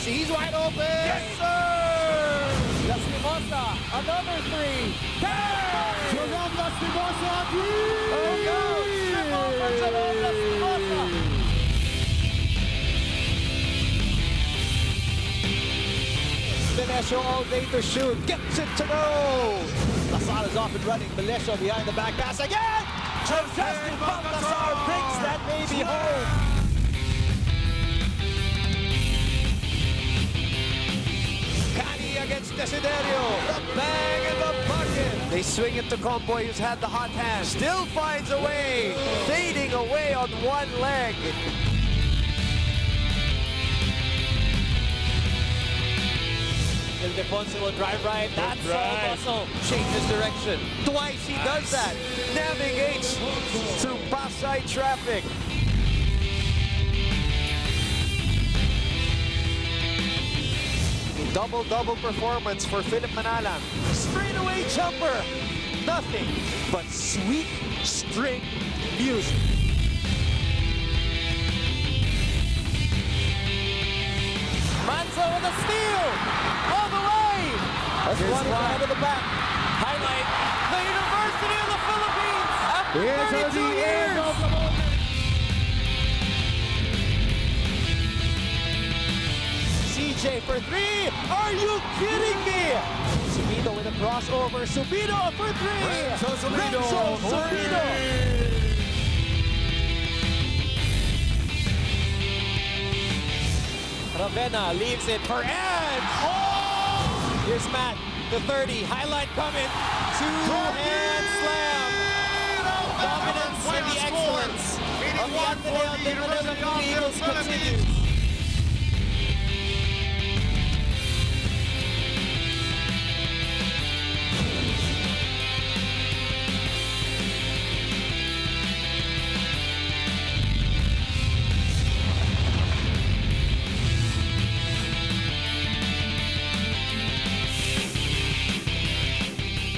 He's wide open. Yes, sir. Lastimosa, another three. Jerome Lastimosa, Oh, go. Triple for Jerome Lastimosa. Melesio all day to shoot. Gets it to go. Lasal is off and running. Melesio behind the back pass again. Justin Baltasar brings that baby home. Cani against Desiderio. The bang in the bucket. They swing it to Comboy, who's had the hot hand. Still finds a way. Fading away on one leg. Ildefonso will drive right. That's all muscle. Changes direction. Twice he does that. Navigates through Pasay traffic. Double-double performance for Philip Manalang. Straightaway jumper. Nothing but sweet string music. Manzo with a steal! All the way! That's one out of the back. Highlight the University of the Philippines after 32 years! CJ for three! Are you kidding me? Subido with a crossover. Subido for three! Renzo Subido! Ravena leaves it for Edge. Oh! Here's Matt, the 30. Highlight coming. Two-hand slam. Dominance and the excellence of the Ateneo de Manila Eagles continues.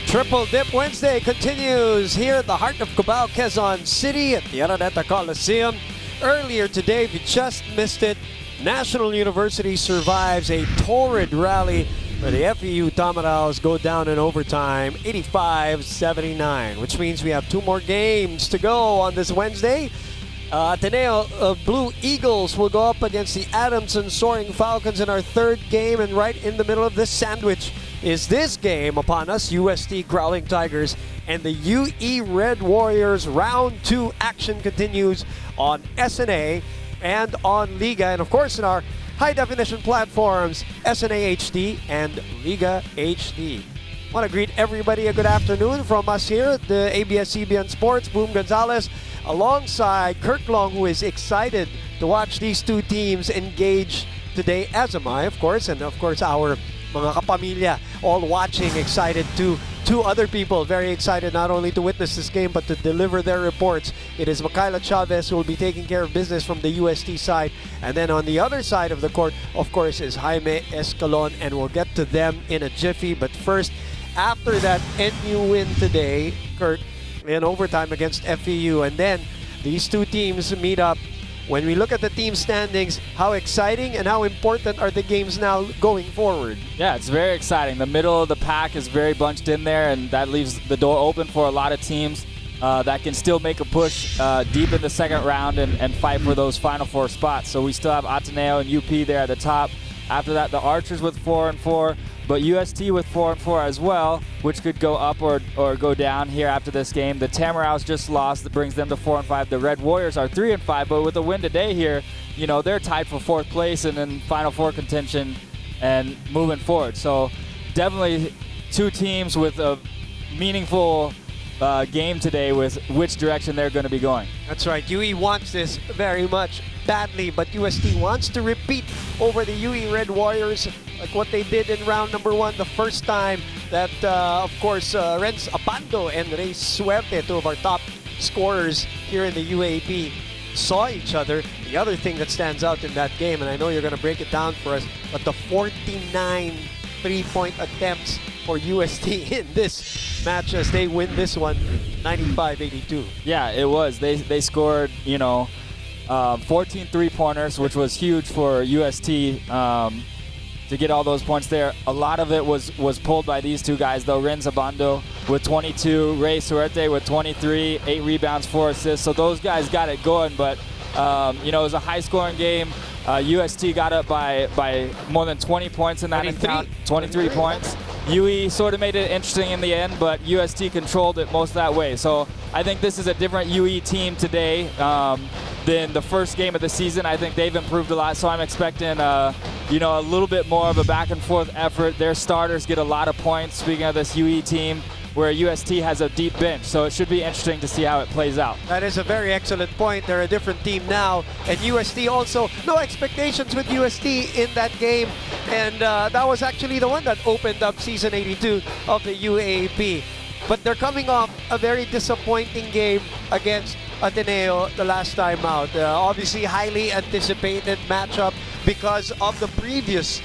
Triple Dip Wednesday continues here at the heart of Cubao, Quezon City at the Araneta Coliseum. Earlier today, if you just missed it, National University survives a torrid rally where the FEU Tamaraos go down in overtime, 85-79, which means we have two more games to go on this Wednesday. Ateneo Blue Eagles will go up against the Adamson Soaring Falcons in our third game, and right in the middle of this sandwich is this game upon us, UST Growling Tigers and the UE Red Warriors. Round 2 action continues on SNA and on Liga, and of course in our high-definition platforms, SNA HD and Liga HD. I want to greet everybody a good afternoon from us here at the ABS-CBN Sports. Boom Gonzalez alongside Kirk Long, who is excited to watch these two teams engage today, as am I, of course, and of course our mga kapamilya all watching, excited too. Two other people very excited not only to witness this game but to deliver their reports. It is Michaela Chavez who will be taking care of business from the UST side, and then on the other side of the court, of course, is Jaime Escalon, and we'll get to them in a jiffy. But first, after that NU win today, Kurt, in overtime against FEU, and then these two teams meet up. When we look at the team standings, how exciting and how important are the games now going forward? Yeah, it's very exciting. The middle of the pack is very bunched in there, and that leaves the door open for a lot of teams that can still make a push deep in the second round and fight for those Final Four spots. So we still have Ateneo and UP there at the top. After that, the Archers with 4-4, but UST with 4-4 as well, which could go up or go down here after this game. The Tamaraos just lost. That brings them to 4-5. The Red Warriors are 3-5, but with a win today here, you know, they're tied for 4th place and then Final Four contention and moving forward. So definitely two teams with a meaningful game today with which direction they're going to be going. That's right. UE wants this very much, badly, but UST wants to repeat over the UE Red Warriors like what they did in round number 1 the first time that, of course, Renz Abando and Rey Suerte, two of our top scorers here in the UAAP, saw each other. The other thing that stands out in that game, and I know you're going to break it down for us, but the 49 three-point attempts for UST in this match as they win this one 95-82. Yeah, it was. They scored, you know, 14 three-pointers, which was huge for UST. to get all those points there. A lot of it was pulled by these two guys, though. Rin Zabando with 22, Ray Suerte with 23, 8 rebounds, 4 assists. So those guys got it going, but you know, it was a high-scoring game. UST got up by more than 20 points in that encounter, 23 points. UE sort of made it interesting in the end, but UST controlled it most of that way. So I think this is a different UE team today than the first game of the season. I think they've improved a lot, so I'm expecting you know, a little bit more of a back-and-forth effort. Their starters get a lot of points, speaking of this UE team, where UST has a deep bench. So it should be interesting to see how it plays out. That is a very excellent point. They're a different team now. And UST also, no expectations with UST in that game. And that was actually the one that opened up season 82 of the UAAP. But they're coming off a very disappointing game against Ateneo the last time out. Obviously, highly anticipated matchup because of the previous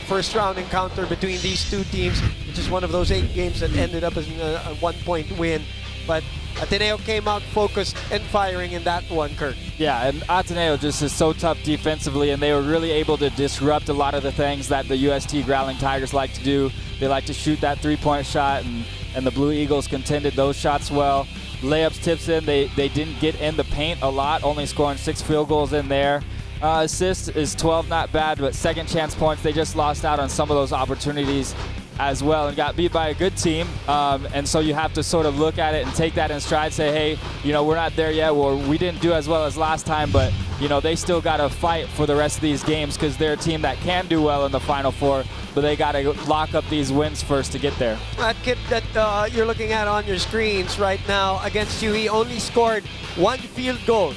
first round encounter between these two teams, which is one of those 8 games that ended up as a 1-point win. But Ateneo came out focused and firing in that one, Kirk. Yeah, and Ateneo just is so tough defensively, and they were really able to disrupt a lot of the things that the UST Growling Tigers like to do. They like to shoot that 3-point shot, and the Blue Eagles contended those shots well. Layups, tips in, they didn't get in the paint a lot, only scoring 6 field goals in there. Assists is 12, not bad, but second chance points, they just lost out on some of those opportunities as well and got beat by a good team. And so you have to sort of look at it and take that in stride, say, hey, you know, we're not there yet, or we didn't do as well as last time, but, you know, they still got to fight for the rest of these games because they're a team that can do well in the Final Four, but they got to lock up these wins first to get there. That kid that you're looking at on your screens right now against you, he only scored 1 field goal.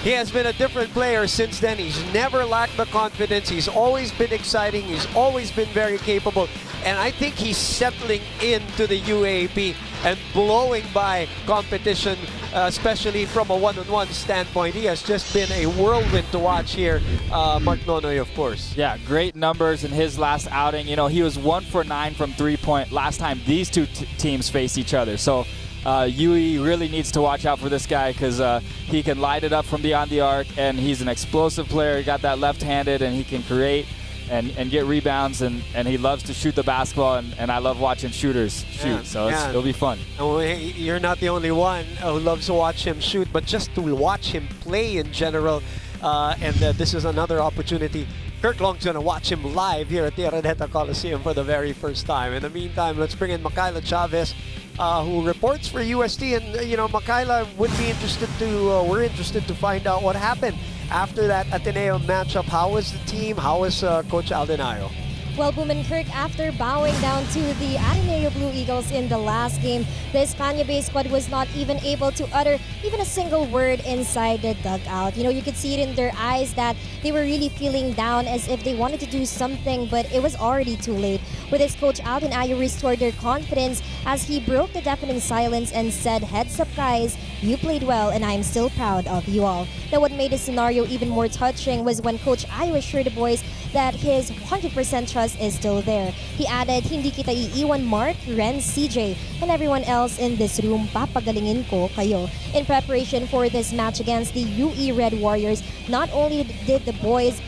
He has been a different player since then. He's never lacked the confidence. He's always been exciting. He's always been very capable. And I think he's settling into the UAAP and blowing by competition, especially from a one-on-one standpoint. He has just been a whirlwind to watch here. Mark Nonoy, of course. Yeah, great numbers in his last outing. You know, he was 1 for 9 from 3-point last time these two teams faced each other. So UE really needs to watch out for this guy because he can light it up from beyond the arc, and he's an explosive player. He got that left-handed, and he can create and get rebounds, and he loves to shoot the basketball, and I love watching shooters shoot, so it'll be fun. You're not the only one who loves to watch him shoot, but just to watch him play in general, and this is another opportunity. Kirk Long's going to watch him live here at the Araneta Coliseum for the very first time. In the meantime, let's bring in Makayla Chavez, who reports for UST, and you know, Makayla would be interested to. We're interested to find out what happened after that Ateneo matchup. How was the team? How was Coach Aldenayo? Well, Boom and Kirk, after bowing down to the Ateneo Blue Eagles in the last game, the Espana-based squad was not even able to utter even a single word inside the dugout. You know, you could see it in their eyes that they were really feeling down, as if they wanted to do something, but it was already too late. With his coach Aldenayo restored their confidence as he broke the deafening silence and said, "Heads up, guys, you played well and I'm still proud of you all." Now, what made the scenario even more touching was when Coach Ayo assured the boys that his 100% trust is still there. He added, "Hindi kita iiwan, Mark, Ren, CJ, and everyone else in this room. Papagalingin ko kayo." In preparation for this match against the UE Red Warriors, not only did the boys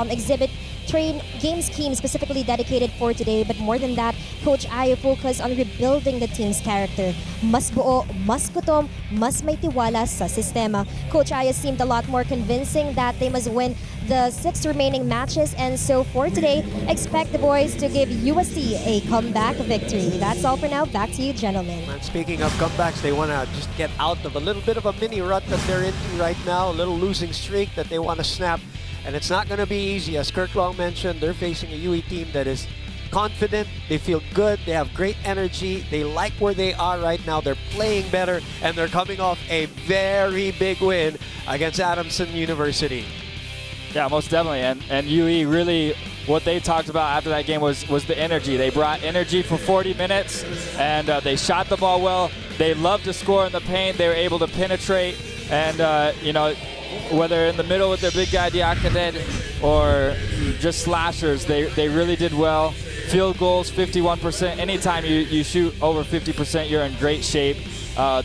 exhibit game scheme specifically dedicated for today, but more than that, Coach Ayo focused on rebuilding the team's character. Mas buo, mas gutom, mas may tiwala sa sistema. Coach Ayo seemed a lot more convincing that they must win the 6 remaining matches, and so for today, expect the boys to give UST a comeback victory. That's all for now. Back to you, gentlemen. And speaking of comebacks, they want to just get out of a little bit of a mini rut that they're into right now, a little losing streak that they want to snap. And it's not going to be easy. As Kirk Long mentioned, they're facing a UE team that is confident, they feel good, they have great energy, they like where they are right now, they're playing better, and they're coming off a very big win against Adamson University. Yeah, most definitely. And UE really, what they talked about after that game was the energy. They brought energy for 40 minutes, and they shot the ball well. They loved to score in the paint. They were able to penetrate, and, you know, whether in the middle with their big guy Diakaded or just slashers, they really did well. Field goals, 51%. Anytime you shoot over 50%, you're in great shape.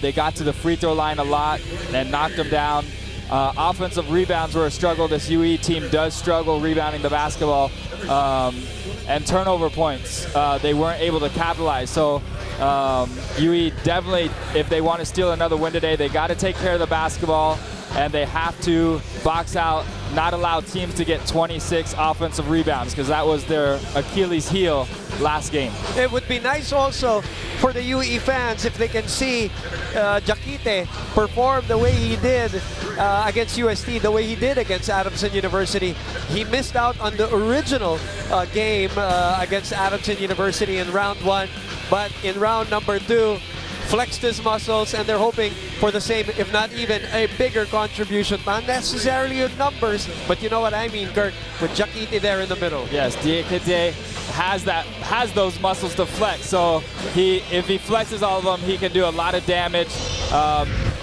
They got to the free throw line a lot and knocked them down. Offensive rebounds were a struggle. This UE team does struggle rebounding the basketball. and turnover points. They weren't able to capitalize. So UE definitely, if they want to steal another win today, they got to take care of the basketball, and they have to box out, not allow teams to get 26 offensive rebounds, because that was their Achilles heel last game. It would be nice also for the UE fans if they can see Jaquite perform the way he did against UST, the way he did against Adamson University. He missed out on the original game against Adamson University in round 1, but in round number 2, flexed his muscles, and they're hoping for the same, if not even a bigger contribution. Not necessarily in numbers, but you know what I mean, Kirk, with Jaquite there in the middle. Yes, Diakite has those muscles to flex. So if he flexes all of them, he can do a lot of damage.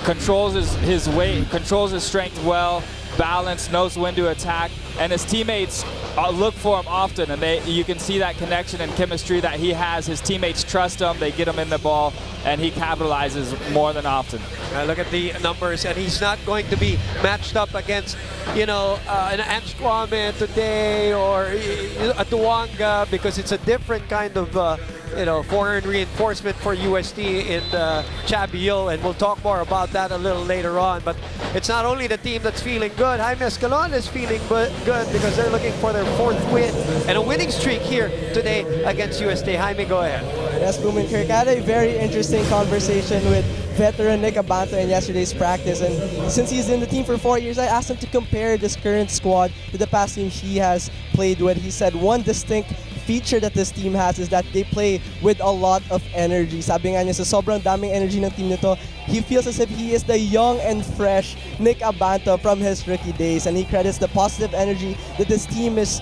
Controls his weight, controls his strength well, balance, knows when to attack, and his teammates look for him often, and you can see that connection and chemistry that he has. His teammates trust him, they get him in the ball, and he capitalizes more than often. Look at the numbers, and he's not going to be matched up against, an Ansquame today or a Duanga, because it's a different kind of foreign reinforcement for UST in Chabio, and we'll talk more about that a little later on. But it's not only the team that's feeling good. Jaime Escalon is feeling good because they're looking for their 4th win and a winning streak here today against UST. Jaime, go ahead. Yes, Boom and Kirk, I had a very interesting conversation with veteran Nick Abanto in yesterday's practice, and since he's in the team for 4 years, I asked him to compare this current squad to the past team he has played with. He said one distinct feature that this team has is that they play with a lot of energy. Sabi nga niya, sa sobrang daming energy ng team nito, he feels as if he is the young and fresh Nick Abanto from his rookie days, and he credits the positive energy that this team is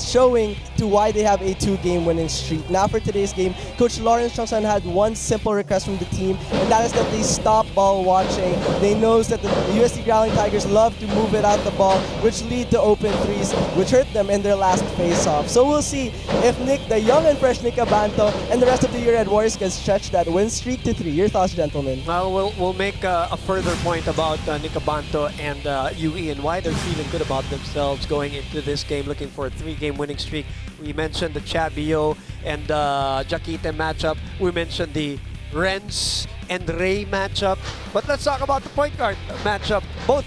showing to why they have a 2-game winning streak. Now for today's game, Coach Lawrence Chongsan had one simple request from the team, and that is that they stop ball watching. They knows that the UST Growling Tigers love to move it out the ball, which lead to open threes, which hurt them in their last face-off. So we'll see if the young and fresh Nick Abanto and the rest of the Year Red Warriors can stretch that win streak to 3. Your thoughts, gentlemen? We'll make a further point about Nick Abanto and UE and why they're feeling good about themselves going into this game, looking for a 3-game winning streak. We mentioned the Chabio and Jaquite matchup. We mentioned the Renz and Ray matchup. But let's talk about the point guard matchup. Both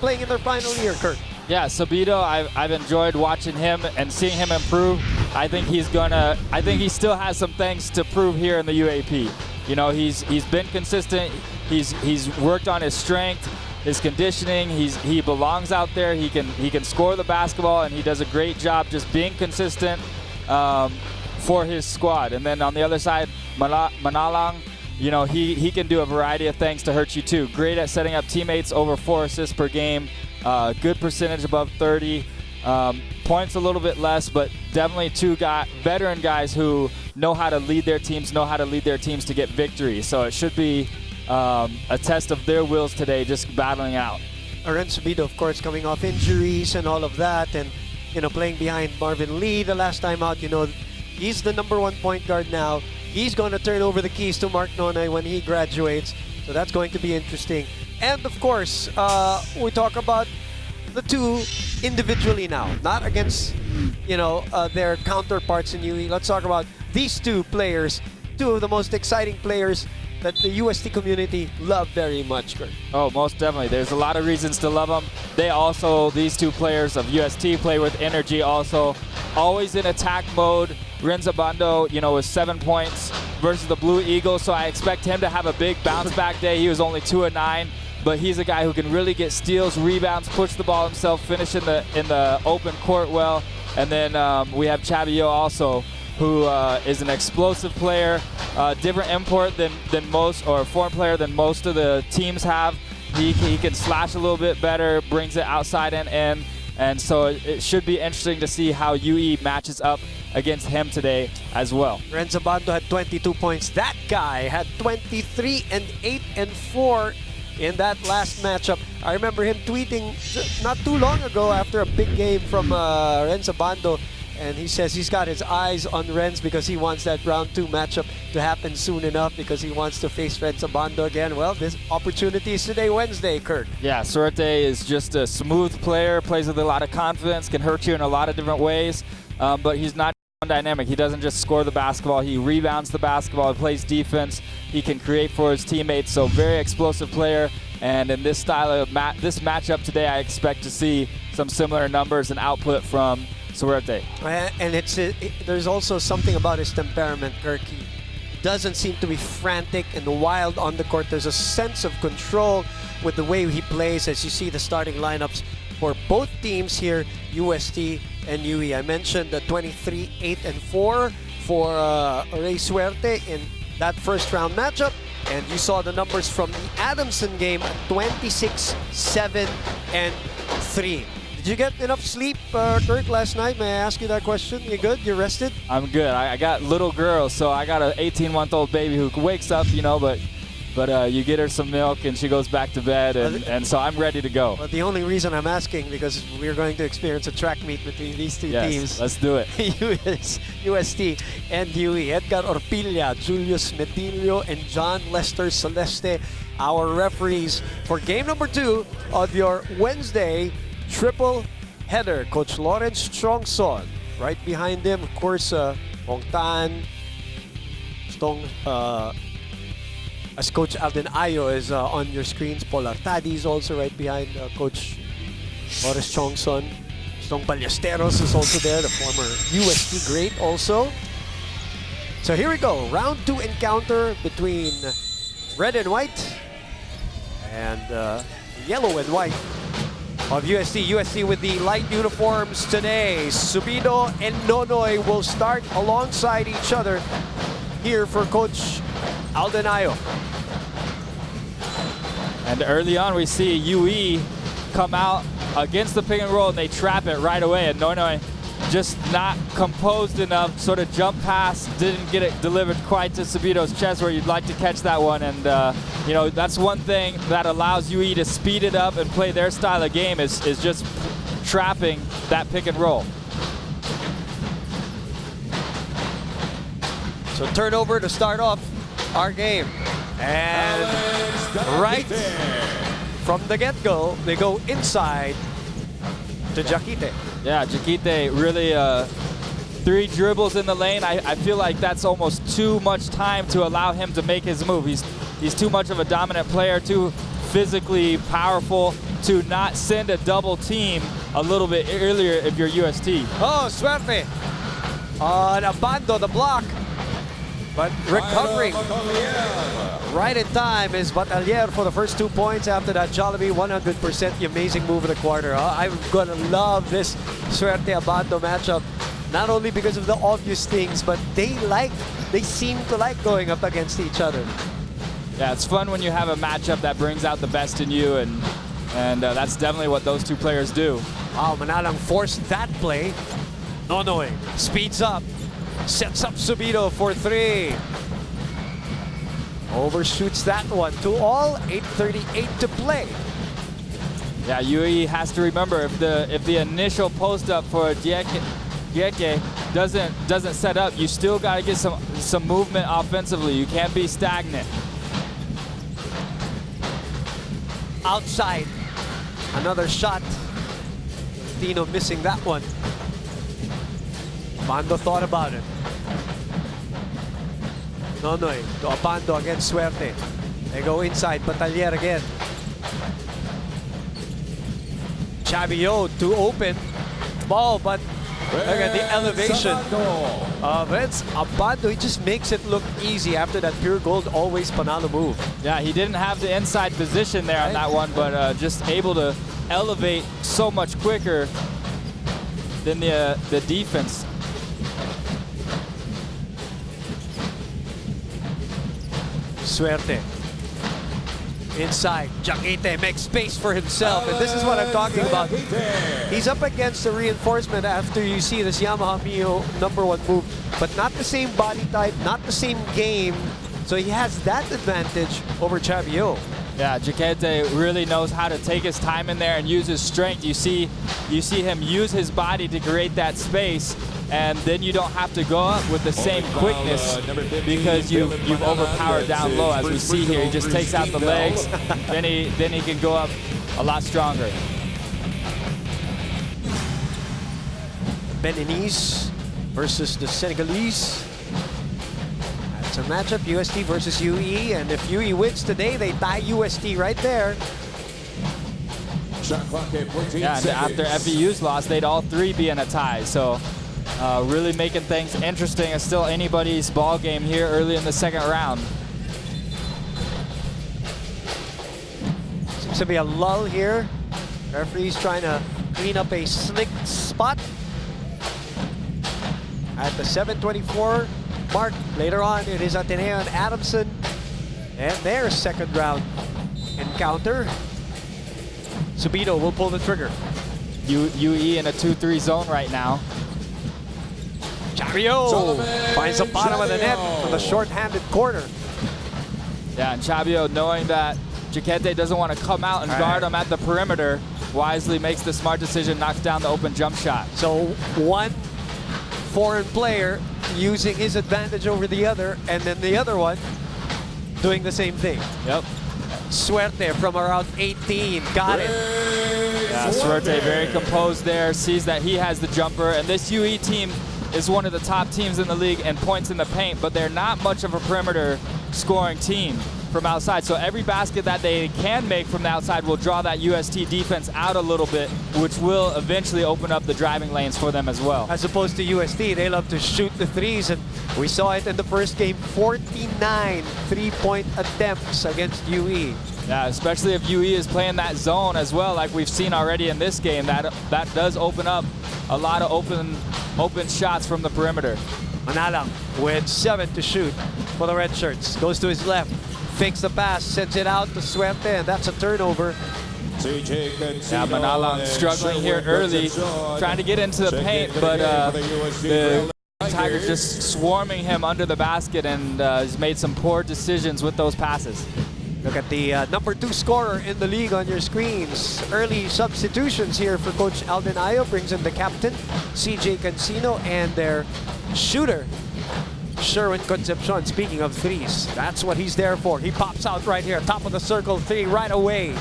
playing in their final year, Kurt. Yeah, Sabito, I've enjoyed watching him and seeing him improve. I think he still has some things to prove here in the UAAP. He's been consistent. He's worked on his strength, his conditioning. He belongs out there. He can score the basketball, and he does a great job just being consistent for his squad. And then on the other side, Manalang, he can do a variety of things to hurt you too. Great at setting up teammates, over 4 assists per game. Good percentage above 30. Points a little bit less, but definitely 2 veteran guys who know how to lead their teams, to get victory. So it should be a test of their wills today, just battling out. Aren Sabito, of course, coming off injuries and all of that, and playing behind Marvin Lee the last time out. He's the #1 point guard now. He's going to turn over the keys to Mark Nonay when he graduates, so that's going to be interesting. And of course, we talk about the 2 individually now, not against their counterparts in UE. Let's talk about these 2 players, 2 of the most exciting players that the UST community love very much, Kurt. Oh, most definitely. There's a lot of reasons to love them. These 2 players of UST play with energy also. Always in attack mode. Renzabando, with 7 points versus the Blue Eagles, so I expect him to have a big bounce back day. He was only 2 of 9, but he's a guy who can really get steals, rebounds, push the ball himself, finish in the open court well. And then we have Chabio also, who is an explosive player, different import than most, or foreign player than most of the teams have. He can slash a little bit better, brings it outside and in, and so it should be interesting to see how UE matches up against him today as well. Renzabando had 22 points. That guy had 23 and 8 and 4 in that last matchup. I remember him tweeting not too long ago after a big game from Renzabando, and he says he's got his eyes on Renz because he wants that round 2 matchup to happen soon enough because he wants to face Renzabando again. Well, this opportunity is today, Wednesday, Kirk. Yeah, Suerte is just a smooth player, plays with a lot of confidence, can hurt you in a lot of different ways, but he's not dynamic. He doesn't just score the basketball, he rebounds the basketball, he plays defense, he can create for his teammates, so very explosive player. And in this style of this matchup today, I expect to see some similar numbers and output from Suerte. And there's also something about his temperament, Kirk. He doesn't seem to be frantic and wild on the court. There's a sense of control with the way he plays, as you see the starting lineups for both teams here, UST and UE. I mentioned the 23, 8, and 4 for Rey Suerte in that first round matchup. And you saw the numbers from the Adamson game at 26, 7, and 3. Did you get enough sleep, Kirk, last night? May I ask you that question? You good? You rested? I'm good. I got little girls, so I got an 18-month-old baby who wakes up, you know, but you get her some milk and she goes back to bed, and so I'm ready to go. Well, the only reason I'm asking, because we're going to experience a track meet between these two teams. Let's do it. UST and UE. Edgar Orpilla, Julius Metilio, and John Lester Celeste, our referees for game number 2 of your Wednesday triple header. Coach Lawrence Strongson, right behind him, of course, Hong Tan, as Coach Alden Ayo is on your screens. Paul Artadi is also right behind Coach Lawrence Strongson. Stong Ballesteros is also there, the former UST great also. So here we go, round 2 encounter between red and white and yellow and white of UST. UST with the light uniforms today. Subido and Nonoy will start alongside each other here for Coach Alden Ayo. And early on, we see UE come out against the pick and roll, and they trap it right away. And Nonoy just not composed enough, sort of jump pass, didn't get it delivered quite to Subido's chest where you'd like to catch that one. And you know, that's one thing that allows UE to speed it up and play their style of game is just trapping that pick and roll. So turnover to start off our game. And right from the get-go, they go inside to Jaquite. Yeah, Jaquite really 3 dribbles in the lane. I feel like that's almost too much time to allow him to make his move. He's too much of a dominant player, too physically powerful to not send a double team a little bit earlier if you're UST. Oh, Suerte on Abando, the block. But recovering right in time is Batalier for the first 2 points. After that, Jollibee 100% the amazing move of the quarter. I'm gonna love this Suerte Abando matchup, not only because of the obvious things, but they seem to like going up against each other. Yeah, it's fun when you have a matchup that brings out the best in you, and that's definitely what those 2 players do. Wow, Manalang forced that play. Nonoy speeds up. Sets up Subido for 3. Overshoots that one. 2-all, 8:38 to play. Yeah, UE has to remember if the initial post up for Dieke doesn't set up, you still got to get some movement offensively. You can't be stagnant. Outside, another shot. Dino missing that one. Abando thought about it. Nonoy to Abando against Suerte. They go inside, Batalier again. Chavio to open ball, but look at the elevation of Vince Abando. He just makes it look easy after that pure gold, always panalo move. Yeah, he didn't have the inside position there on that one, but just able to elevate so much quicker than the defense. Suerte. Inside, Jaquite makes space for himself, and this is what I'm talking about. He's up against the reinforcement after you see this Yamaha Mio #1 move, but not the same body type, not the same game, so he has that advantage over Chavio. Yeah, Jaquete really knows how to take his time in there and use his strength. You see him use his body to create that space, and then you don't have to go up with the same quickness because you've overpowered down low. As we see here, he just takes out the legs, then he can go up a lot stronger. Beninese versus the Senegalese. That's a matchup, UST versus UE, and if UE wins today, they tie UST right there. Shot clock at 14 Yeah, and seconds. after FEU's loss, they'd all three be in a tie. So really making things interesting. It's still anybody's ball game here early in the second round. Seems to be a lull here. Referee's trying to clean up a slick spot at the 7:24 mark. Later on, it is Ateneo and Adamson and their second round encounter. Subito will pull the trigger. UE in a 2-3 zone right now. Chavio finds the bottom of the net for the short-handed corner. Yeah, and Chavio, knowing that Jaquete doesn't want to come out and guard him at the perimeter, wisely makes the smart decision, knocks down the open jump shot. So one foreign player using his advantage over the other, and then the other one doing the same thing. Yep. Suerte from around 18, got it. Yeah, Suerte very composed there, sees that he has the jumper, and this UE team is one of the top teams in the league in points in the paint, but they're not much of a perimeter scoring team from outside. So every basket that they can make from the outside will draw that UST defense out a little bit, which will eventually open up the driving lanes for them as well. As opposed to UST, they love to shoot the threes, and we saw it in the first game, 49 three-point attempts against UE. Yeah, especially if UE is playing that zone as well, like we've seen already in this game. That does open up a lot of open shots from the perimeter. Manalang with 7 to shoot for the red shirts. Goes to his left, fakes the pass, sends it out to Suerte, and that's a turnover. Yeah, Manalang struggling here early, trying to get into the paint, but the Tigers just swarming him under the basket, and has made some poor decisions with those passes. Look at the number 2 scorer in the league on your screens. Early substitutions here for Coach Alden Ayo. Brings in the captain, CJ Cancino, and their shooter, Sherwin Concepcion. Speaking of threes, that's what he's there for. He pops out right here, top of the circle, 3 right away.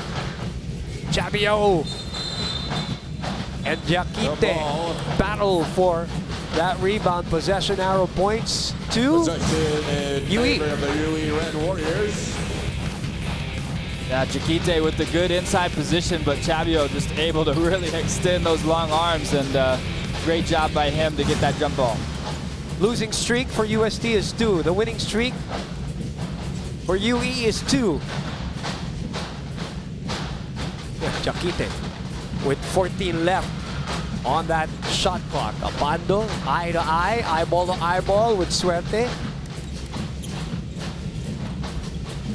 Chavio and Jaquite battle for that rebound. Possession arrow points to UE. Yeah, Jaquite with the good inside position, but Chavio just able to really extend those long arms, and great job by him to get that jump ball. Losing streak for UST is 2. The winning streak for UE is 2. Jaquite with 14 left on that shot clock. Abando, eye to eye, eyeball to eyeball with Suerte.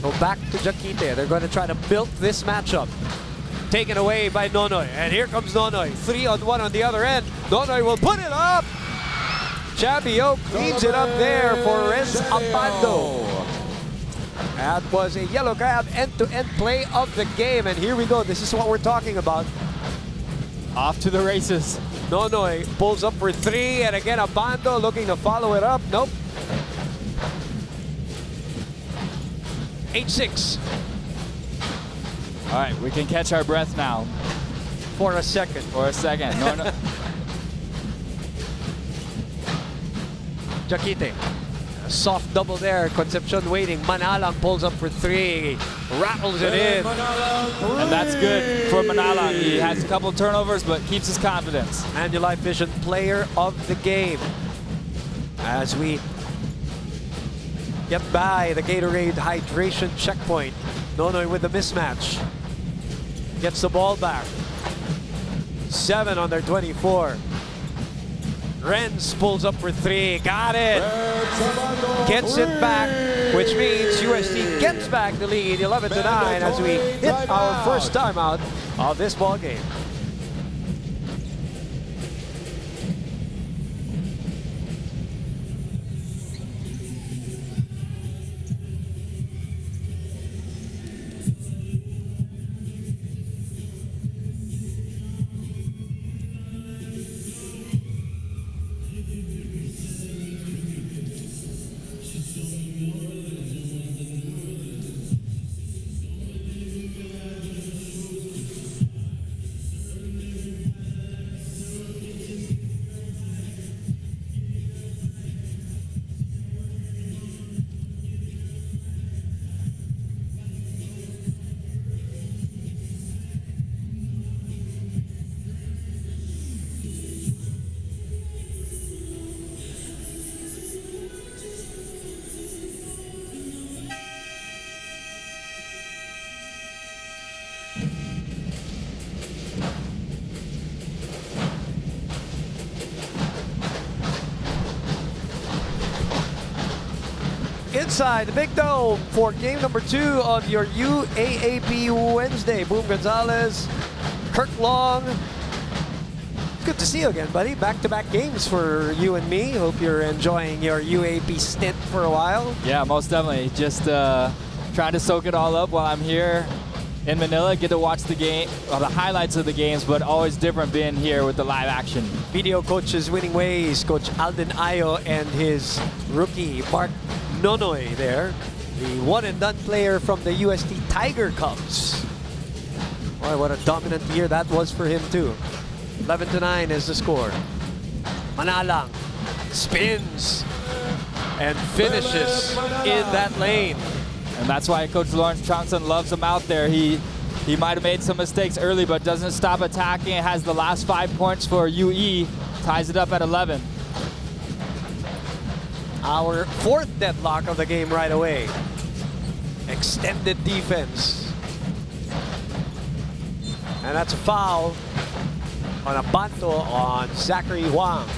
Go back to Jaquite. They're going to try to build this matchup. Taken away by Nonoy. And here comes Nonoy. 3-on-1 on the other end. Nonoy will put it up. Chavio cleans it up there for Renz Abando. That was a yellow card end-to-end play of the game. And here we go. This is what we're talking about. Off to the races. Nonoy pulls up for 3. And again, Abando looking to follow it up. Nope. 8-6. All right, we can catch our breath now. For a second. For a second. No. Jaquite. A soft double there. Concepcion waiting. Manalang pulls up for 3. Rattles it in. And that's good for Manalang. He has a couple turnovers, but keeps his confidence. Manulife Vision player of the game. As we get by the Gatorade hydration checkpoint. Nonoy with the mismatch. Gets the ball back. 7 on their 24. Renz pulls up for 3. Got it. Gets it back, which means UST gets back the lead 11-9 as we hit our first timeout of this ball game. inside the Big Dome for game number 2 of your UAAP Wednesday. Boom Gonzalez, Kirk Long. Good to see you again, buddy. Back-to-back games for you and me. Hope you're enjoying your UAAP stint for a while. Yeah, most definitely. Just trying to soak it all up while I'm here in Manila. Get to watch the game, the highlights of the games, but always different being here with the live action. Video coaches winning ways, Coach Alden Ayo and his rookie Mark Nonoy there. The one-and-done player from the UST Tiger Cubs. Boy, what a dominant year that was for him too. 11-9 is the score. Manalang spins and finishes in that lane. And that's why Coach Lawrence Johnson loves him out there. He might have made some mistakes early, but doesn't stop attacking. It has the last 5 points for UE, ties it up at 11. Our 4th deadlock of the game right away. Extended defense. And that's a foul on a banto on Zachary Huang.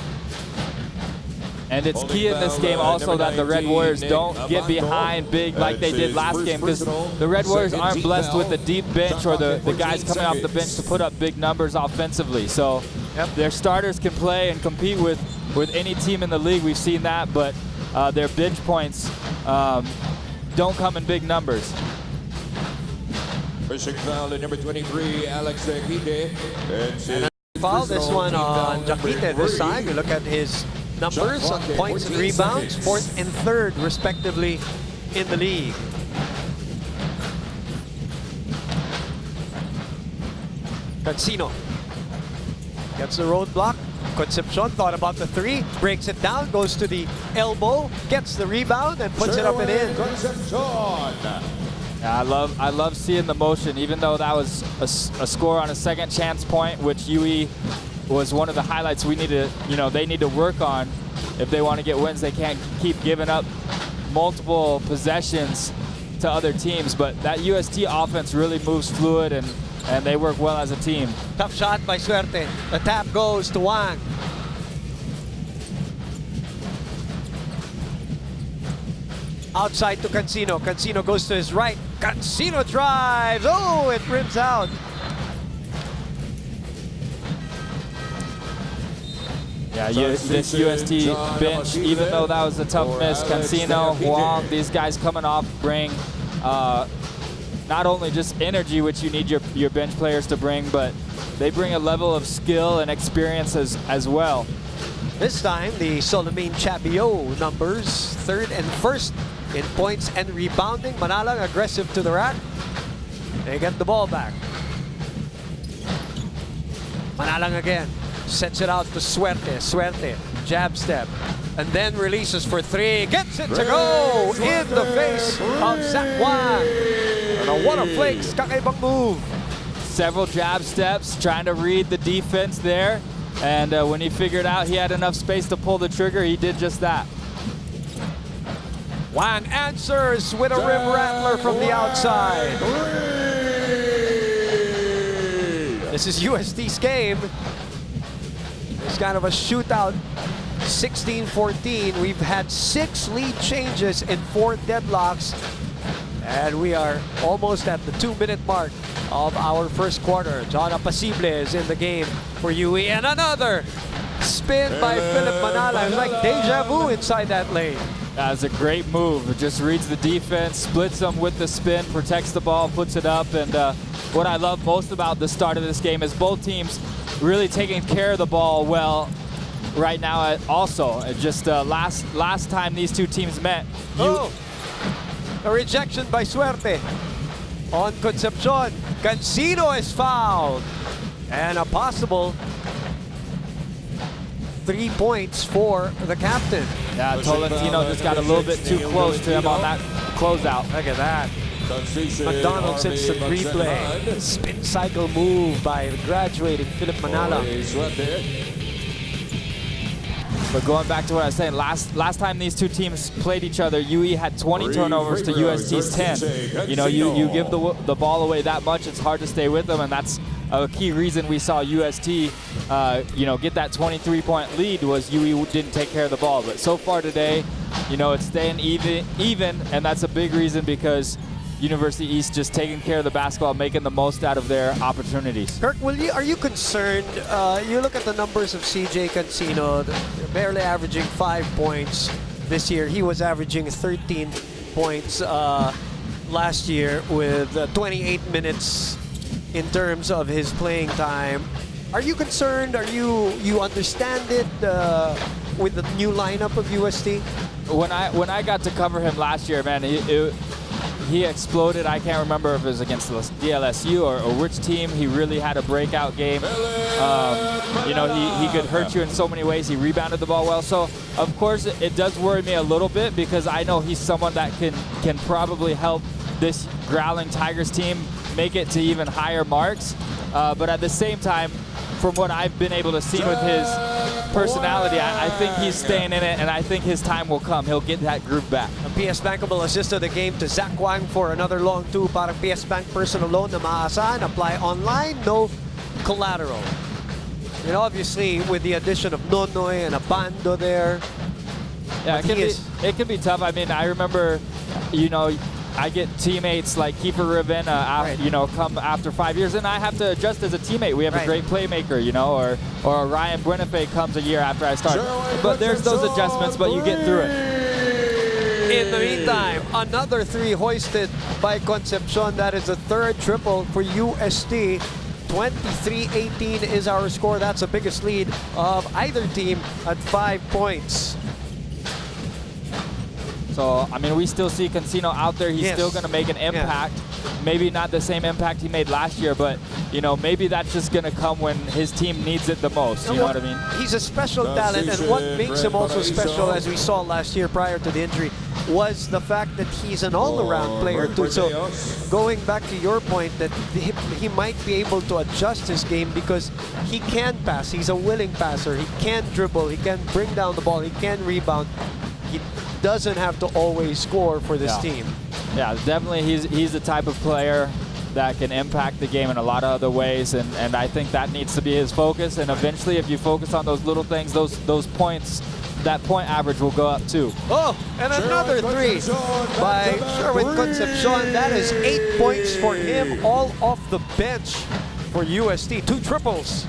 And it's key in this game also that the Red Warriors don't get behind big like they did last game, because the Red Warriors aren't blessed with the deep bench or the guys coming off the bench to put up big numbers offensively. So their starters can play and compete with any team in the league. We've seen that, but their bench points don't come in big numbers. Pushing foul at number 23, Alex Jaquite. Foul this one on Jaquite this time. You look at his numbers on points and rebounds, 4th and 3rd respectively in the league. Cancino gets the roadblock. Concepcion thought about the 3, breaks it down, goes to the elbow, gets the rebound and puts it up and in. Yeah, I love seeing the motion, even though that was a score on a second chance point, which UE was one of the highlights we need to, they need to work on if they want to get wins. They can't keep giving up multiple possessions to other teams, but that UST offense really moves fluid and they work well as a team. Tough shot by Suerte. The tap goes to Wang. Outside to Cancino. Cancino goes to his right. Cancino drives. Oh, it rims out. Yeah, this UST bench, even though that was a tough miss, Cancino, Huang, these guys coming off bring not only just energy, which you need your bench players to bring, but they bring a level of skill and experience as well. This time, the Solomon Chabio numbers, 3rd and 1st in points and rebounding. Manalang aggressive to the rack. They get the ball back. Manalang again. Sends it out to Suerte. Suerte, jab step. And then releases for 3. Gets it to go in the face of Zach Wang. And what a flakes, kakaibang move. Several jab steps, trying to read the defense there. And when he figured out he had enough space to pull the trigger, he did just that. Wang answers with a rim rattler from the outside. This is UST's game. It's kind of a shootout, 16-14. We've had 6 lead changes in 4 deadlocks. And we are almost at the 2-minute mark of our first quarter. John Apacible is in the game for UE. And another spin by Philip Manala. It's like deja vu inside that lane. That's a great move. It just reads the defense, splits them with the spin, protects the ball, puts it up. And what I love most about the start of this game is both teams really taking care of the ball well right now. Also, just last time these two teams met, a rejection by Suerte on Concepcion. Cancino is fouled, and a possible 3 points for the captain. Yeah, Tolentino just got a little bit too close to him on that closeout. Look at that. McDonald's instant replay. Spin cycle move by the graduating Philip Manala. But going back to what I was saying, last time these two teams played each other, UE had 20 turnovers to UST's 10. You give the ball away that much, it's hard to stay with them, and that's a key reason we saw UST, get that 23-point lead was UE didn't take care of the ball. But so far today, you know, it's staying even, and that's a big reason because University East just taking care of the basketball, making the most out of their opportunities. Kirk, are you concerned? You look at the numbers of CJ Cancino, barely averaging 5 points this year. He was averaging 13 points last year with 28 minutes in terms of his playing time. Are you concerned? You understand it with the new lineup of UST? When I got to cover him last year, man, he exploded. I can't remember if it was against DLSU or which team. He really had a breakout game. You know, he could hurt you in so many ways. He rebounded the ball well. So, of course, it does worry me a little bit because I know he's someone that can probably help this Growling Tigers team make it to even higher marks. But at the same time, from what I've been able to see with his personality, I think he's staying in it, and I think his time will come. He'll get that groove back. Ang PS Bank will assist to the game to Zach Wang for another long two. Parang PS Bank personal loan na maasahan. Apply online, no collateral. And obviously, with the addition of Nonoy and Abando there, yeah, it can be tough. I mean, I remember, you know, I get teammates like Kiefer Ravenna, you know, come after 5 years, and I have to adjust as a teammate. We have a great playmaker, you know, or Ryan Buenafe comes a year after I start. But there's those adjustments, but you get through it. In the meantime, another three hoisted by Concepcion. That is the third triple for UST. 23-18 is our score. That's the biggest lead of either team at 5 points. So, I mean, we still see Cancino out there. He's still going to make an impact. Maybe not the same impact he made last year, but, you know, maybe that's just going to come when his team needs it the most. You know what I mean? He's a special talent, and what makes him also special, as we saw last year prior to the injury, was the fact that he's an all-around player too. So, going back to your point that he might be able to adjust his game because he can pass. He's a willing passer. He can dribble. He can bring down the ball. He can rebound. He doesn't have to always score for this team. Yeah, definitely he's the type of player that can impact the game in a lot of other ways, and I think that needs to be his focus. And eventually, if you focus on those little things, those points, that point average will go up too. Oh, and another three by Sherwin Concepcion. That is 8 points for him, all off the bench for UST. 2 triples.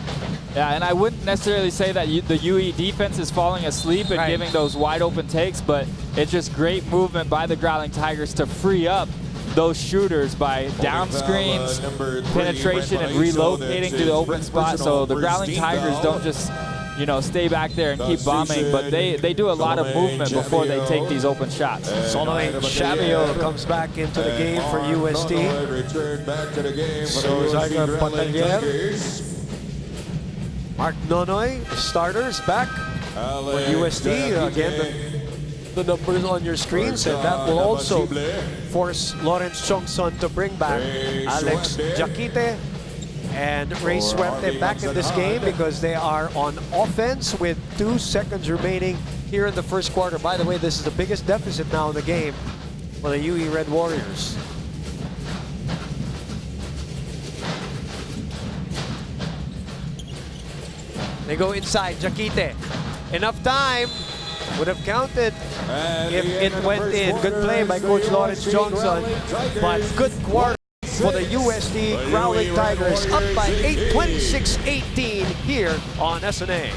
Yeah, and I wouldn't necessarily say that the UE defense is falling asleep and giving those wide open takes, but it's just great movement by the Growling Tigers to free up those shooters by down screens, penetration, and relocating to the open spot. So the Growling Tigers don't just, you know, stay back there and keep bombing, but they do a lot of movement before they take these open shots. Sonoy Chavio comes back into the game for UST. So Zyka Patalier. Mark Nonoy, starters, back for UST. Again, the numbers on your screen said that will also force Lawrence Chongson to bring back Alex Jaquite and Ray Suerte back in this game because they are on offense with 2 seconds remaining here in the first quarter. By the way, this is the biggest deficit now in the game for the UE Red Warriors. They go inside, Jaquite. Enough time. Would have counted if it went in. Good play by Coach Lawrence Johnson. But good quarter for the UST Growling Tigers. Up by 8, 26-18 here on SNA.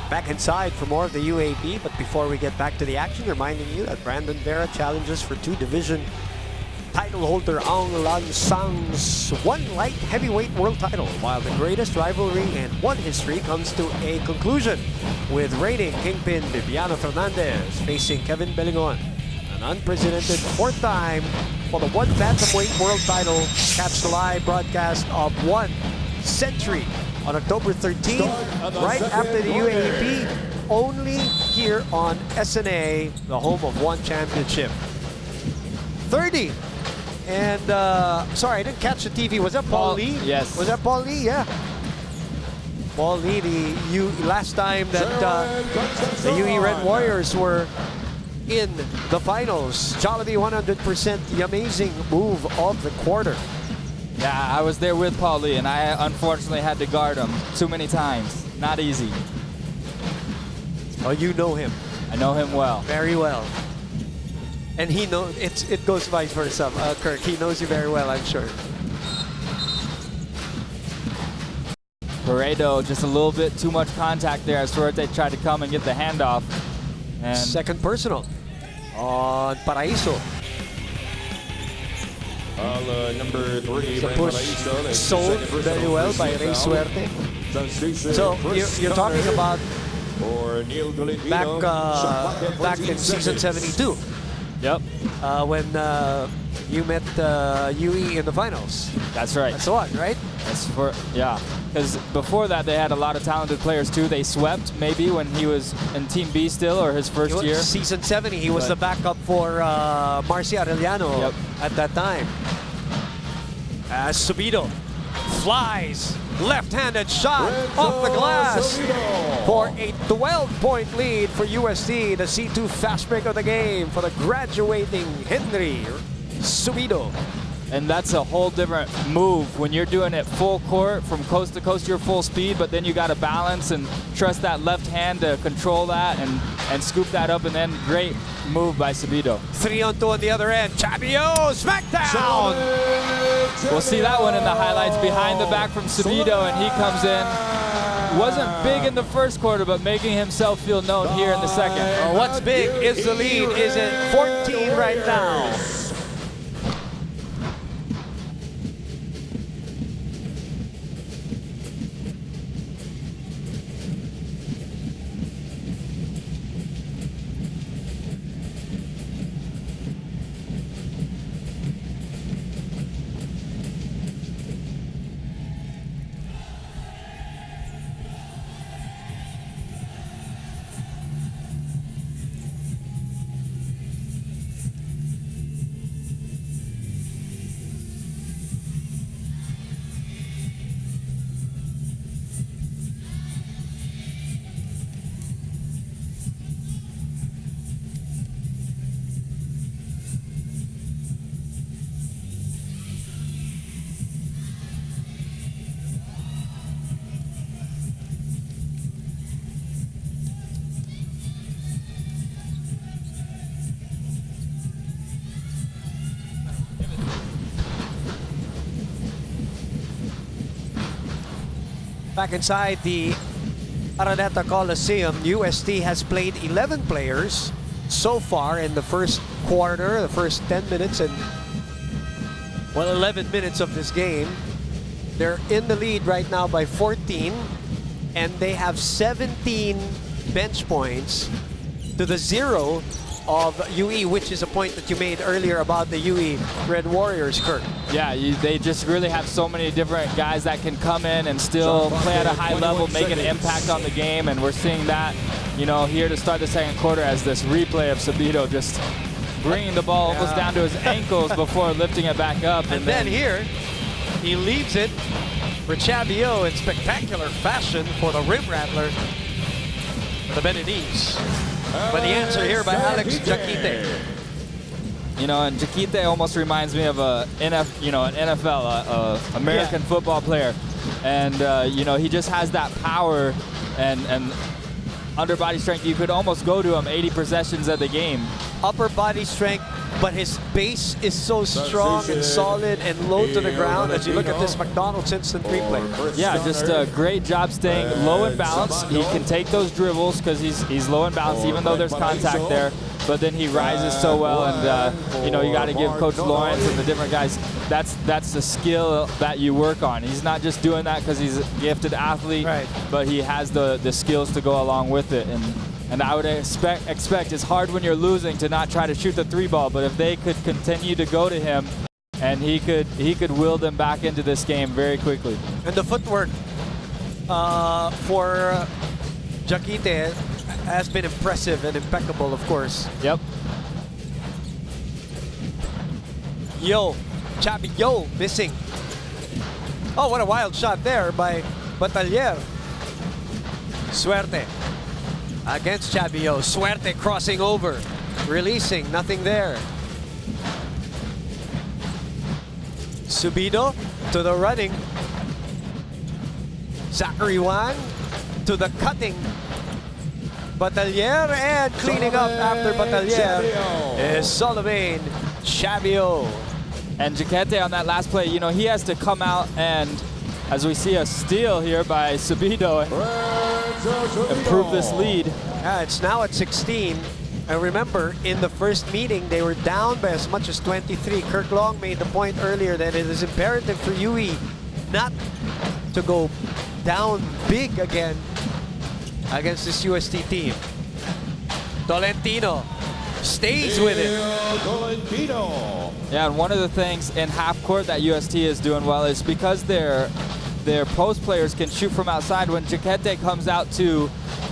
Back inside for more of the UAAP, but before we get back to the action, reminding you that Brandon Vera challenges for 2 division title holder Aung Lan Sang's 1 light heavyweight world title, while the greatest rivalry in one history comes to a conclusion with reigning kingpin Viviano Fernandez facing Kevin Belingon. An unprecedented 4th time for the 1 bantamweight world title. Catch the live broadcast of 1 century on October 13th, right after the UAAP, only here on SNA, the home of 1 championship. 30. And, sorry, I didn't catch the TV. Was that Paul Lee? Yes. Was that Paul Lee? Yeah. Paul Lee, last time that the UE Red Warriors were in the finals. Jollibee 100%, the amazing move of the quarter. Yeah, I was there with Paul Lee, and I unfortunately had to guard him too many times. Not easy. Oh, you know him. I know him well. Very well. And he knows, it goes vice versa, Kirk. He knows you very well, I'm sure. Paredo, just a little bit too much contact there as Suerte tried to come and get the handoff. And second personal on Paraiso. Number 3, The push sold very well by Rey Suerte. So you're talking about back in season 72. Yep. When you met UE in the finals. That's right. That's the one, right? That's for, yeah. Because before that, they had a lot of talented players too. They swept maybe when he was in Team B still, or his first year. Season 70, he was the backup for Marcia Arellano at that time. As Subido flies, left-handed shot off the glass for a 12-point lead for UST, the C2 fast break of the game for the graduating Henry Subido. And that's a whole different move when you're doing it full court from coast to coast. You're full speed, but then you got to balance and trust that left hand to control that and scoop that up. And then great move by Subido. 3-on-2 on the other end. Chabio, smackdown. We'll see that one in the highlights behind the back from Subido, and he comes in. Wasn't big in the first quarter, but making himself feel known here in the second. What's big is the lead is at 14 right now. Back inside the Araneta Coliseum, UST has played 11 players so far in the first quarter, the first 10 minutes and, well, 11 minutes of this game. They're in the lead right now by 14, and they have 17 bench points to the 0 of UE, which is a point that you made earlier about the UE Red Warriors, Kirk. Yeah, they just really have so many different guys that can come in and still play at a high level, make an impact on the game, and we're seeing that, you know, here to start the second quarter as this replay of Subido just bringing the ball almost down to his ankles before lifting it back up. And then here, he leaves it for Chabio in spectacular fashion for the rim rattler, the Beninese. But the answer here by Alex Jaquite. You know, and Jaquite almost reminds me of an NFL, American football player. And, you know, he just has that power and underbody strength. You could almost go to him 80 possessions of the game. upper body strength, but his base is so strong and solid and low to the ground as you look at this McDonald's instant replay. Yeah, just a great job staying low in balance. He can take those dribbles because he's low in balance, even though there's contact there. But then he rises so well, and you know, you got to give Coach Lawrence and the different guys. That's the skill that you work on. He's not just doing that because he's a gifted athlete, right, but he has the skills to go along with it. And I would expect it's hard when you're losing to not try to shoot the 3-ball, but if they could continue to go to him, and he could will them back into this game very quickly. And the footwork for Jaquite has been impressive and impeccable, of course. Yep. Chabio missing. Oh, what a wild shot there by Batalier. Suerte against Chabio. Suerte crossing over, releasing, nothing there. Subido to the running. Zachary Juan to the cutting. Batalier, and cleaning up after Batalier is Solomon Chabio. And Jaquete on that last play, you know, he has to come out, and as we see a steal here by Subido, improve this lead. Yeah, it's now at 16. And remember, in the first meeting, they were down by as much as 23. Kirk Long made the point earlier that it is imperative for UE not to go down big again against this UST team. Tolentino stays with it. Yeah, and one of the things in half court that UST is doing well is because their post players can shoot from outside. When Jaquete comes out to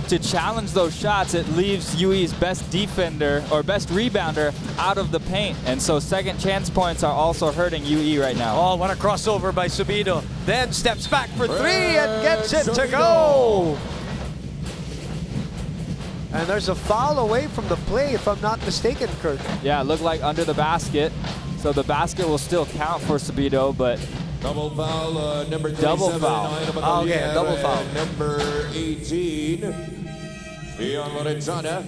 challenge those shots, it leaves UE's best defender or best rebounder out of the paint. And so second chance points are also hurting UE right now. Oh, what a crossover by Subido. Then steps back for three and gets it to go. And there's a foul away from the play, if I'm not mistaken, Kurt. Yeah, it looked like under the basket. So the basket will still count for Subido, but double foul, number 37. Double foul. Oh, okay, double foul. Number 18, Ian Lorenzana.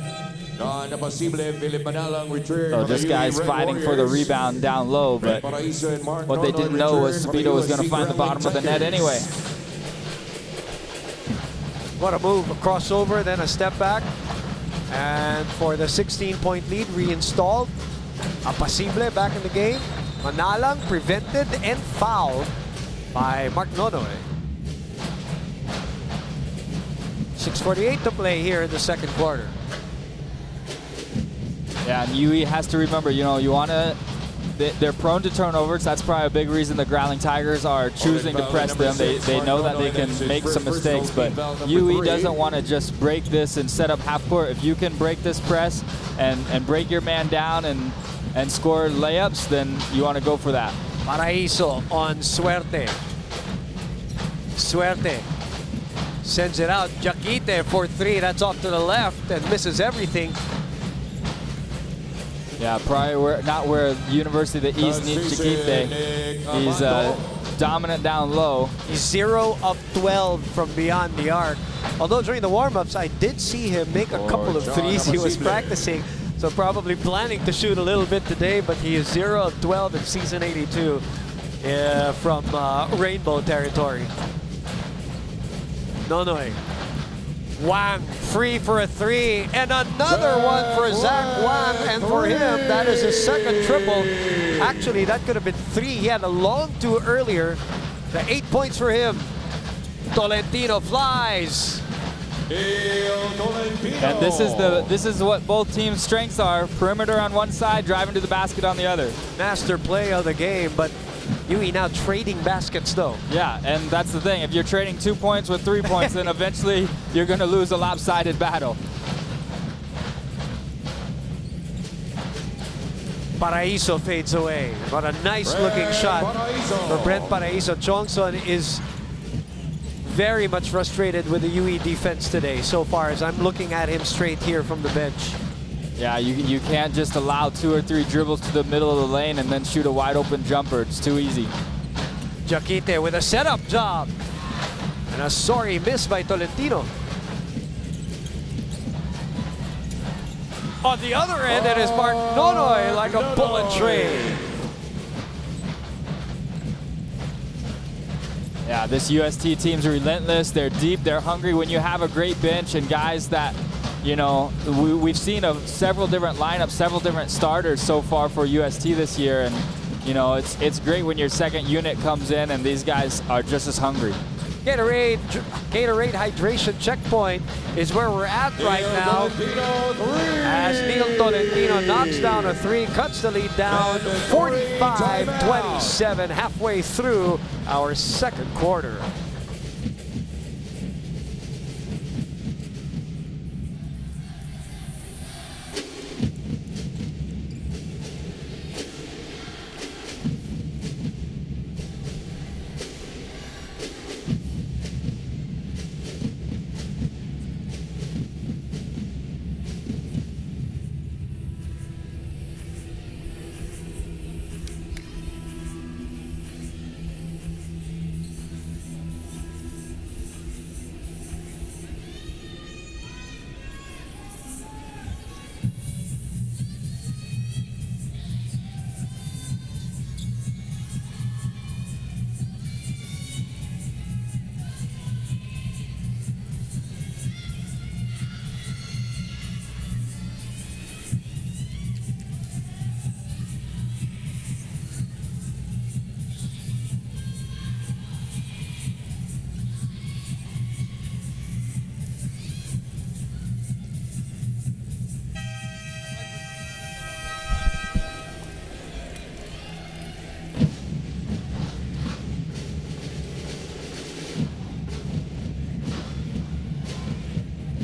So this guy's fighting for the rebound down low, but what they didn't know was Subido was going to find the bottom of the net anyway. What a move, a crossover, then a step back. And for the 16-point lead, reinstalled. Apasible back in the game. Manalang prevented and fouled by Mark Nonoy. 6:48 to play here in the second quarter. Yeah, and UE has to remember, you know, you want to, they're prone to turnovers. That's probably a big reason the Growling Tigers are choosing to press them. They know that they can make some mistakes, but UE doesn't want to just break this and set up half court. If you can break this press and break your man down and score layups, then you want to go for that. Paraiso on Suerte. Suerte sends it out. Jaquite for three. That's off to the left and misses everything. Yeah, probably not where University of the East needs Jaquite. He's dominant down low. He's 0 of 12 from beyond the arc. Although during the warm-ups, I did see him make a couple of threes. He was practicing, so probably planning to shoot a little bit today, but he is 0 of 12 in season 82 from Rainbow territory. Nonoy. Wang free for a three, and another one for Zach Wang, and for him, that is his second triple. Actually, that could have been three. He had a long two earlier. The 8 points for him. Tolentino flies. And this is what both teams' strengths are. Perimeter on one side, driving to the basket on the other. Master play of the game, but UE now trading baskets though. Yeah, and that's the thing. If you're trading 2 points with 3 points, then eventually you're going to lose a lopsided battle. Paraiso fades away. What a nice looking shot for Brent Paraiso. Chongson is very much frustrated with the UE defense today so far, as I'm looking at him straight here from the bench. Yeah, you can't just allow 2 or 3 dribbles to the middle of the lane and then shoot a wide open jumper. It's too easy. Jaquite with a setup job. And a sorry miss by Tolentino. On the other end, it is Mark Nonoy like a bullet train. Yeah, this UST team's relentless. They're deep, they're hungry. When you have a great bench and guys that, you know, we've seen several different lineups, several different starters so far for UST this year. And, you know, it's great when your second unit comes in and these guys are just as hungry. Gatorade hydration checkpoint is where we're at right now. As Neil Tolentino knocks down a 3, cuts the lead down 45-27 halfway through our second quarter.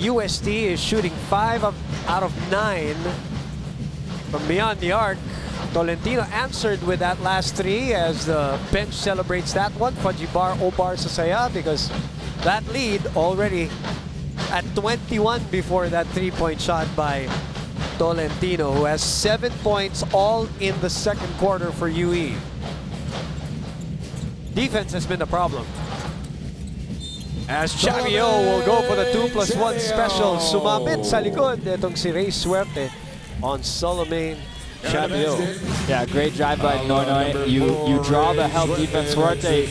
UST is shooting 5 out of 9 from beyond the arc. Tolentino answered with that last 3 as the bench celebrates that one. Fajibar Obar sa saya because that lead already at 21 before that 3-point shot by Tolentino, who has 7 points all in the second quarter for UE. Defense has been the problem. As Chavio will go for the 2+1 special. Sumabit sa likod itong si Ray Suerte on Solomon Chavio. Yeah, great drive by Nonoy. You draw the help defense. Suerte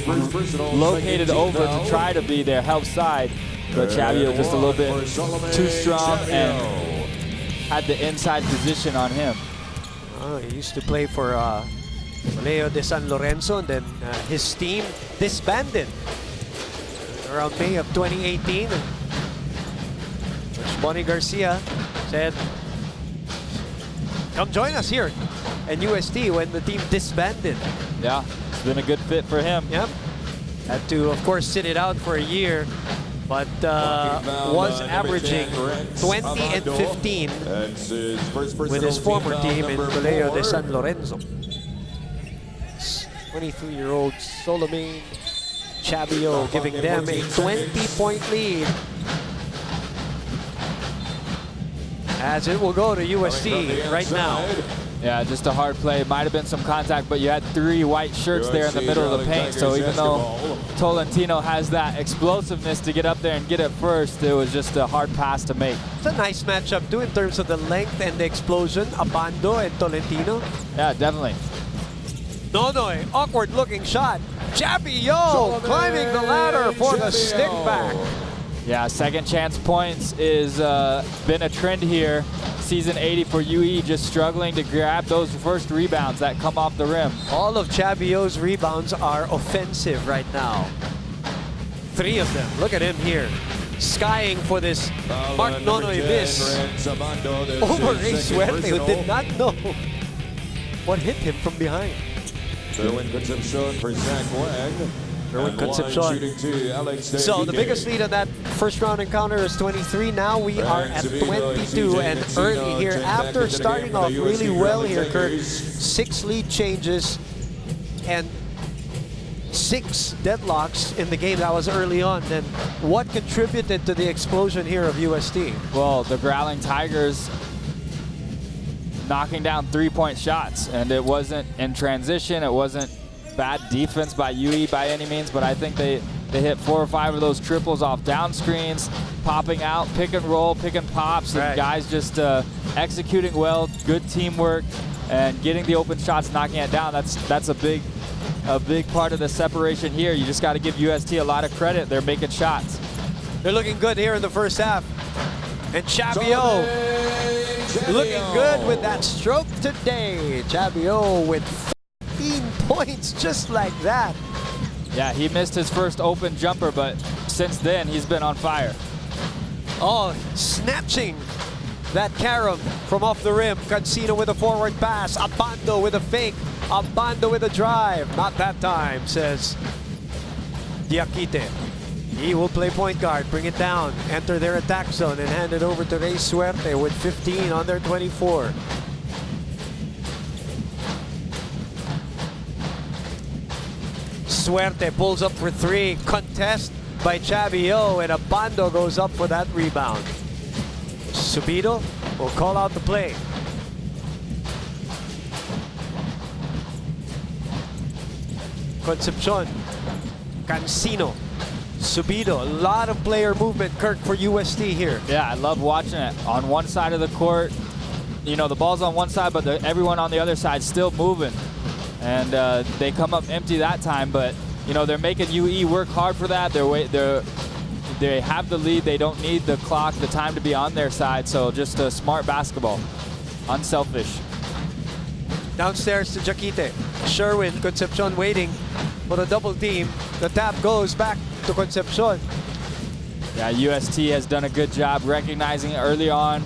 located over to try to be their help side, but Chavio just a little bit too strong and had the inside position on him. He used to play for Leo de San Lorenzo, and then his team disbanded around May of 2018. Coach Bonnie Garcia said, come join us here at UST when the team disbanded. Yeah, it's been a good fit for him. Yep. Had to, of course, sit it out for a year, but was averaging 20 and 15 with his former team in Colegio de San Lorenzo. 23-year-old Solomon Chavio giving them a 20-point lead as it will go to UST right now. Yeah, just a hard play. Might have been some contact, but you had 3 white shirts there in the middle of the paint. So even though Tolentino has that explosiveness to get up there and get it first, it was just a hard pass to make. It's a nice matchup too in terms of the length and the explosion. Abando and Tolentino. Yeah, definitely. Nonoy, awkward looking shot. Chavio climbing the ladder for the stick back. Yeah, second chance points is been a trend here. Season 80 for UE, just struggling to grab those first rebounds that come off the rim. All of Chavio's rebounds are offensive right now. 3 of them. Look at him here. Skying for this Mark Nonoy miss over Ray Suerte, who did not know what hit him from behind. Derwin Concepcion for Zach Wang. Derwin Concepcion. So the biggest lead on that first round encounter is 23. Now we are at 22 and early here after starting off really well here, Kurt. 6 lead changes and 6 deadlocks in the game. That was early on. Then what contributed to the explosion here of UST? Well, the Growling Tigers knocking down 3-point shots, and it wasn't in transition. It wasn't bad defense by UE by any means, but I think they They hit 4 or 5 of those triples off down screens, popping out, pick and roll, pick and pops, and guys just executing well, good teamwork, and getting the open shots, knocking it down. That's a big part of the separation here. You just got to give UST a lot of credit. They're making shots. They're looking good here in the first half. And Chabio looking good with that stroke today. Chabio with 15 points just like that. Yeah, he missed his first open jumper, but since then he's been on fire. Oh, snatching that carom from off the rim. Cancino with a forward pass. Abando with a fake. Abando with a drive. Not that time, says Diakite. He will play point guard, bring it down, enter their attack zone, and hand it over to Rey Suerte with 15 on their 24. Suerte pulls up for 3. Contest by Chabio, and Abando goes up for that rebound. Subido will call out the play. Concepcion. Cancino. Subido, a lot of player movement, Kirk, for UST here. Yeah, I love watching it. On one side of the court, you know, the ball's on one side, but everyone on the other side still moving. And they come up empty that time, but, you know, they're making UE work hard for that. They have the lead. They don't need the clock, the time to be on their side, so just a smart basketball. Unselfish. Downstairs to Jaquite. Sherwin, Concepcion waiting for the double team. The tap goes back to Concepcion. Yeah, UST has done a good job recognizing early on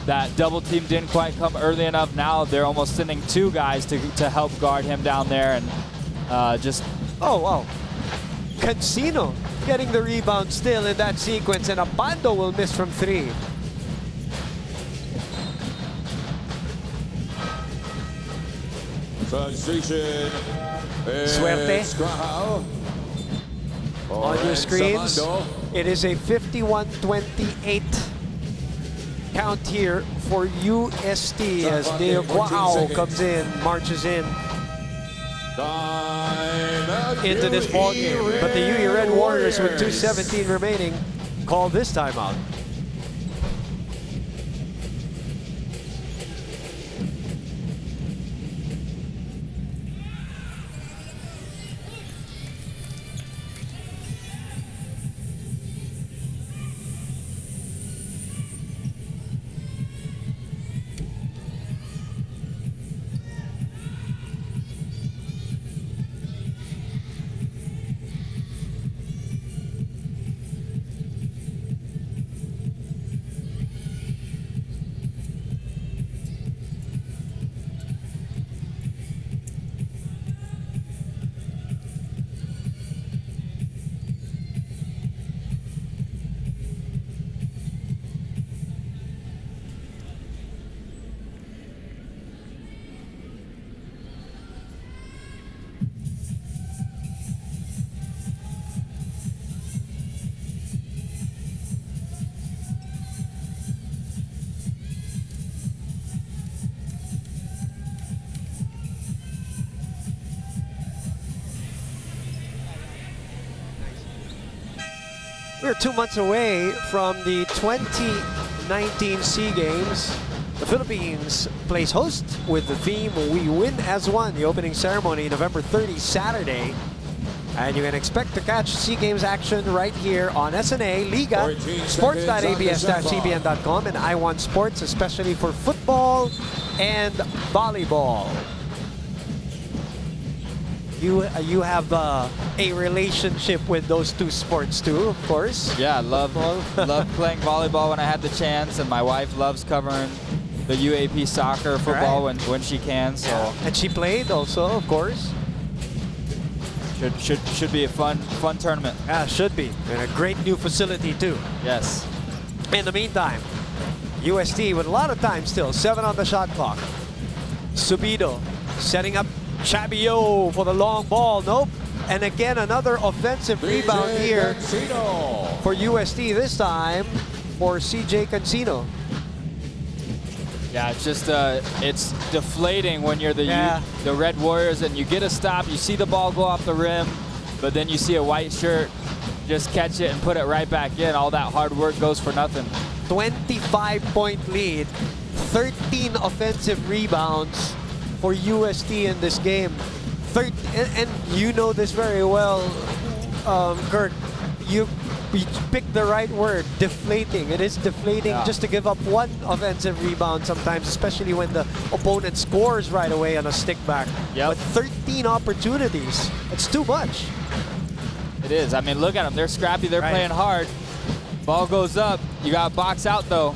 that double team didn't quite come early enough. Now they're almost sending 2 guys to help guard him down there, and just... Oh, wow. Cancino getting the rebound still in that sequence, and Abando will miss from 3. Transition. Suerte. On your screens, it is a 51-28 count here for UST as Deo Guao comes in, marches in into this ball game. But the UE Red Warriors with 2:17 remaining call this timeout. We're 2 months away from the 2019 SEA Games. The Philippines plays host with the theme We Win as One. The opening ceremony November 30, Saturday. And you can expect to catch SEA Games action right here on SNA, Liga, sports.abs-cbn.com, and I1 Sports, especially for football and volleyball. You have a relationship with those 2 sports too, of course. Yeah, love playing volleyball when I had the chance, and my wife loves covering the UAAP soccer, football when she can. So and she played also, of course. Should be a fun tournament. Yeah, should be, and a great new facility too. Yes. In the meantime, UST with a lot of time still, 7 on the shot clock. Subido setting up Chabio for the long ball. Nope. And again, another offensive rebound here for UST, this time for CJ Cancino. Yeah, it's just it's deflating when you're the Red Warriors and you get a stop, you see the ball go off the rim, but then you see a white shirt just catch it and put it right back in. All that hard work goes for nothing. 25-point lead, 13 offensive rebounds for UST in this game. And you know this very well, Kirk. You picked the right word, deflating. It is deflating just to give up one offensive rebound sometimes, especially when the opponent scores right away on a stick back. Yep. But 13 opportunities, it's too much. It is. I mean, look at them. They're scrappy. They're playing hard. Ball goes up. You got to box out, though.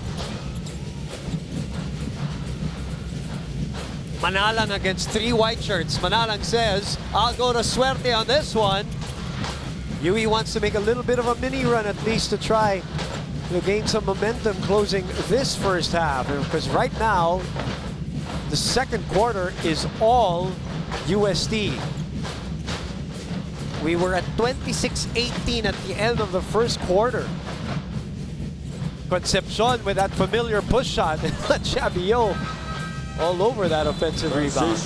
Manalang against 3 white shirts. Manalang says, I'll go to suerte on this one. UE wants to make a little bit of a mini run at least to try to gain some momentum closing this first half. Because right now, the second quarter is all UST. We were at 26-18 at the end of the first quarter. Concepcion with that familiar push shot. Chabio all over that offensive rebound.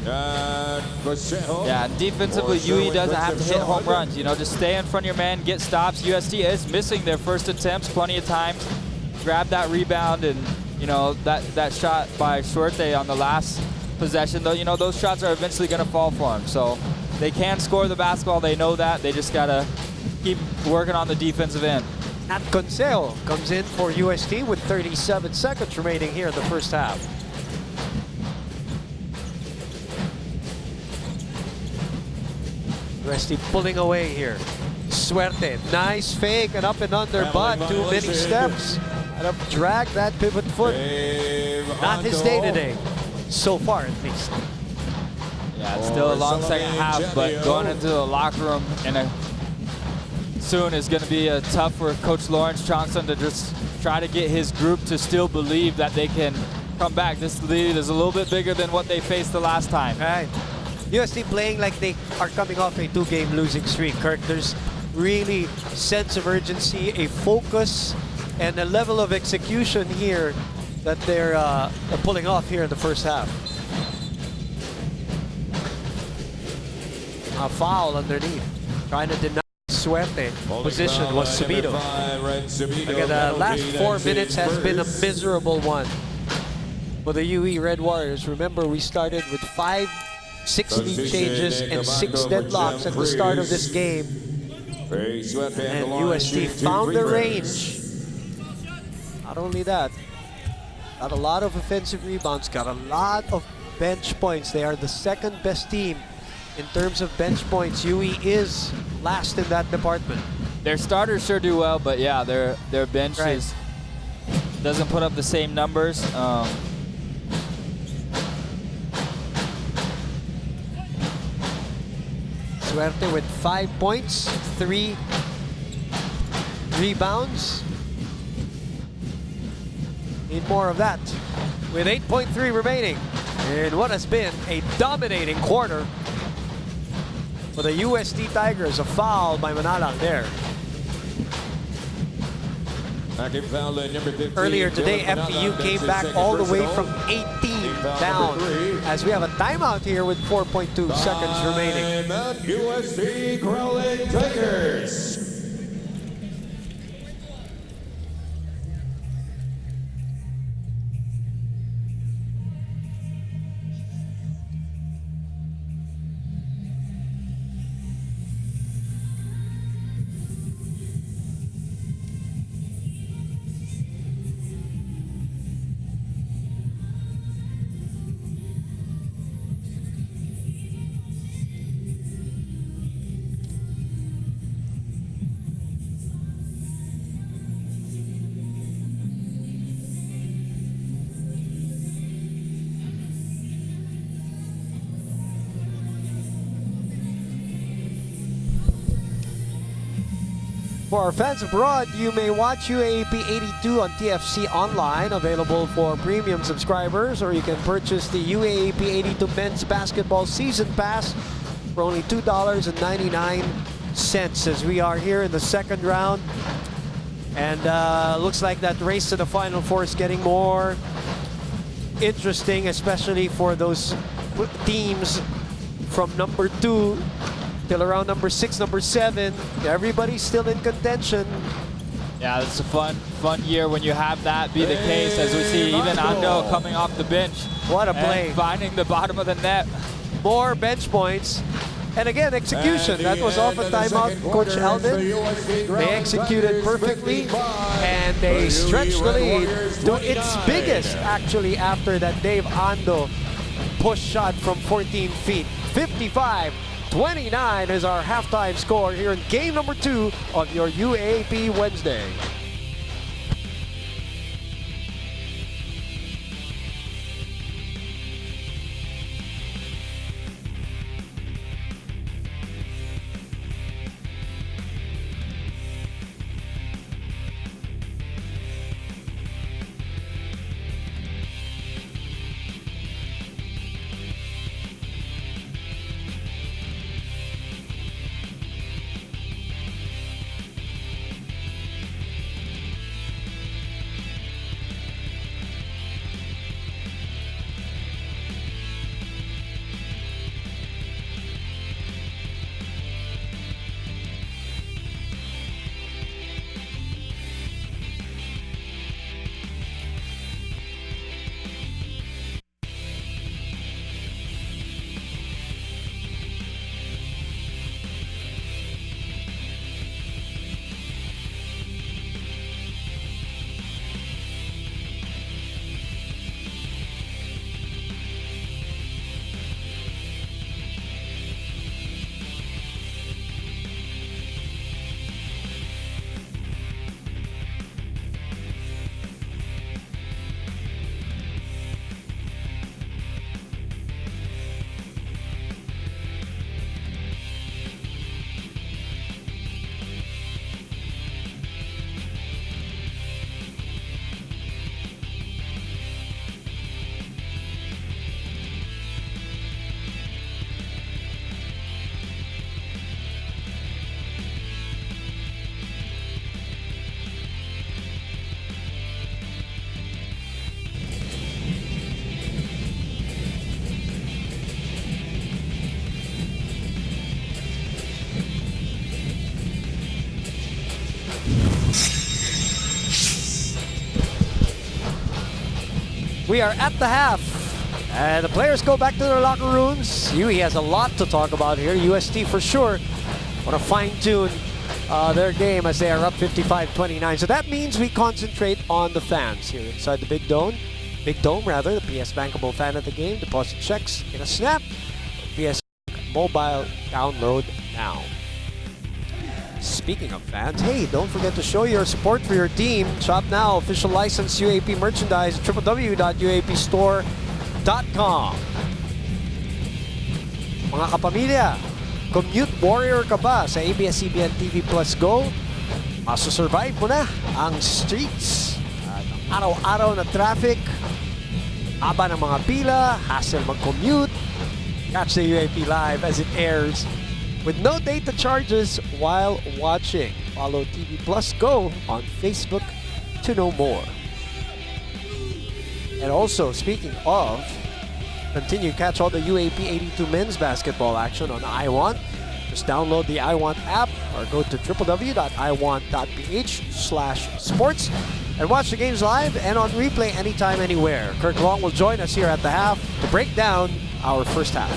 Yeah, and defensively, UE doesn't have to hit home runs. You know, just stay in front of your man, get stops. UST is missing their first attempts plenty of times. Grab that rebound, and you know that shot by Suerte on the last possession. Though, you know those shots are eventually going to fall for them. So they can score the basketball. They know that. They just gotta keep working on the defensive end. Nat Consejo comes in for UST with 37 seconds remaining here in the first half. UST pulling away here. Suerte, nice fake and up and under, but too many steps. And drag that pivot foot. Not his day today, so far at least. Yeah, it's still a long second half, but going into the locker room soon is going to be tough for Coach Lawrence Johnson to just try to get his group to still believe that they can come back. This lead is a little bit bigger than what they faced the last time. Right. UST playing like they are coming off a 2-game losing streak, Kirk. There's really sense of urgency, a focus, and a level of execution here that they're pulling off here in the first half. A foul underneath, trying to deny Suerte. Position was Subido. Again, the last 4 minutes has been a miserable one for the UE Red Warriors. Remember, we started with 6 lead changes and 6 deadlocks at the start of this game. And UST found their range. Not only that, got a lot of offensive rebounds, got a lot of bench points. They are the second best team in terms of bench points. UE is last in that department. Their starters sure do well, but yeah, their bench doesn't put up the same numbers. Suerte with 5 points, 3 rebounds. Need more of that. With 8.3 remaining in what has been a dominating quarter for the UST Tigers. A foul by Manalang there. Earlier today, FEU came back all the way from 18 down as we have a timeout here with 4.2 seconds remaining. UST Growling Tigers. For our fans abroad, you may watch UAAP 82 on TFC Online, available for premium subscribers, or you can purchase the UAAP 82 Men's Basketball Season Pass for only $2.99 as we are here in the second round. And looks like that race to the Final Four is getting more interesting, especially for those teams from number 2 till around number 6, number 7. Everybody's still in contention. Yeah, it's a fun year when you have that be the case, as we see even Ando coming off the bench. What a play. And finding the bottom of the net. More bench points. And again, execution. That was off a timeout, Coach Alvin. They executed perfectly, and they stretched the lead to its biggest, actually, after that Dave Ando push shot from 14 feet. 55-29 is our halftime score here in game number 2 of your UAAP Wednesday. We are at the half, and the players go back to their locker rooms. Yui has a lot to talk about here. UST for sure want to fine-tune their game as they are up 55-29. So that means we concentrate on the fans here inside the Big Dome. Big Dome, rather, the PS Bankable fan of the game. Deposit checks in a snap. PS Mobile download now. Speaking of fans, hey, don't forget to show your support for your team. Shop now, official licensed UAP merchandise at www.uapstore.com. Mga kapamilya, commute warrior ka ba sa ABS-CBN TV Plus Go? Maso-survive mo na ang streets. Araw-araw na traffic, haba ng mga pila, hassle mag-commute. Catch the UAP live as it airs with no data charges while watching. Follow TV Plus Go on Facebook to know more. And also, speaking of, continue to catch all the UAP 82 men's basketball action on iWant. Just download the iWant app or go to www.iwant.ph/sports and watch the games live and on replay anytime, anywhere. Kirk Long will join us here at the half to break down our first half.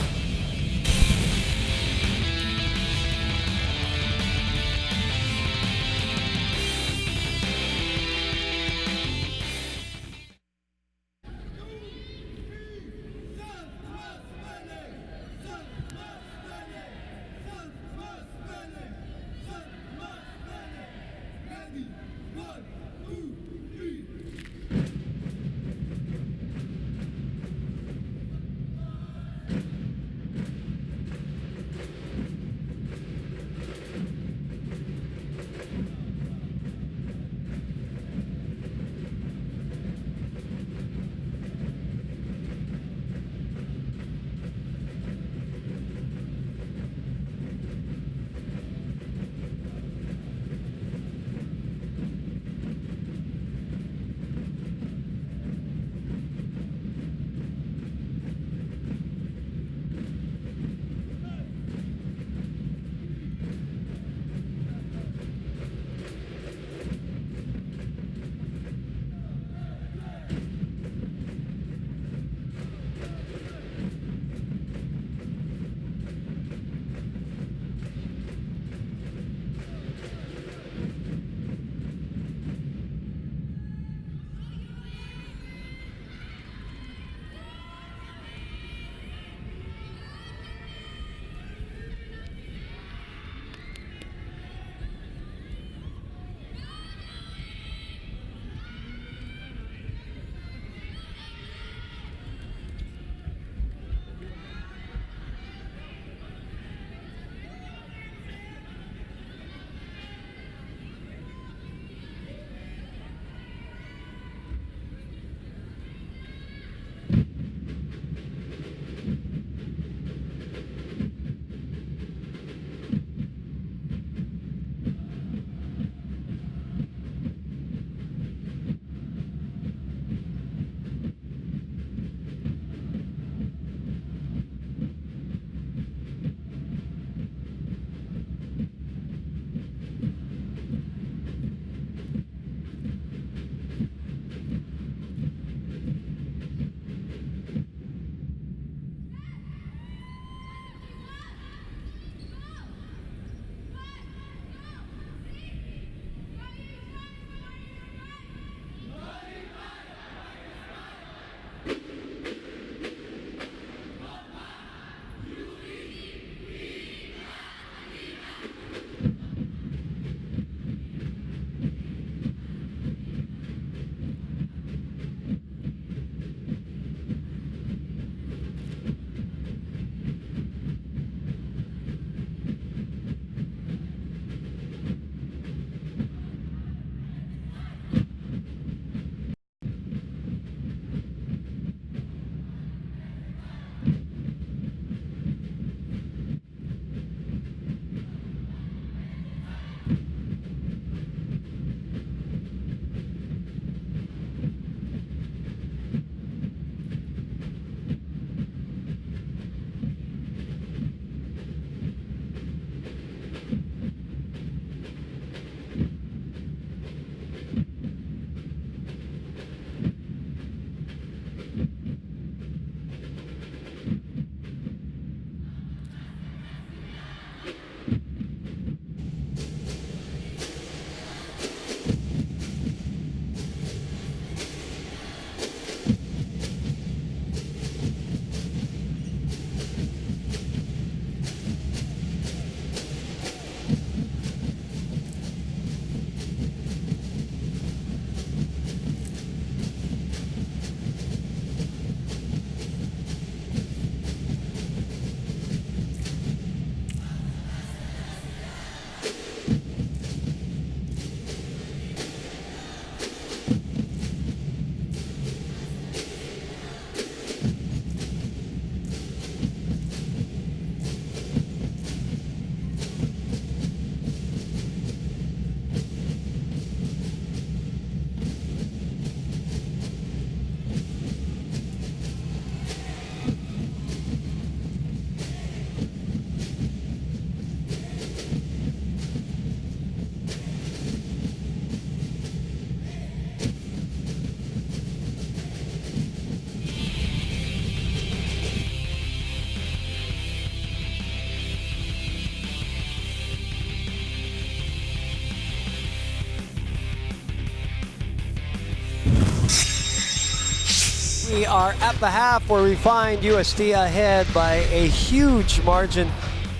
We are at the half where we find UST ahead by a huge margin,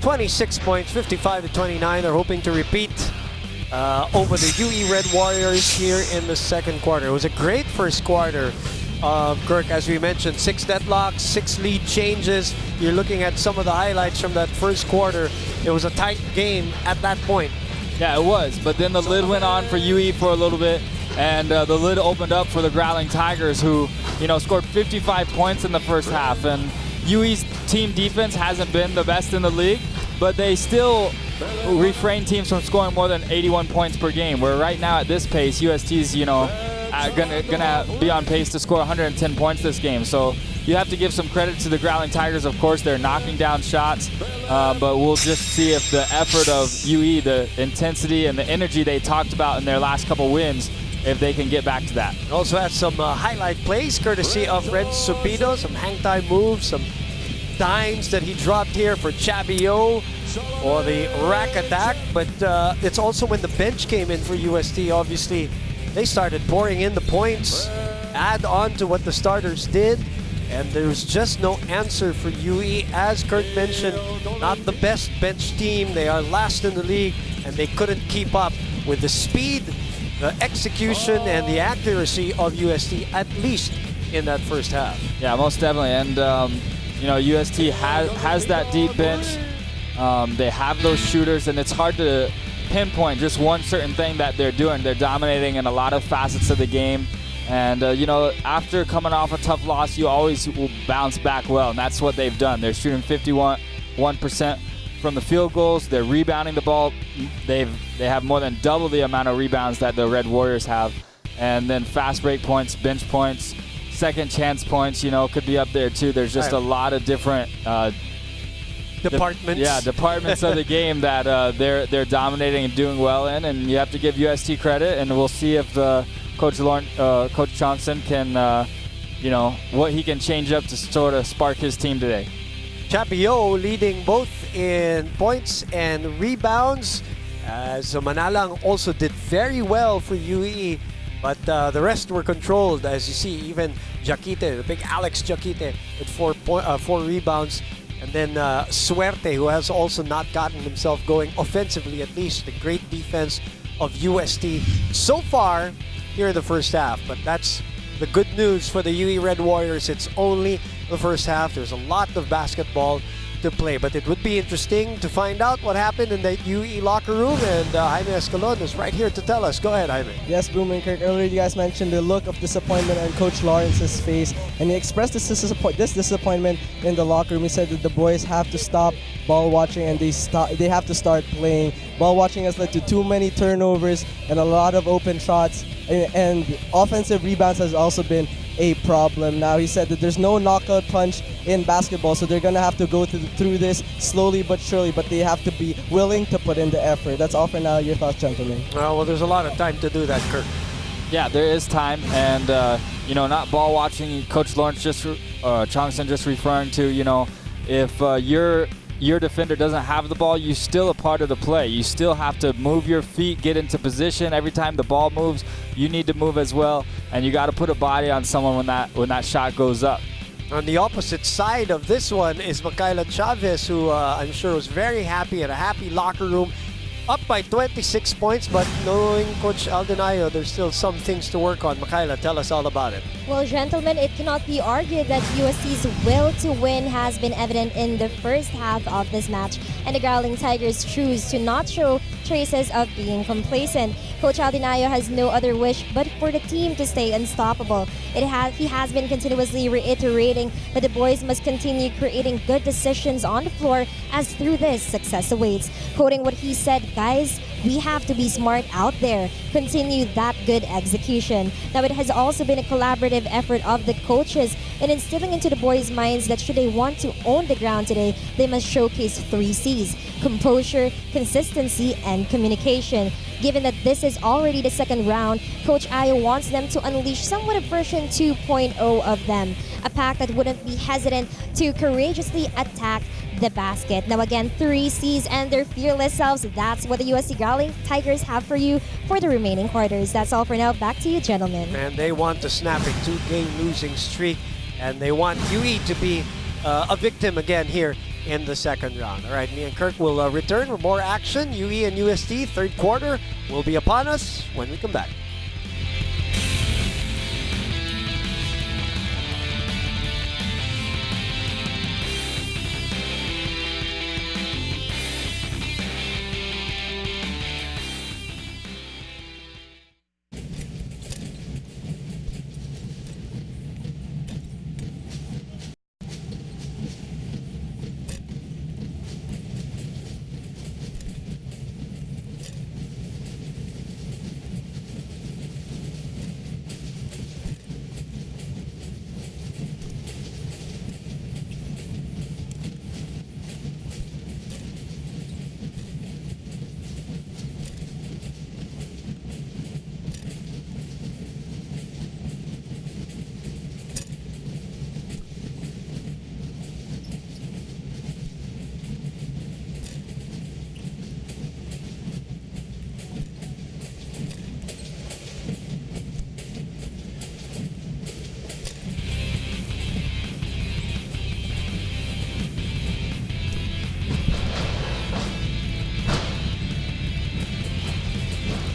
26 points, 55-29. They're hoping to repeat over the UE Red Warriors here in the second quarter. It was a great first quarter. Kirk, as we mentioned, 6 deadlocks, 6 lead changes. You're looking at some of the highlights from that first quarter. It was a tight game at that point. Yeah, it was. But then the lid went on for UE for a little bit, and the lid opened up for the Growling Tigers, who, scored 55 points in the first half. And UE's team defense hasn't been the best in the league, but they still refrain teams from scoring more than 81 points per game. Where right now at this pace, UST's, gonna be on pace to score 110 points this game. So you have to give some credit to the Growling Tigers. Of course, they're knocking down shots, but we'll just see if the effort of UE, the intensity and the energy they talked about in their last couple wins, if they can get back to that. Also had some highlight plays courtesy of Red Subido, some hang time moves, some dimes that he dropped here for Chabio or the rack attack. But it's also when the bench came in for UST, obviously, they started pouring in the points, add on to what the starters did, and there's just no answer for UE. As Kurt mentioned, not the best bench team. They are last in the league, and they couldn't keep up with the speed, the execution, and the accuracy of UST, at least in that first half. Yeah, most definitely. And, UST has that deep bench. They have those shooters, and it's hard to pinpoint just one certain thing that they're doing. They're dominating in a lot of facets of the game. And, after coming off a tough loss, you always will bounce back well, and that's what they've done. They're shooting 51% from the field goals. They're rebounding the ball. They have more than double the amount of rebounds that the Red Warriors have. And then fast break points, bench points, second chance points, could be up there too. There's just a lot of different departments. Departments of the game that they're dominating and doing well in, and you have to give UST credit. And we'll see if Coach Johnson can, what he can change up to sort of spark his team today. Chabio leading both in points and rebounds, as Manalang also did very well for UE, but the rest were controlled. As you see, even Jaquite, the big Alex Jaquite, with 4 rebounds. And then Suerte, who has also not gotten himself going offensively, at least. The great defense of UST so far here in the first half. But that's the good news for the UE Red Warriors. It's only the first half. There's a lot of basketball to play. But it would be interesting to find out what happened in that UE locker room. And Jaime Escalon is right here to tell us. Go ahead, Jaime. Yes, Boom and Kirk. Earlier, you guys mentioned the look of disappointment on Coach Lawrence's face, and he expressed this disappointment in the locker room. He said that the boys have to stop ball watching and they have to start playing. Ball watching has led to too many turnovers and a lot of open shots, and offensive rebounds has also been a problem. Now, he said that there's no knockout punch in basketball, so they're going to have to go through this slowly but surely, but they have to be willing to put in the effort. That's all for now. Your thoughts, gentlemen? Well, there's a lot of time to do that, Kirk. Yeah, there is time, and, not ball watching. Coach Lawrence Chongson just referring to, if your defender doesn't have the ball, you're still a part of the play. You still have to move your feet, get into position. Every time the ball moves, you need to move as well, and you got to put a body on someone when that shot goes up. On the opposite side of this one is Michaela Chavez, who I'm sure was very happy in a happy locker room. Up by 26 points, but knowing Coach Aldenayo, there's still some things to work on. Michaela, tell us all about it. Well, gentlemen, it cannot be argued that UST's will to win has been evident in the first half of this match, and the Growling Tigers choose to not show traces of being complacent. Coach Aldenayo has no other wish but for the team to stay unstoppable. He has been continuously reiterating that the boys must continue creating good decisions on the floor, as through this, success awaits. Quoting what he said, "Guys, we have to be smart out there. Continue that good execution." Now, it has also been a collaborative effort of the coaches in instilling into the boys' minds that should they want to own the ground today, they must showcase 3 C's: composure, consistency, and communication. Given that this is already the second round, Coach Ayo wants them to unleash somewhat of version 2.0 of them, a pack that wouldn't be hesitant to courageously attack the basket. Now again, 3 C's and their fearless selves. That's what the UST Growling Tigers have for you for the remaining quarters. That's all for now. Back to you, gentlemen. And they want to snap a 2-game losing streak and they want UE to be a victim again here in the second round. All right, me and Kirk will return with more action. UE and UST third quarter will be upon us when we come back.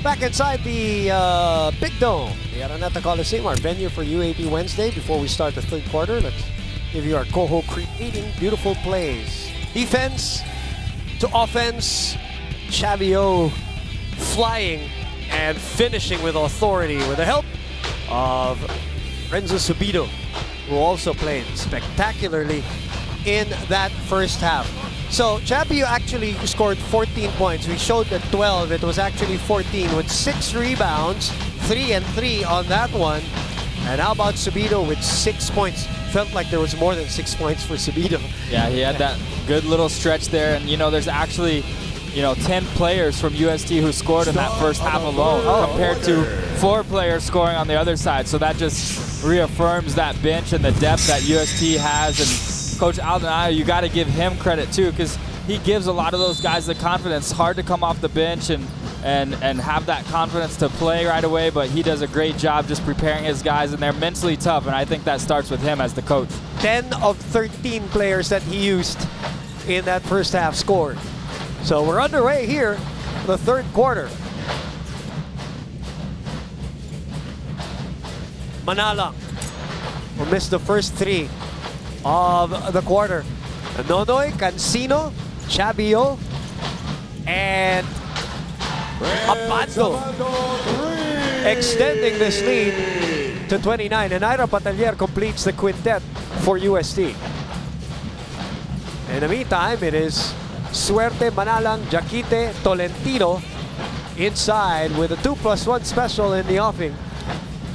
Back inside the Big Dome, the Araneta Coliseum, our venue for UAAP Wednesday. Before we start the third quarter, let's give you our Coho creating beautiful plays. Defense to offense, Chavio flying and finishing with authority with the help of Renzo Subido, who also played spectacularly in that first half. So Chavio actually scored 14 points. We showed at 12. It was actually 14 with 6 rebounds, 3 and 3 on that one. And how about Subido with 6 points? Felt like there was more than 6 points for Subido. Yeah, he had that good little stretch there. And, you know, there's actually, 10 players from UST who scored in that first half alone compared to 4 players scoring on the other side. So that just reaffirms that bench and the depth that UST has. And Coach Aldanayo, you got to give him credit too, because he gives a lot of those guys the confidence. It's hard to come off the bench and have that confidence to play right away, but he does a great job just preparing his guys, and they're mentally tough, and I think that starts with him as the coach. 10 of 13 players that he used in that first half scored. So we're underway here for the third quarter. Manalang will miss the first 3 of the quarter. Nonoy, Cancino, Chavio, and Abando extending this lead to 29. And Ira Patalier completes the quintet for UST. In the meantime, it is Suerte, Manalang, Jaquite, Tolentino inside with a 2+1 special in the offing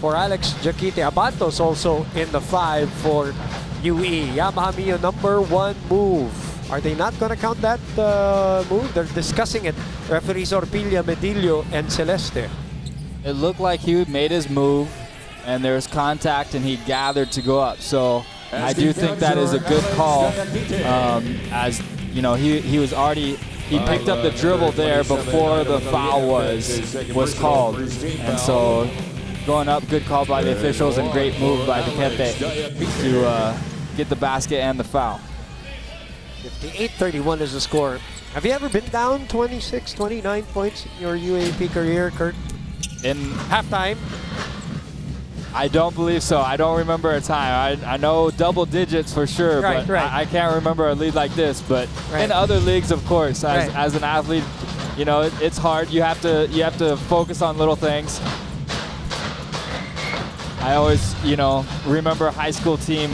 for Alex Jaquite. Abantos also in the 5 for UE. Yamaha Mio #1 move. Are they not going to count that move? They're discussing it. Referees Orpilla, Medillo, and Celeste. It looked like he made his move, and there was contact, and he gathered to go up. So I do think that is a good call. As you know, he was already. He picked up the dribble there before the foul was called, and so going up, good call by the officials, and great move by Piquete to get the basket and the foul. 58-31 is the score. Have you ever been down 26, 29 points in your UAAP career, Kurt? In halftime? I don't believe so. I don't remember a time. I know double digits for sure, but I can't remember a lead like this. But in other leagues, of course, as an athlete, it's hard. You have to focus on little things. I always, remember a high school team,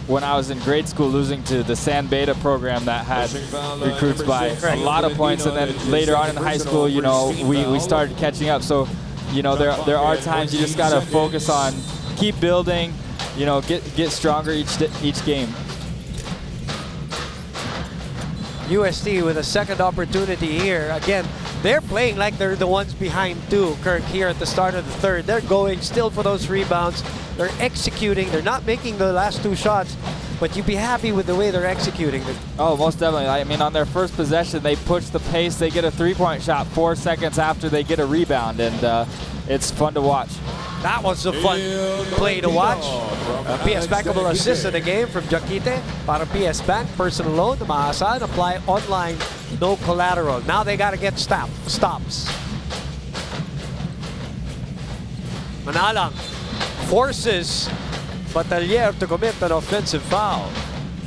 when I was in grade school, losing to the San Beta program that had recruits by a lot of points, and then later on in high school, we started catching up. So, there are times you just got to focus on, keep building, get stronger each game. UST with a second opportunity here. Again, they're playing like they're the ones behind too, Kirk, here at the start of the third. They're going still for those rebounds. They're executing. They're not making the last 2 shots, but you'd be happy with the way they're executing. Oh, most definitely. I mean, on their first possession, they push the pace. They get a 3-point shot 4 seconds after they get a rebound, and it's fun to watch. That was a fun play to watch. PS Bankable assist in the game from Jaquite. Para PS Bank, personal loan, maasahan, apply online, no collateral. Now they got to get stops. Manalang forces Batalier to commit an offensive foul.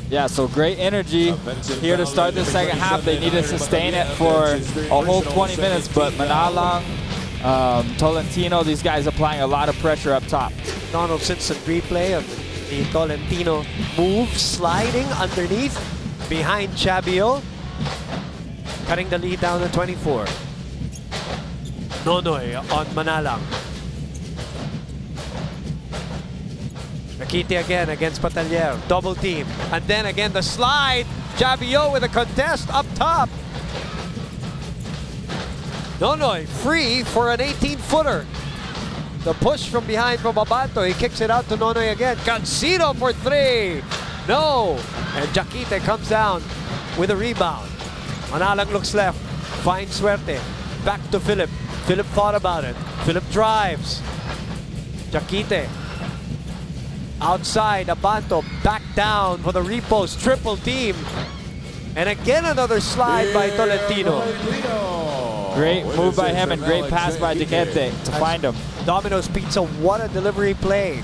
Yeah, so great energy here to start the second half. They need to sustain it for a whole 20 minutes, but Manalang, Tolentino, these guys applying a lot of pressure up top. Donald Simpson replay of the Tolentino move, sliding underneath behind Chabio, cutting the lead down to 24. Nonoy on Manalang. Nakiti again against Patalier, double team, and then again the slide. Chabio with a contest up top. Nonoy free for an 18-footer. The push from behind from Abanto. He kicks it out to Nonoy again. Cancino for three. No. And Jaquite comes down with a rebound. Manalang looks left. Finds Suerte. Back to Philip. Philip thought about it. Philip drives. Jaquite. Outside. Abanto back down for the repost. Triple team. And again another slide by Tolentino. Great move by him and great pass by Jaquite to find him. Domino's Pizza, what a delivery play.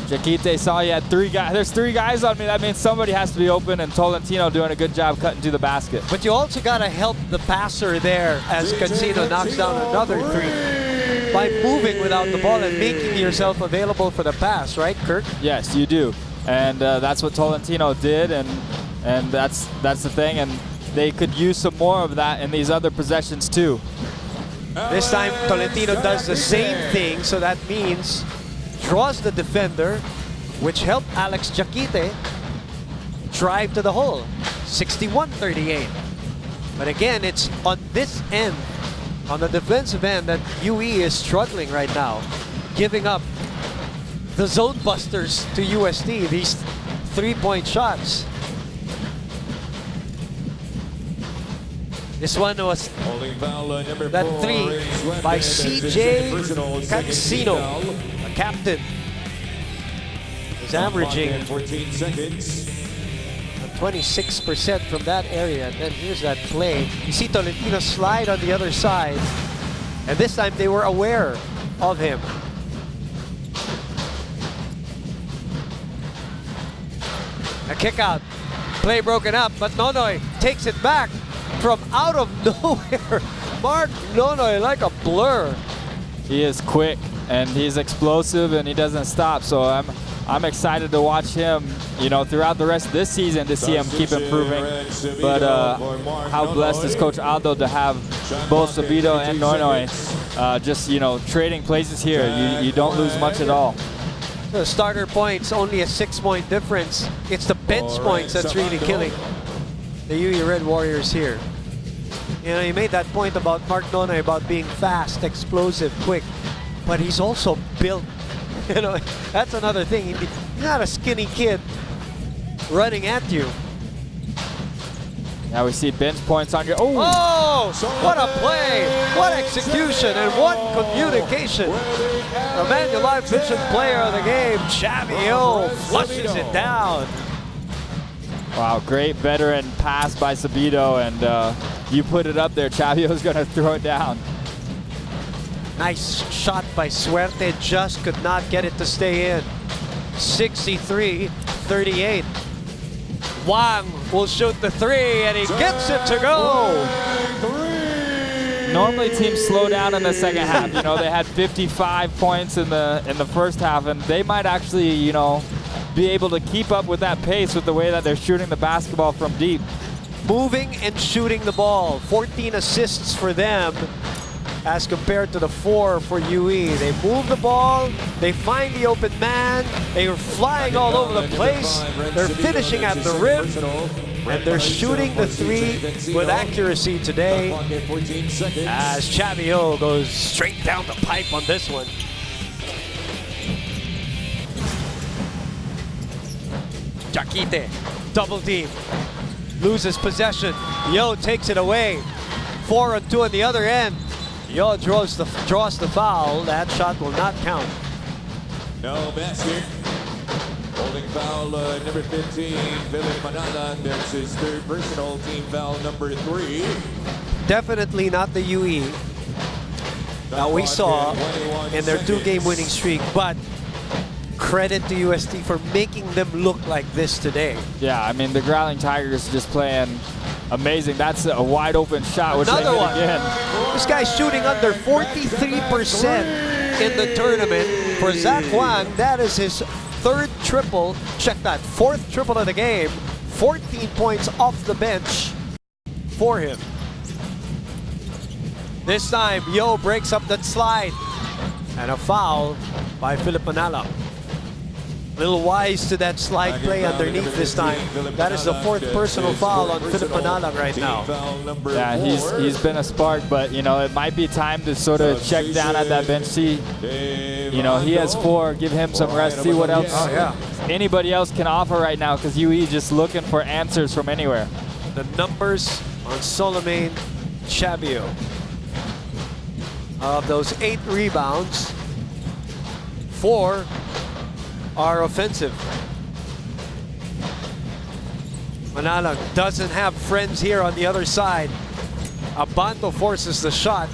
Jaquite saw he had three guys. There's three guys on me. That means somebody has to be open, and Tolentino doing a good job cutting to the basket. But you also got to help the passer there as Cancino knocks down another three by moving without the ball and making yourself available for the pass, right, Kirk? Yes, you do. And that's what Tolentino did, and that's the thing. And they could use some more of that in these other possessions too. This time Tolentino does the same thing, so that means draws the defender, which helped Alex Jaquite drive to the hole. 61-38. But again, it's on this end, on the defensive end, that UE is struggling right now, giving up the zone busters to UST, these three-point shots. This one was that three by CJ Cancino, the captain. Is averaging 26% from that area. And then here's that play. You see Tolentino slide on the other side. And this time they were aware of him. A kick out. Play broken up, but Nonoy takes it back. From out of nowhere, Mark Nonoy like a blur. He is quick and he's explosive and he doesn't stop. So I'm excited to watch him, you know, throughout the rest of this season to see him keep improving. But how blessed is Coach Aldo to have both Sabido and Nonoy just, you know, trading places here. You don't lose much at all. The starter points only a 6-point difference. It's the bench points that's really killing the UE Red Warriors here. You know, you made that point about Mark Nonoy about being fast, explosive, quick, but he's also built. You know, that's another thing. He's not a skinny kid running at you. Now we see bench points on your. Oh, what a play! What execution and what communication! The Man Your Life Vision player of the game, Chavio, flushes it down. Wow, great veteran pass by Sabido, and you put it up there. Chavio's going to throw it down. Nice shot by Suerte, just could not get it to stay in. 63-38. Wang will shoot the three, and he gets it to go. Normally teams slow down in the second half. You know, they had 55 points in the first half, and they might actually, you know, be able to keep up with that pace with the way that they're shooting the basketball from deep. Moving and shooting the ball. 14 assists for them as compared to the 4 for UE. They move the ball, they find the open man, they are flying all over the place, they're finishing at the rim, and they're shooting the three with accuracy today as Chavio goes straight down the pipe on this one. Jaquite, double team, loses possession. Yo takes it away. 4-on-2 on the other end. Yo draws the foul. That shot will not count. No basket. Holding foul number 15, Philip Manala. That's his third personal, team foul number 3. Definitely not the UE. Now we saw in their 2-game winning streak, but credit to UST for making them look like this today. Yeah, I mean, the Growling Tigers just playing amazing. That's a wide open shot. Which Another one. Again. This guy's shooting under 43% in the tournament. For Zach Wang, that is his 3rd triple. Check that, 4th triple of the game. 14 points off the bench for him. This time, Yo breaks up that slide. And a foul by Philip Manala. Little wise to that slide play underneath this time. That is the 4th personal foul on Philip Manala right now. Yeah, he's been a spark, but you know, it might be time to sort of check down at that bench. See, you know, he has 4. Give him some rest. See what else anybody else can offer right now, because UE just looking for answers from anywhere. The numbers on Solomon Chabio. Of those 8 rebounds, 4 are offensive. Manala doesn't have friends here on the other side. Abanto forces the shot.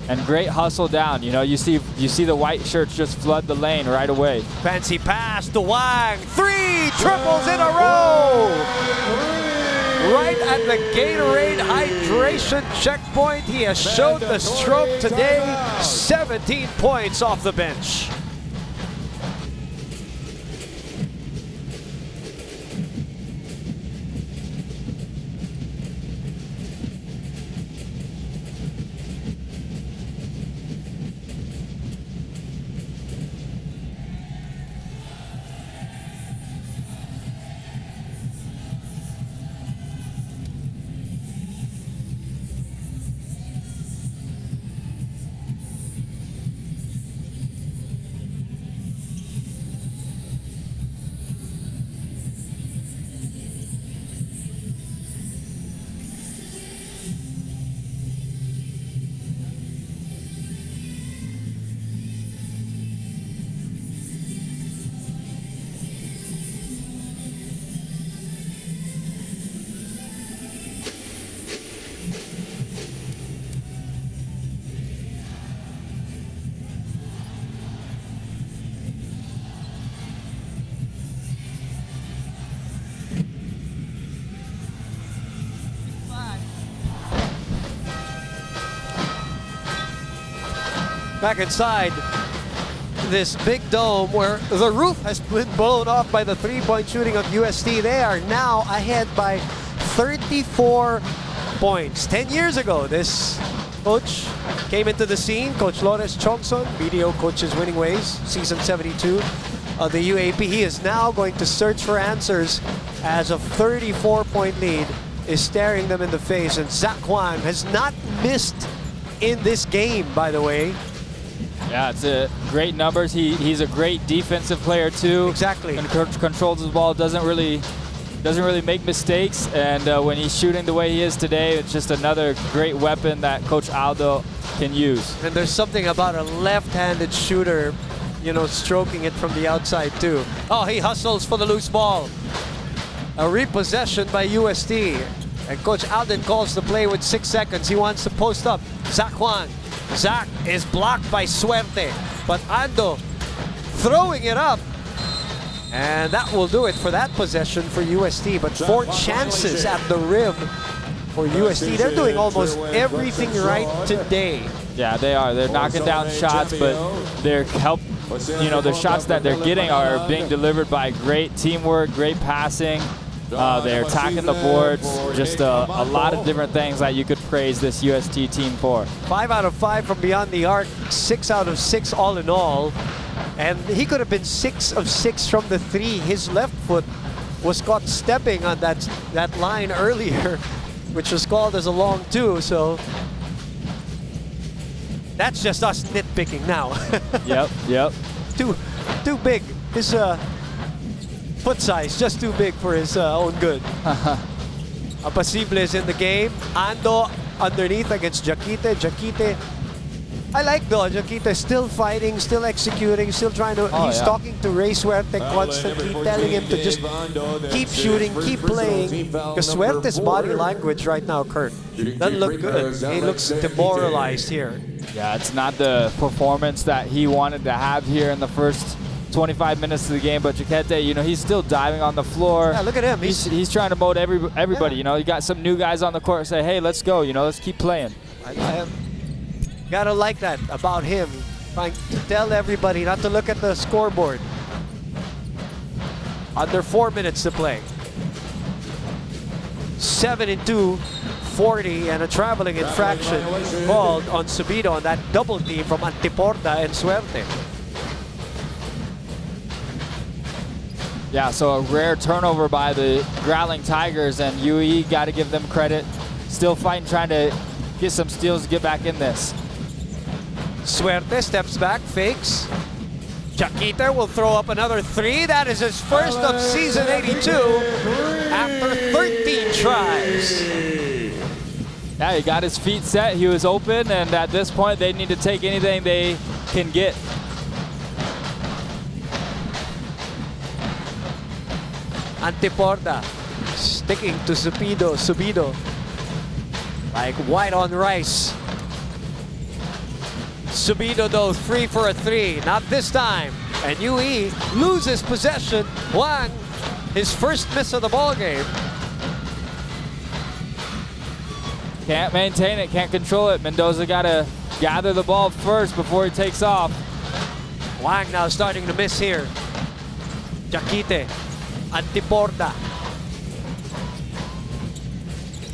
And great hustle down. You know, you see the white shirts just flood the lane right away. Fancy pass to Wang. 3 triples in a row. Right at the Gatorade hydration checkpoint. He has showed the stroke today. 17 points off the bench. Back inside this big dome where the roof has been blown off by the 3-point shooting of UST. They are now ahead by 34 points. 10 years ago, this coach came into the scene, Coach Lores Chongson, BDO Coaches Winning Ways, season 72 of the UAAP. He is now going to search for answers as a 34-point lead is staring them in the face. And Zach Juan has not missed in this game, by the way. Yeah, it's a great numbers. He's a great defensive player too. Exactly. And controls the ball, doesn't really make mistakes. And when he's shooting the way he is today, it's just another great weapon that Coach Aldo can use. And there's something about a left-handed shooter, you know, stroking it from the outside too. Oh, he hustles for the loose ball. A repossession by UST. And Coach Alden calls the play with 6 seconds. He wants to post up Zach Juan. Zach is blocked by Suerte, but Ando throwing it up. And that will do it for that possession for UST. But 4 chances at the rim for UST. They're doing almost everything right today. Yeah, they are. They're knocking down shots, but they're the shots that they're getting are being delivered by great teamwork, great passing. They're attacking the boards. Just a lot of different things that you could praise this UST team for. 5 out of 5 from beyond the arc, 6 out of 6 all in all. And he could have been 6 of 6 from the 3. His left foot was caught stepping on that line earlier, which was called as a long 2. So that's just us nitpicking now. Yep. Too big. His foot size just too big for his own good. Apasible is in the game. Ando underneath against Jaquite. Jaquite, I like though, Jaquite still fighting, still executing, still trying to, he's talking to Ray Suerte constantly, telling him to just keep shooting, keep playing. Because Suerte's body language right now, Kurt, doesn't look good. He looks demoralized here. Yeah, it's not the performance that he wanted to have here in the first 25 minutes of the game, but Jaquite, you know, he's still diving on the floor. Yeah, look at him. He's trying to mold everybody. You know, you got some new guys on the court. Say, hey, let's go. You know, let's keep playing. I gotta like that about him, trying to tell everybody not to look at the scoreboard. Under 4 minutes to play. 7-2, 40, and a traveling infraction called on Subido on that double team from Antiporda and Suerte. Yeah, so a rare turnover by the Growling Tigers, and UE got to give them credit. Still fighting, trying to get some steals to get back in this. Suerte steps back, fakes. Jaquite will throw up another three. That is his first of season 82 after 13 tries. Yeah, he got his feet set. He was open, and at this point, they need to take anything they can get. Antiporda sticking to Subido. Like white on rice. Subido though, 3 for a 3, not this time. And UE loses possession. Juan, his first miss of the ball game. Can't maintain it, can't control it. Mendoza got to gather the ball first before he takes off. Wang now starting to miss here. Jaquite, Antiporda.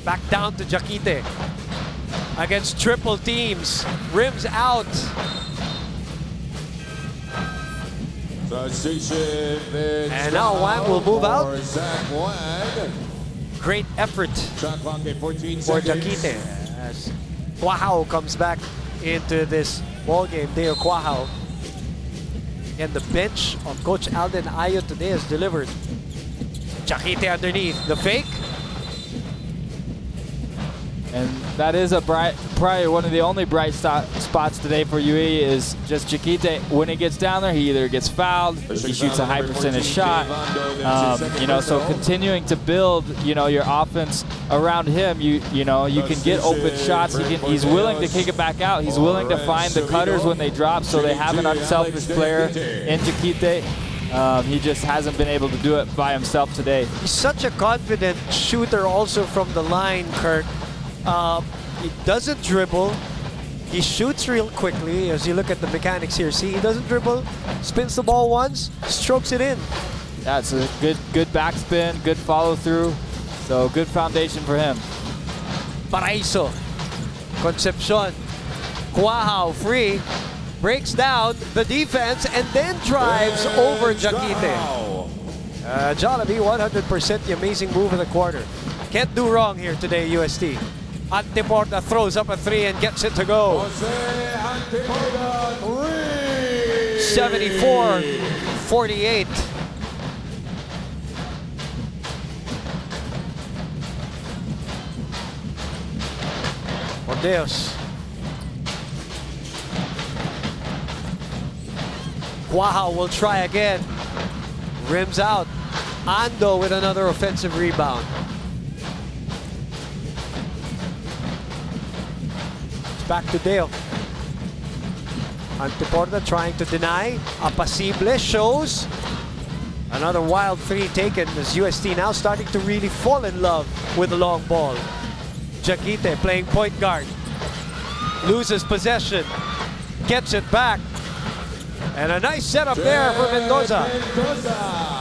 Back down to Jaquite. Against triple teams, rims out. And now Wang will move out. Great effort for Jaquite as Quahao comes back into this ball game. Deo Quahao. And the bench of Coach Alden Ayo today has delivered. Jaquite underneath, the fake. And that is probably one of the only bright spots today for UE is just Jaquite. When he gets down there, he either gets fouled, he shoots a high percentage shot. You know, so continuing to build, you know, your offense around him. You know, you can get open shots. He's willing to kick it back out. He's willing to find the cutters when they drop. So they have an unselfish player in Jaquite. He just hasn't been able to do it by himself today. He's such a confident shooter also from the line, Kirk. He doesn't dribble. He shoots real quickly. As you look at the mechanics here, see, he doesn't dribble, spins the ball once, strokes it in. Yeah, it's a good backspin, good follow through. So good foundation for him. Paraiso, Concepcion, Quahao free, breaks down the defense and then drives over Jaquite. Jollibee, 100% the amazing move of the quarter. Can't do wrong here today, UST. Antiporda throws up a 3 and gets it to go. 74-48. Ordeos. Quahao will try again. Rims out. Ando with another offensive rebound. Back to Deo. Antiporda trying to deny. Apacible shows. Another wild 3 taken as UST now starting to really fall in love with the long ball. Jaquite playing point guard. Loses possession. Gets it back. And a nice setup there for Mendoza.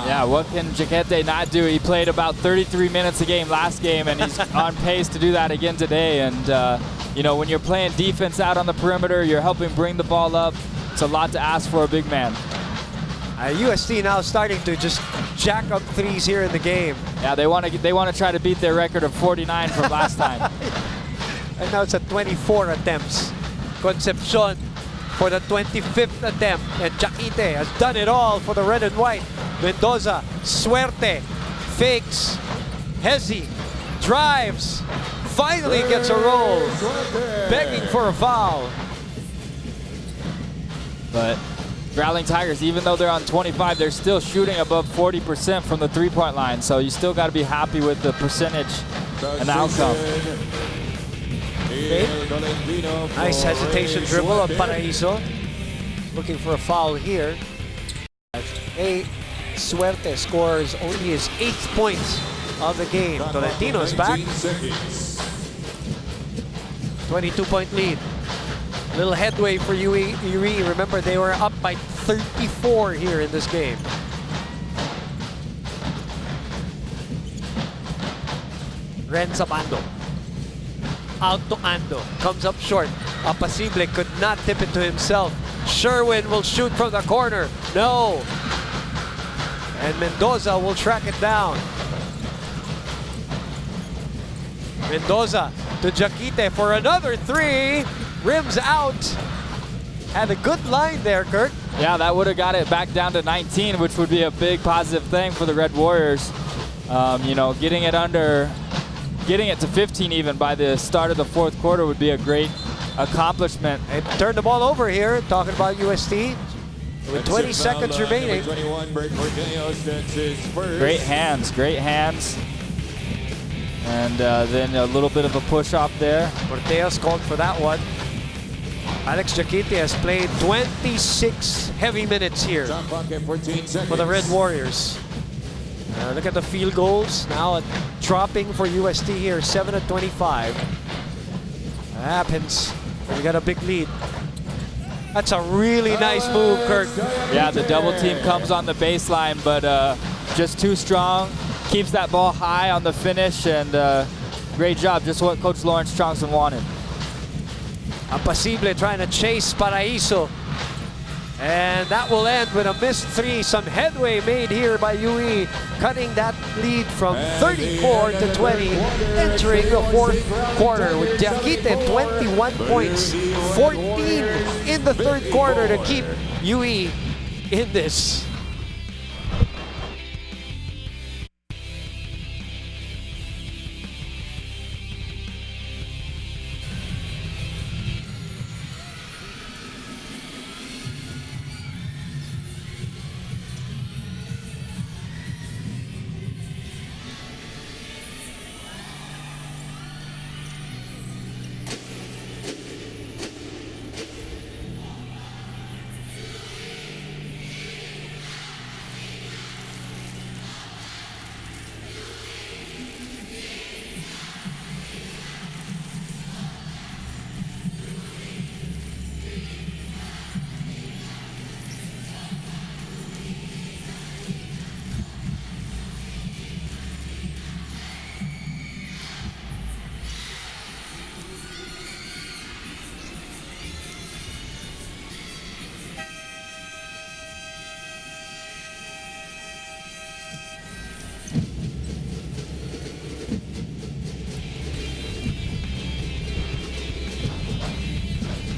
Yeah, what can Jaquite not do? He played about 33 minutes a game last game, and he's on pace to do that again today. And you know, when you're playing defense out on the perimeter, you're helping bring the ball up. It's a lot to ask for a big man. UST now starting to just jack up threes here in the game. Yeah, they want to try to beat their record of 49 from last time. And now it's at 24 attempts. Concepcion for the 25th attempt. And Jaquite has done it all for the red and white. Mendoza, Suerte, fakes, Hezi, drives, finally gets a roll, begging for a foul. But Growling Tigers, even though they're on 25, they're still shooting above 40% from the three-point line. So you still got to be happy with the percentage and the outcome. Nice hesitation dribble of Paraiso. Looking for a foul here. Suerte scores only his 8th points of the game. Tolentino's back. 22-point lead. Little headway for UE. Remember, they were up by 34 here in this game. Renza Bando. Out to Ando. Comes up short. Apacible could not tip it to himself. Sherwin will shoot from the corner. No. And Mendoza will track it down. Mendoza to Jaquite for another 3. Rims out. Had a good line there, Kurt. Yeah, that would have got it back down to 19, which would be a big positive thing for the Red Warriors. You know, getting it to 15 even by the start of the 4th quarter would be a great accomplishment. And turned the ball over here, talking about UST. With 20 seconds remaining. Great hands, great hands. And then a little bit of a push off there. Corteas called for that one. Alex Jaquite has played 26 heavy minutes here for the Red Warriors. Look at the field goals now dropping for UST here, 7 of 25. That happens when you got a big lead. That's a really nice move, Kurt. Yeah, the double team comes on the baseline, but just too strong. Keeps that ball high on the finish, and great job. Just what Coach Lawrence Strongson wanted. Apacible trying to chase Paraiso. And that will end with a missed 3. Some headway made here by UE, cutting that lead from 34 to 20, entering the 4th quarter with Jaquite 21 points, 14 in the 3rd quarter to keep UE in this.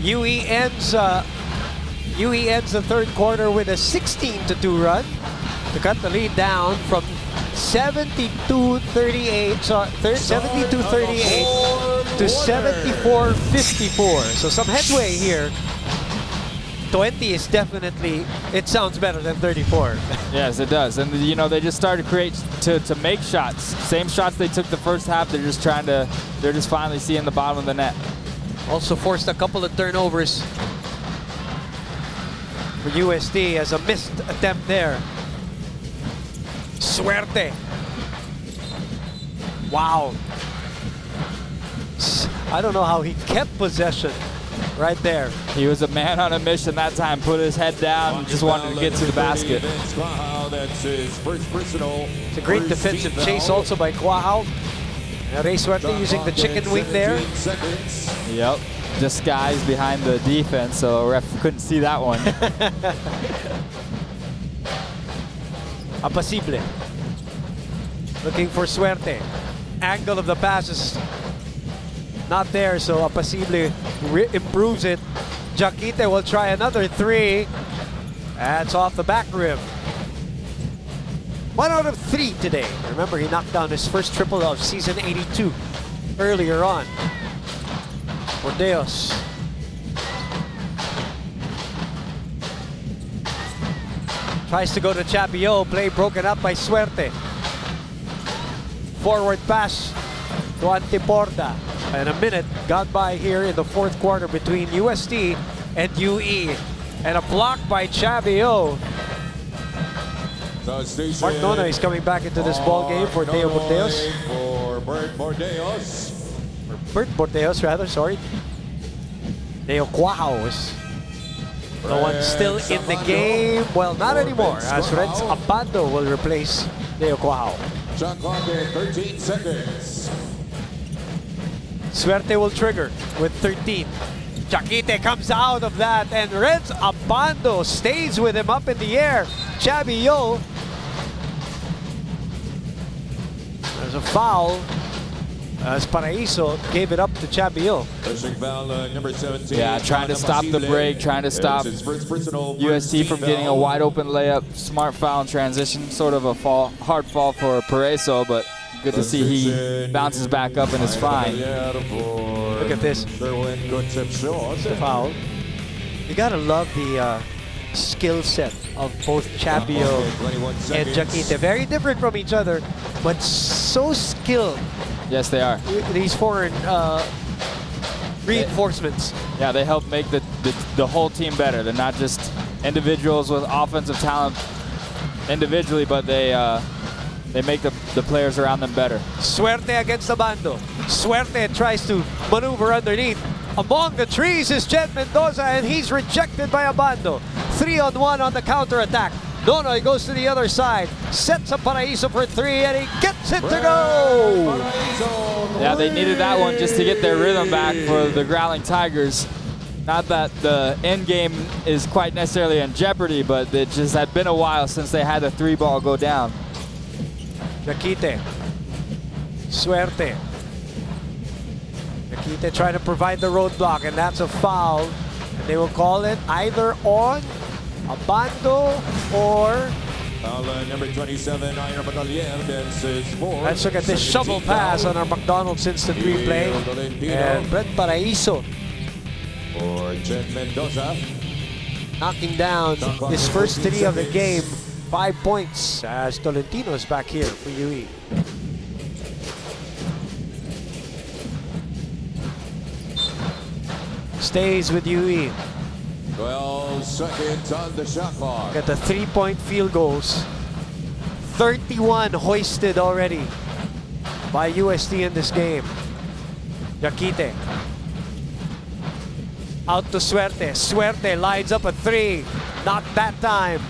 UE ends the 3rd quarter with a 16-2 run to cut the lead down from 72-38 to 74-54. So some headway here. 20 is definitely, it sounds better than 34. Yes, it does. And you know, they just started to make shots. Same shots they took the first half. They're just finally seeing the bottom of the net. Also forced a couple of turnovers for UST as a missed attempt there. Suerte. Wow. I don't know how he kept possession right there. He was a man on a mission that time. Put his head down and just wanted to get to the basket. It's a great defensive chase also by Quahao. Ray Suerte using the chicken wing there. Yep, disguised behind the defense, so ref couldn't see that one. Apacible. Looking for Suerte. Angle of the pass is not there, so Apacible improves it. Jaquite will try another 3. That's off the back rim. 1 out of 3 today. Remember, he knocked down his first triple of season 82 earlier on. Bordeos. Tries to go to Chabio, play broken up by Suerte. Forward pass to Antiporda. And a minute gone by here in the fourth quarter between UST and UE. And a block by Chabio. Mark Nonoy is coming back into this ball game for Teo Bordeos. For Bert Bordeos. Bert Bordeos, rather, sorry. Teo Quahaus. The one still in the game. Well, not anymore, as Renz Abando will replace Teo Quahao. Shot clock at 13 seconds. Suerte will trigger with 13. Jaquite comes out of that, and Renz Abando stays with him up in the air. Chabio. There's a foul as Paraiso gave it up to Chabio. Pushing foul, number 17. Yeah, trying to stop the break, trying to stop UST from getting a wide open layup. Smart foul in transition, sort of a hard fall for Paraiso, but good to see he bounces back up and is fine. Look at this. The foul. You gotta love the skill set of both Chabio and Jaquite. Very different from each other, but so skilled. Yes, they are. These foreign reinforcements. Yeah, they help make the whole team better. They're not just individuals with offensive talent individually, but they make the players around them better. Suerte against Abando. Suerte tries to maneuver underneath. Among the trees is Jet Mendoza, and he's rejected by Abando. 3-on-1 on the counter-attack. Nonoy goes to the other side, sets up Paraiso for three, and he gets it to go! Yeah, they needed that one just to get their rhythm back for the Growling Tigers. Not that the end game is quite necessarily in jeopardy, but it just had been a while since they had the three ball go down. Jaquite. Suerte. Jaquite trying to provide the roadblock, and that's a foul. And they will call it either on Abando or... number 27, Iron Batalier. Let's look at this shovel pass on our McDonald's instant replay. And Brett Paraiso For Jet Mendoza. knocking down his first three of the game. 5 points as Tolentino is back here for UE. Stays with UE. 12 seconds on the shot clock. Got the 3-point field goals. 31 hoisted already by UST in this game. Jaquite. Out to Suerte. Suerte lines up a three. Not that time.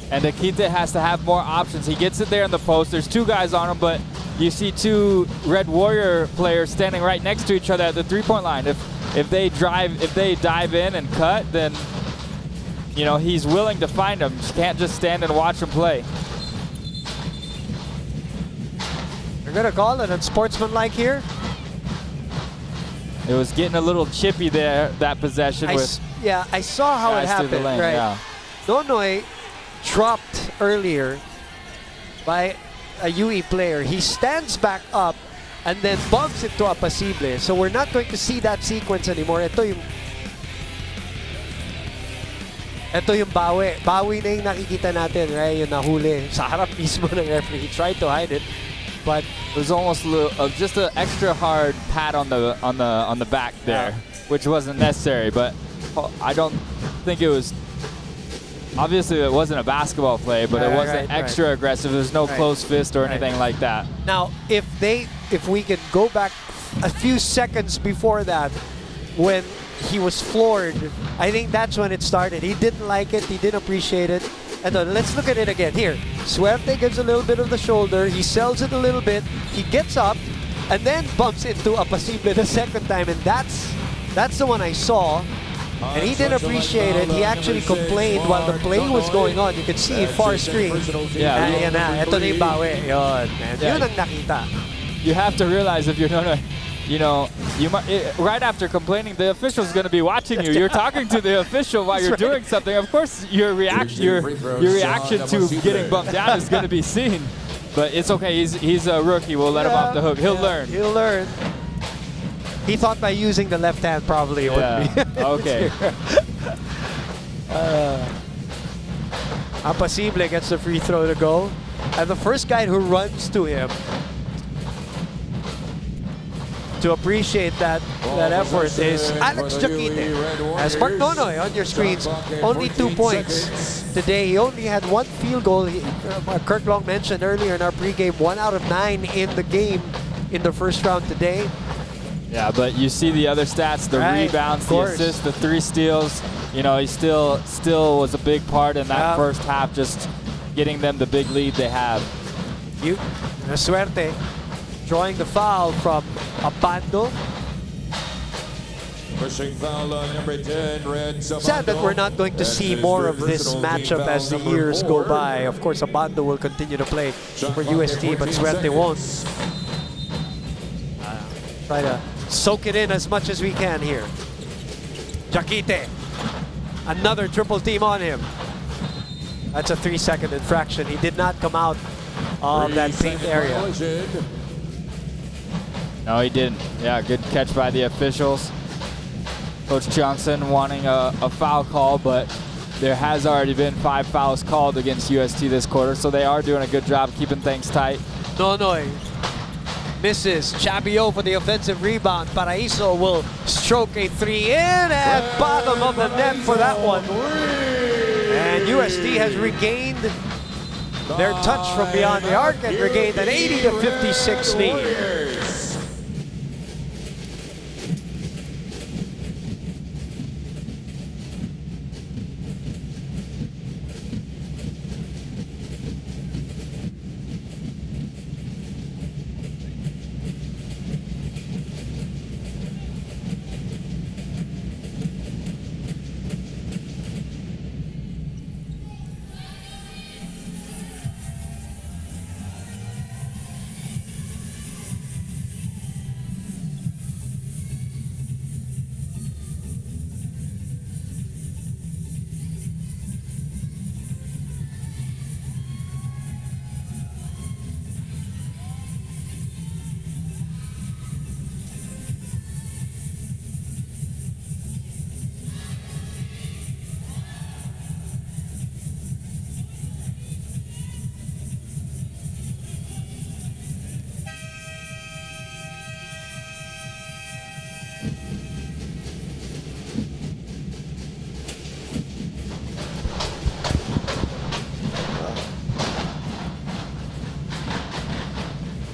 And Jaquite has to have more options. He gets it there in the post. There's two guys on him, but you see two Red Warrior players standing right next to each other at the three-point line. If they dive in and cut, then you know he's willing to find them. You can't just stand and watch him play. They're gonna call it unsportsmanlike here. It was getting a little chippy there, that possession with I saw how it guys through the happened. lane. Right. Yeah. Nonoy dropped earlier by a UE player. He stands back up and then bumps it to Apacible. So we're not going to see that sequence anymore. Ito yung bawi. Bawi na yung nakikita natin, right? Yung nahuli sa harap mismo ng referee. He tried to hide it, but it was almost a little, just an extra hard pat on the back there, which wasn't necessary. But I don't think it was. Obviously, it wasn't a basketball play, but it wasn't extra aggressive. There's no close fist or anything like that. Now, if we could go back a few seconds before that, when he was floored, I think that's when it started. He didn't like it. He didn't appreciate it. And let's look at it again. Here, Suerte gives a little bit of the shoulder. He sells it a little bit. He gets up and then bumps into Apacible the second time. And that's the one I saw. And he didn't appreciate it. He actually complained while the play was going on. You could see far screen. Yeah. Ayan na. Ito na yung bawi. Yun, man. Yun ang nakita. You have to realize if you're not, you know, right after complaining, the official's going to be watching you. You're talking to the official while you're doing something. Of course, your reaction to getting bumped down is going to be seen. But it's okay. He's a rookie. We'll let him off the hook. He'll learn. He'll learn. He thought by using the left hand probably it would be. Okay. Impossible gets the free throw to go. And the first guy who runs to him to appreciate that effort is Alex Jaquite. As Mark Nonoy on your screens, only 2 points today. He only had 1 field goal. Kirk Long mentioned earlier in our pregame, 1 out of 9 in the game in the first round today. Yeah, but you see the other stats, the rebounds, the assists, the 3 steals. You know, he still was a big part in that first half, just getting them the big lead they have. Suerte drawing the foul from Abando. Pushing foul on number 10, Red Sabando. Sad that we're not going to see more of this matchup as the years go by. Of course, Abando will continue to play for UST, but Suerte won't. Try to soak it in as much as we can here. Jaquite, another triple team on him. That's a 3-second infraction. He did not come out of that paint area. No, he didn't. Yeah, good catch by the officials. Coach Johnson wanting a foul call, but there has already been 5 fouls called against UST this quarter, so they are doing a good job keeping things tight. Nonoy misses. Chabio for the offensive rebound. Paraiso will stroke a 3 in at bottom of the net for that one. And UST has regained their touch from beyond the arc and regained an 80-56 lead.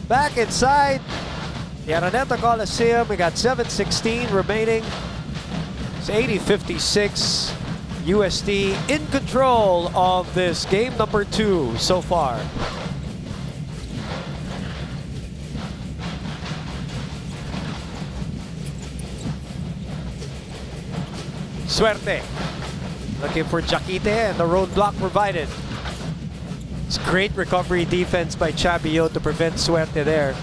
Back inside the Araneta Coliseum, we got 7:16 remaining. It's 80-56. UST in control of this game number 2 so far. Suerte looking for Jaquite, and the roadblock provided. It's great recovery defense by Chabio to prevent Suerte there.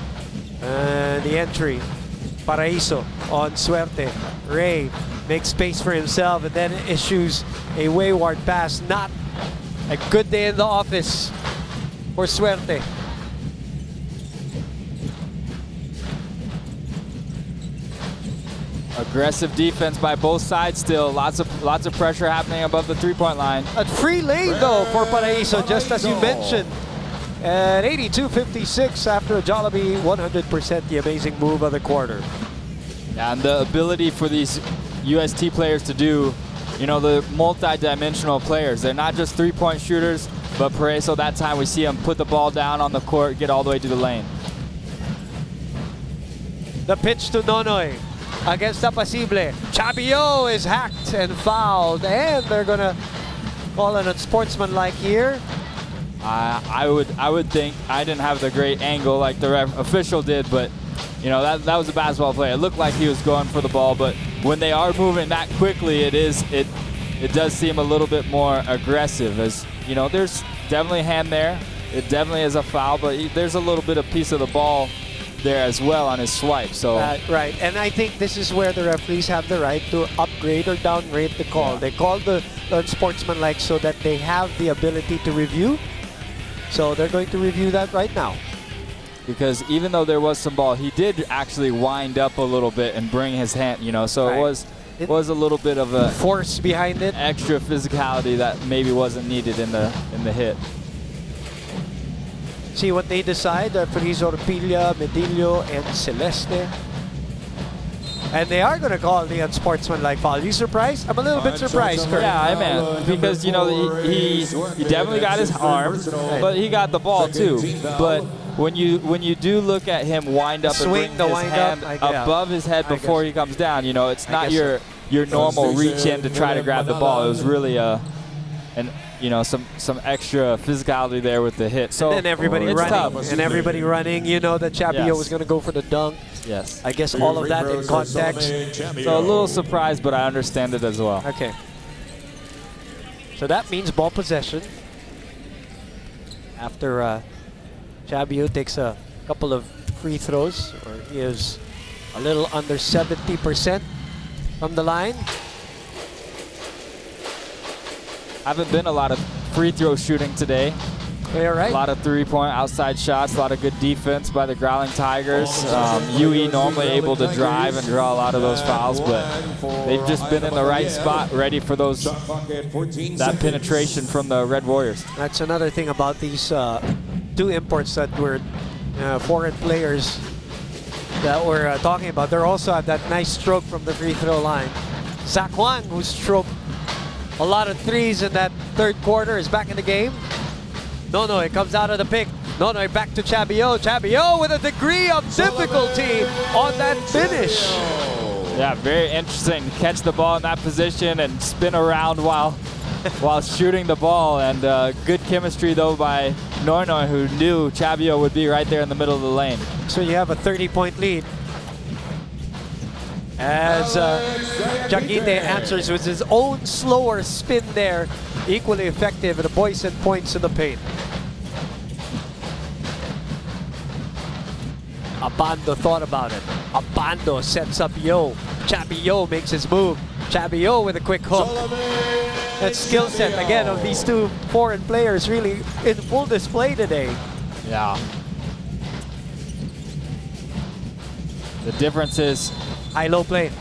And the entry, Paraiso on Suerte. Ray makes space for himself and then issues a wayward pass. Not a good day in the office for Suerte. Aggressive defense by both sides still. Lots of pressure happening above the 3-point line. A free lane though for Paraiso, just as you mentioned. At 82-56 after Jollibee 100% the amazing move of the quarter. Yeah, and the ability for these UST players to do, you know, the multi-dimensional players. They're not just 3-point shooters, but Paraiso, that time we see him put the ball down on the court, get all the way to the lane. The pitch to Nonoy against Apasible. Chabio is hacked and fouled, and they're gonna call it unsportsmanlike here. I would think, I didn't have the great angle like the official did, but you know, that was a basketball play. It looked like he was going for the ball, but when they are moving that quickly, it does seem a little bit more aggressive. As you know, there's definitely a hand there. It definitely is a foul, but there's a little bit of piece of the ball there as well on his swipe. So right, and I think this is where the referees have the right to upgrade or downgrade the call. They call the unsportsmanlike so that they have the ability to review. So they're going to review that right now. because even though there was some ball, he did actually wind up a little bit and bring his hand, you know, so Right. it was a little bit of a Force behind it. extra physicality that maybe wasn't needed in the hit. See what they decide. Frizo, Orpilla, Medillo, and Celeste. And they are going to call the unsportsmanlike foul. You surprised? I'm a little bit surprised, Kurt. Yeah, I mean, because you know he definitely got his arm, but he got the ball too. But when you do look at him wind up and Swing bring the his wind hand up, yeah. above his head I before guess. he comes down, you know, it's I not guess your normal reach in to try to grab the ball. It was really some extra physicality there with the hit. So And then everybody it's running. tough. And everybody running. You know that Chabio Yes. was going to go for the dunk. Yes. I guess all of that in context. So a little surprised, but I understand it as well. Okay. So that means ball possession. After Chabio takes a couple of free throws, or he is a little under 70% from the line. Haven't been a lot of free throw shooting today. Are you all right? A lot of three-point outside shots, a lot of good defense by the Growling Tigers. UE normally able to drive and draw a lot of those fouls, but they've just been in the right spot, ready for that penetration from the Red Warriors. That's another thing about these two imports that were foreign players that we're talking about. They also have that nice stroke from the free throw line. Zach Juan, who stroked a lot of threes in that third quarter, is back in the game. No, it comes out of the pick. No, back to Chabio. Chabio with a degree of difficulty on that finish. Yeah, very interesting. Catch the ball in that position and spin around while shooting the ball. And good chemistry, though, by Noynoy, who knew Chabio would be right there in the middle of the lane. So you have a 30-point lead. As Jaquite answers with his own slower spin there, equally effective, and the boys send points to the paint. Abando thought about it. Abando sets up Yo. Chabio makes his move. Chabio with a quick hook. That skill set, again, of these two foreign players really in full display today. Yeah. The difference is, High-low play.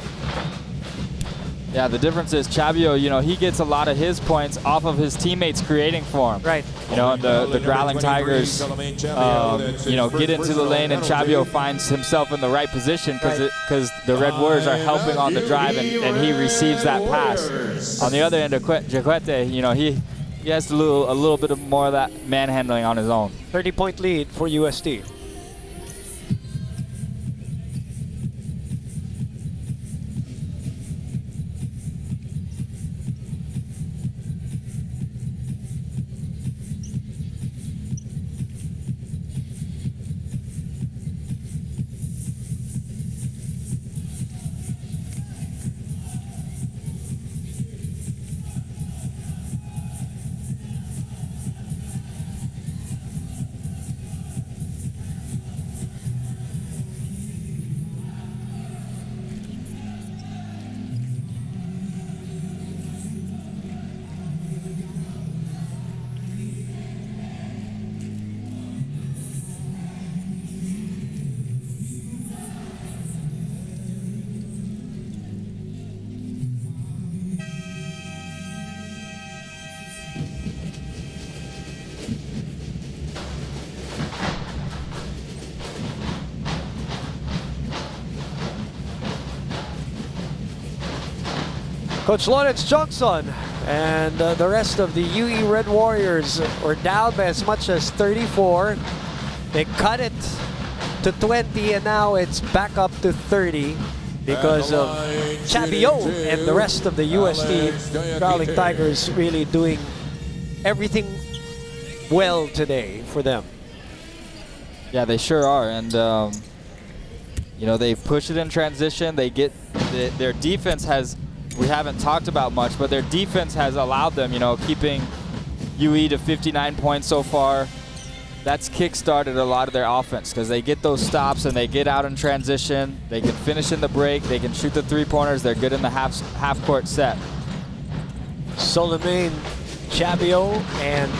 yeah, the difference is Chabio, you know, he gets a lot of his points off of his teammates creating for him. Right. You know, and the Growling Tigers, you know, get into the lane, and Chabio finds himself in the right position because the Red Warriors are helping on the drive, and he receives that pass. On the other end of Jaquete, you know, he has a little bit of more of that manhandling on his own. 30-point lead for UST. Coach Lawrence Johnson and the rest of the UE Red Warriors were down by as much as 34. They cut it to 20, and now it's back up to 30 because of Chabio and the rest of the UST Growling Tigers really doing everything well today for them. Yeah, they sure are, and you know, they push it in transition. They get their defense has. We haven't talked about much, but their defense has allowed them, you know, keeping UE to 59 points so far. That's kick-started a lot of their offense because they get those stops and they get out in transition. They can finish in the break. They can shoot the three-pointers. They're good in the half-court set. Solomon, Chabio, and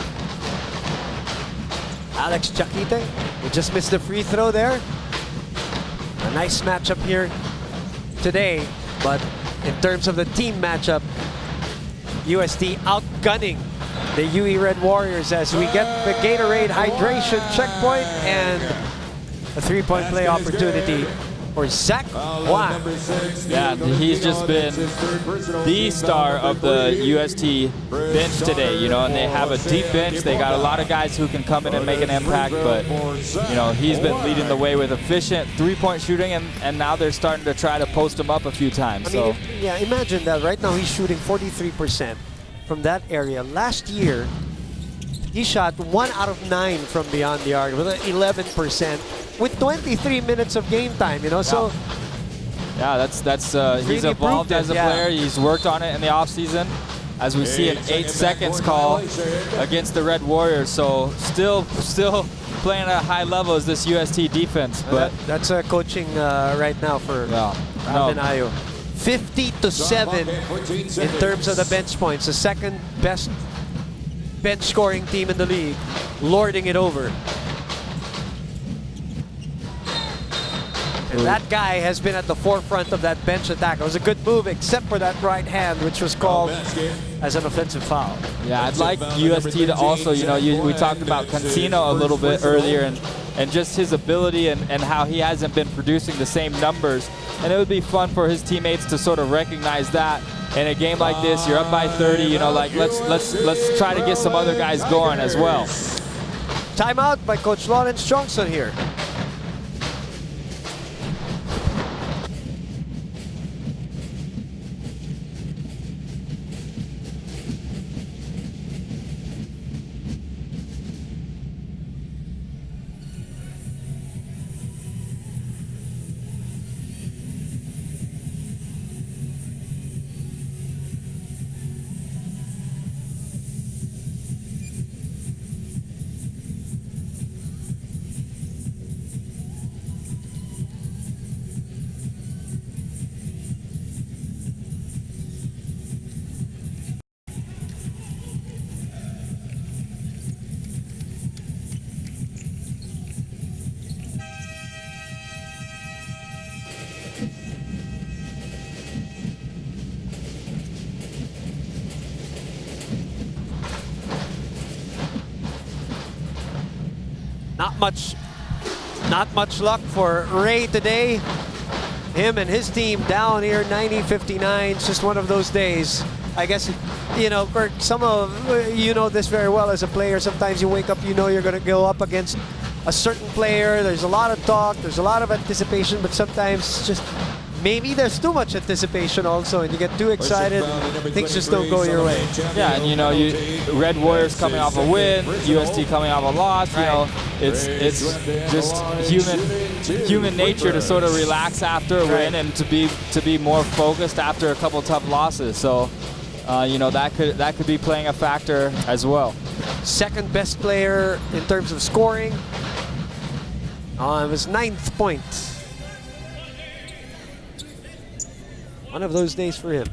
Alex Chaquite, we just missed the free throw there. A nice matchup here today, but in terms of the team matchup, UST outgunning the UE Red Warriors as we get the Gatorade hydration checkpoint and a three-point play opportunity for Zach Juan. Yeah, he's just been the star of the UST bench today, you know, and they have a deep bench. They got a lot of guys who can come in and make an impact, but, you know, he's been leading the way with efficient three-point shooting, and now they're starting to try to post him up a few times. I mean, yeah, imagine that. Right now he's shooting 43% from that area. Last year, he shot 1 out of 9 from beyond the arc with 11%. With 23 minutes of game time, you know, so yeah, that's he's really evolved as a player. He's worked on it in the offseason, as we see an 8 seconds call against the Red Warriors. So still playing at a high level is this UST defense. But that's coaching right now for Alvin Ayo. 50-7 in terms of the bench points. The second best bench scoring team in the league, lording it over. And that guy has been at the forefront of that bench attack. It was a good move, except for that right hand, which was called as an offensive foul. Yeah, I'd like UST to also, you know, we talked about Cancino a little bit earlier, and just his ability and how he hasn't been producing the same numbers. And it would be fun for his teammates to sort of recognize that. In a game like this, you're up by 30, you know, like let's try to get some other guys going as well. Timeout by Coach Lawrence Johnson here. Not much luck for Ray today. Him and his team down here 90-59. It's just one of those days. I guess, you know, Kirk, some of you know this very well as a player. Sometimes you wake up, you know you're going to go up against a certain player. There's a lot of talk, there's a lot of anticipation, but sometimes just maybe there's too much anticipation also, and you get too excited, things just don't go your way. Yeah, and you know, Red Warriors coming off a win, UST coming off a loss, you know, it's just human nature to sort of relax after a win and to be more focused after a couple tough losses. So, you know, that could be playing a factor as well. Second best player in terms of scoring. It was 9th point. One of those days for him.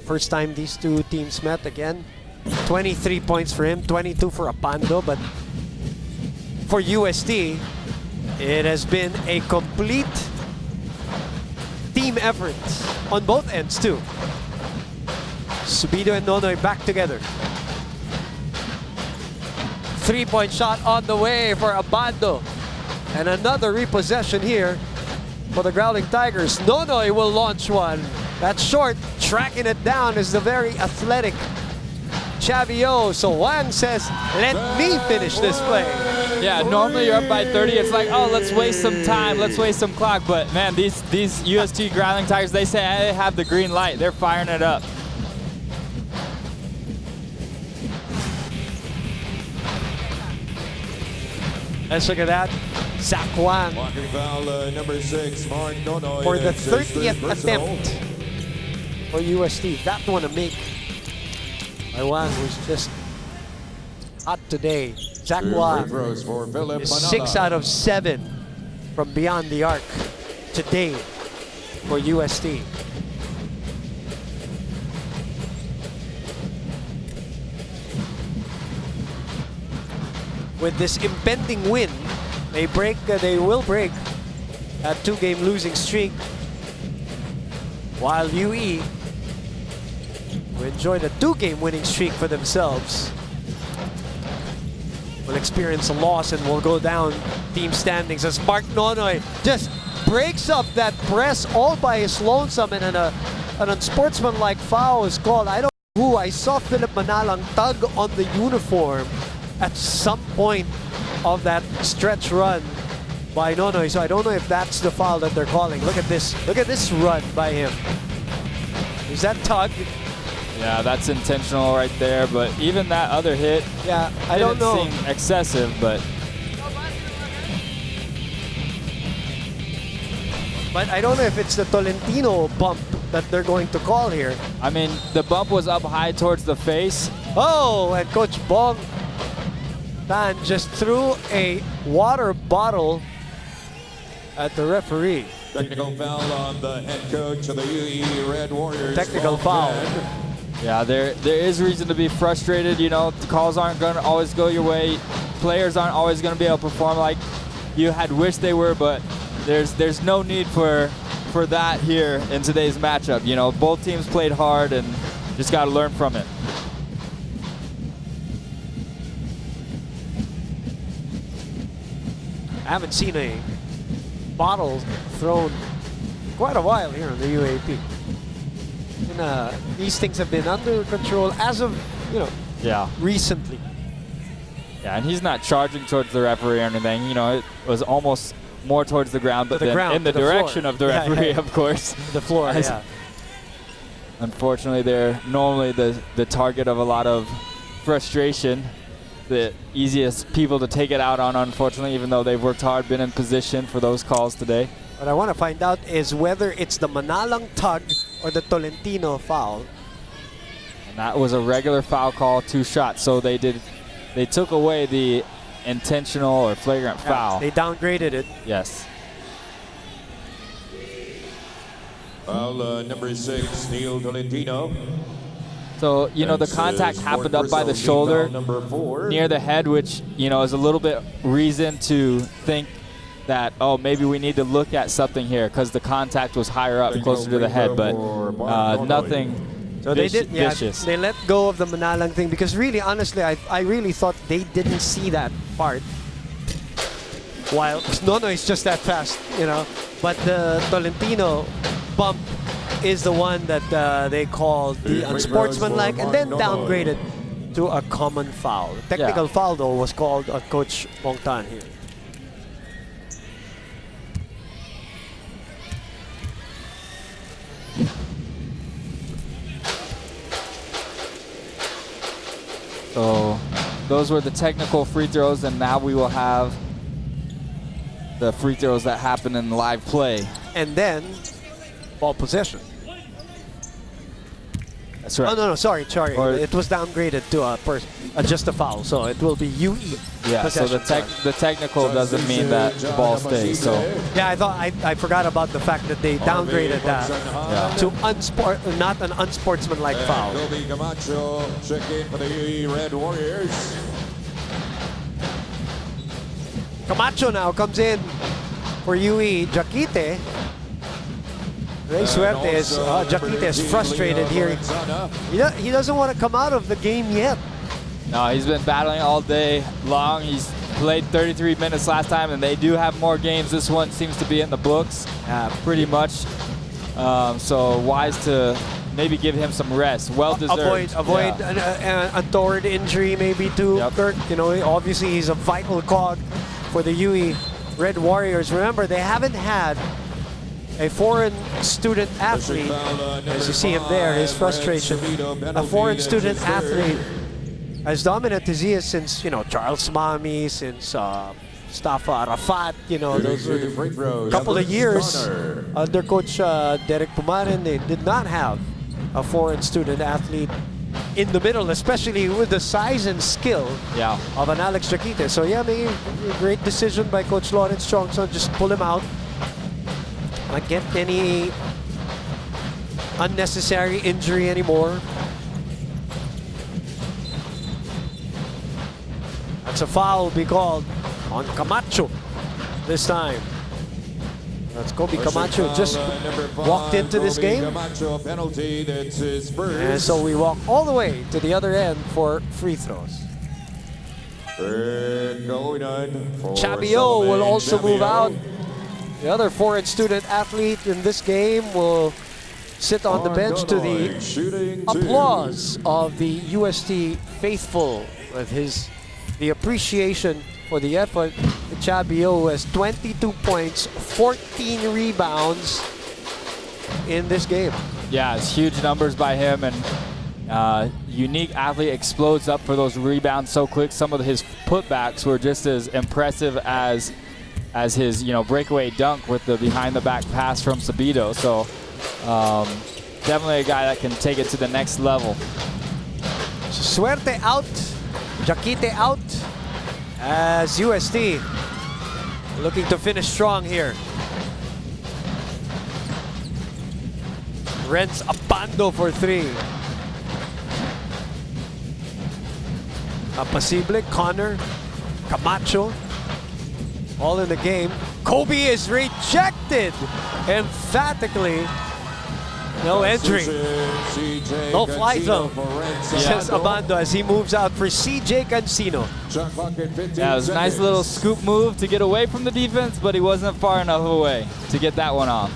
First time these two teams met again. 23 points for him, 22 for Abando, but for UST, it has been a complete team effort on both ends too. Subido and Nonoy back together. 3-point shot on the way for Abando. And another repossession here for the Growling Tigers. Nonoy will launch one. That's short. Tracking it down is the very athletic Chavio. So Juan says, let me finish this play. Yeah, normally you're up by 30. It's like, oh, let's waste some time. Let's waste some clock. But, man, these UST Growling Tigers, they say they have the green light. They're firing it up. Let's look at that. Zach Juan Number 6, Mark Nonoy, for the 30th attempt for UST. That one to make by Juan, who's just hot today. Zach Juan is 6 out of 7 from beyond the arc today for UST. with this impending win, they will break that 2-game losing streak, while UE will enjoy the 2-game winning streak for themselves. Will experience a loss and will go down team standings as Mark Nonoy just breaks up that press all by his lonesome, and an unsportsmanlike foul is called. I don't know who. I saw Philip Manalang tug on the uniform at some point of that stretch run by Nonoy, so I don't know if that's the foul that they're calling. Look at this. Look at this run by him. Is that tug? Yeah, that's intentional right there, but even that other hit, yeah, I don't know. Didn't seem excessive, but I don't know if it's the Tolentino bump that they're going to call here. I mean, the bump was up high towards the face. Oh, and Coach Bong Tan just threw a water bottle at the referee. Technical foul on the head coach of the UE Red Warriors. Technical foul. Yeah, there is reason to be frustrated. You know, the calls aren't going to always go your way. Players aren't always going to be able to perform like you had wished they were, but there's no need for that here in today's matchup. You know, both teams played hard and just got to learn from it. I haven't seen a bottle thrown quite a while here in the UAAP. And, these things have been under control as of, recently. Yeah, and he's not charging towards the referee or anything. You know, it was almost more towards the ground, but then in the direction of the referee, of course. The floor, yeah. Unfortunately, they're normally the target of a lot of frustration. The easiest people to take it out on, unfortunately, even though they've worked hard, been in position for those calls today. What I want to find out is whether it's the Manalang tug or the Tolentino foul. And that was a regular foul call, 2 shots. So they took away the intentional or flagrant foul. They downgraded it. Yes. Foul number 6, Neil Tolentino. So, you know, the contact happened up by the shoulder near the head, which, you know, is a little bit reason to think that, oh, maybe we need to look at something here because the contact was higher up, closer to the head, but nothing so vicious. They let go of the Manalang thing because really, honestly, I really thought they didn't see that part. While no, it's just that fast, you know. But the Tolentino bump is the one that they called the unsportsmanlike and then downgraded to a common foul. Technical foul, though, was called on Coach Bong Tan here. So those were the technical free throws, and now we will have the free throws that happen in live play. And then ball possession. That's right. Oh, no, sorry. It was downgraded to just a foul, so it will be UE. Yeah, possession. so the technical doesn't mean that the ball stays. So yeah, I forgot about the fact that they downgraded that to not an unsportsmanlike foul. Kobe Camacho check in for the UE Red Warriors. Camacho now comes in for UE. Jaquite. Suerte is Jaquite is frustrated here. He doesn't want to come out of the game yet. No, he's been battling all day long. He's played 33 minutes last time, and they do have more games. This one seems to be in the books, pretty much. So wise to maybe give him some rest. Well deserved. Avoid a untoward injury maybe to Kirk. You know, obviously he's a vital cog for the UE Red Warriors. Remember, they haven't had a foreign student athlete, as you see him there, his frustration. A foreign student athlete as dominant as he is since, you know, Charles Mami, since Mustafa Rafat, you know, those were a couple of years under Coach Derek Pumarin. They did not have a foreign student athlete in the middle, especially with the size and skill of an Alex Jaquite. So yeah, maybe a great decision by Coach Lawrence Chongson, just pull him out. Not get any unnecessary injury anymore. That's a foul will be called on Camacho this time. That's Kobe Camacho just walked into this game. Camacho penalty, that's his first. And so we walk all the way to the other end for free throws. Going on for Chabio will Solomon also move out. Chabio. The other foreign student athlete in this game will sit on the bench to the Shooting applause of the UST faithful with the appreciation for the effort. Chabio has 22 points, 14 rebounds in this game. Yeah, it's huge numbers by him, and unique athlete, explodes up for those rebounds so quick. Some of his putbacks were just as impressive as his breakaway dunk with the behind the back pass from Sabito. So definitely a guy that can take it to the next level. Suerte out, Jaquite out, as UST looking to finish strong here. Renz Abando for three. Apasible, Connor, Camacho, all in the game. Kobe is rejected emphatically. No entry. No fly zone, says Abando as he moves out for CJ Cancino. Yeah, it was a nice little scoop move to get away from the defense, but he wasn't far enough away to get that one off.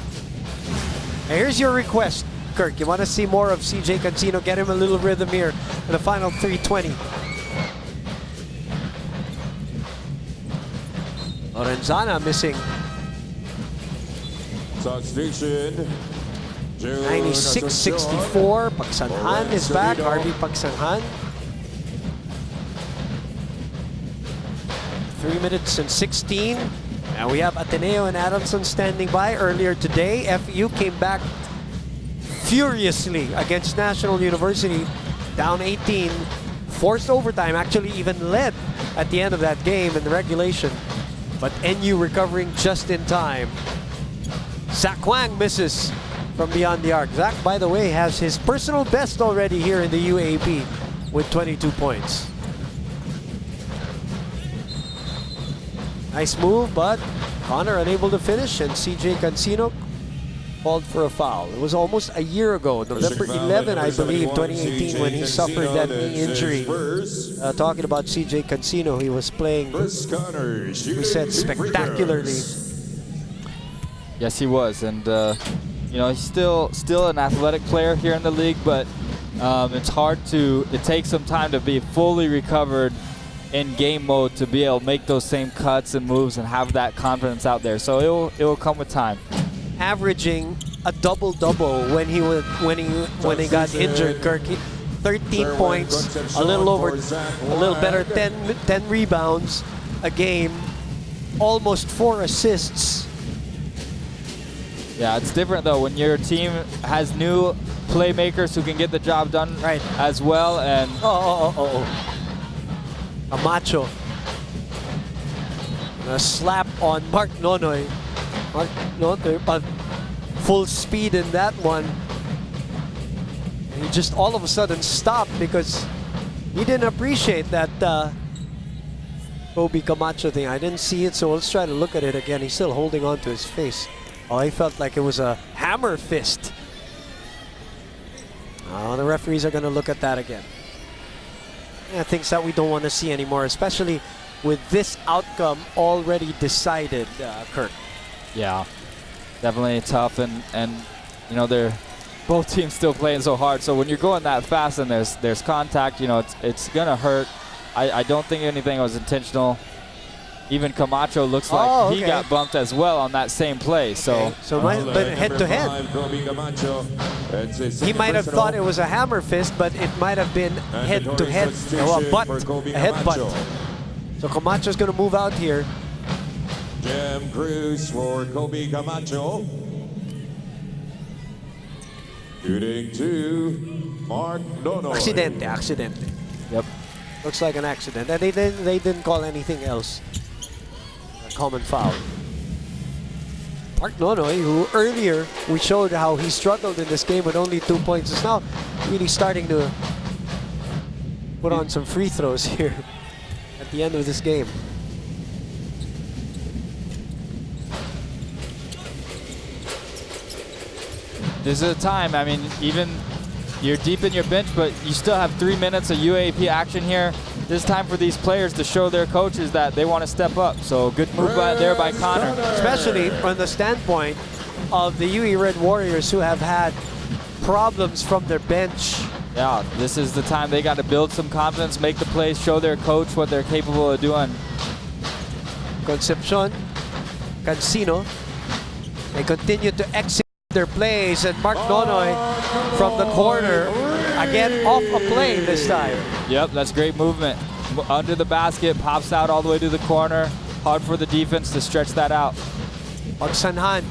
And here's your request, Kirk. You want to see more of CJ Cancino? Get him a little rhythm here in the final 3:20. Lorenzana missing. Substitution. 96-64. Pagsanhan is back. Harvey Pagsanhan. 3 minutes and 16. And we have Ateneo and Adamson standing by. Earlier today, FU came back furiously against National University, down 18. Forced overtime, actually even led at the end of that game in the regulation. But NU recovering just in time. Zach Wang misses from beyond the arc. Zach, by the way, has his personal best already here in the UAAP with 22 points. Nice move, but Connor unable to finish, and CJ Cancino called for a foul. It was almost a year ago, November 11, I believe, 2018, when he suffered that knee injury. Talking about CJ Cancino, he was playing, we said, spectacularly. Yes, he was, and he's still an athletic player here in the league, but it takes some time to be fully recovered in game mode to be able to make those same cuts and moves and have that confidence out there. So it will come with time. Averaging a double-double when he got injured, Kirk. 13 points, a little better 10 rebounds a game, almost 4 assists. Yeah, it's different though when your team has new playmakers who can get the job done as well. And Camacho. A slap on Mark Nonoy. Mark Nonoy, but full speed in that one. And he just all of a sudden stopped because he didn't appreciate that Kobe Camacho thing. I didn't see it, so let's try to look at it again. He's still holding on to his face. Oh, he felt like it was a hammer fist. Oh, the referees are going to look at that again. Yeah, things that we don't want to see anymore, especially with this outcome already decided, Kirk. Yeah, definitely tough, and they're both teams still playing so hard. So when you're going that fast and there's contact, it's gonna hurt. I don't think anything was intentional. Even Camacho looks like he got bumped as well on that same play. So, but head to head, he might have thought it was a hammer fist, but it might have been head to head, a headbutt. So Camacho's going to move out here. Jam Cruz for Kobe Camacho. Shooting to Mark Nonoy. Accidente. Yep. Looks like an accident. And they didn't call anything else. A common foul. Mark Nonoy, who earlier we showed how he struggled in this game with only 2 points, is now really starting to put on some free throws here. at the end of this game. This is a time, I mean, even you're deep in your bench, but you still have 3 minutes of UAAP action here. This is time for these players to show their coaches that they want to step up. So good move there by Connor. Especially from the standpoint of the UE Red Warriors, who have had problems from their bench. Yeah, this is the time they got to build some confidence, make the plays, show their coach what they're capable of doing. Concepcion, Cancino, they continue to execute their plays, and Mark Nonoy from the corner, again off a play this time. Yep, that's great movement. Under the basket, pops out all the way to the corner. Hard for the defense to stretch that out. Pagsanhan,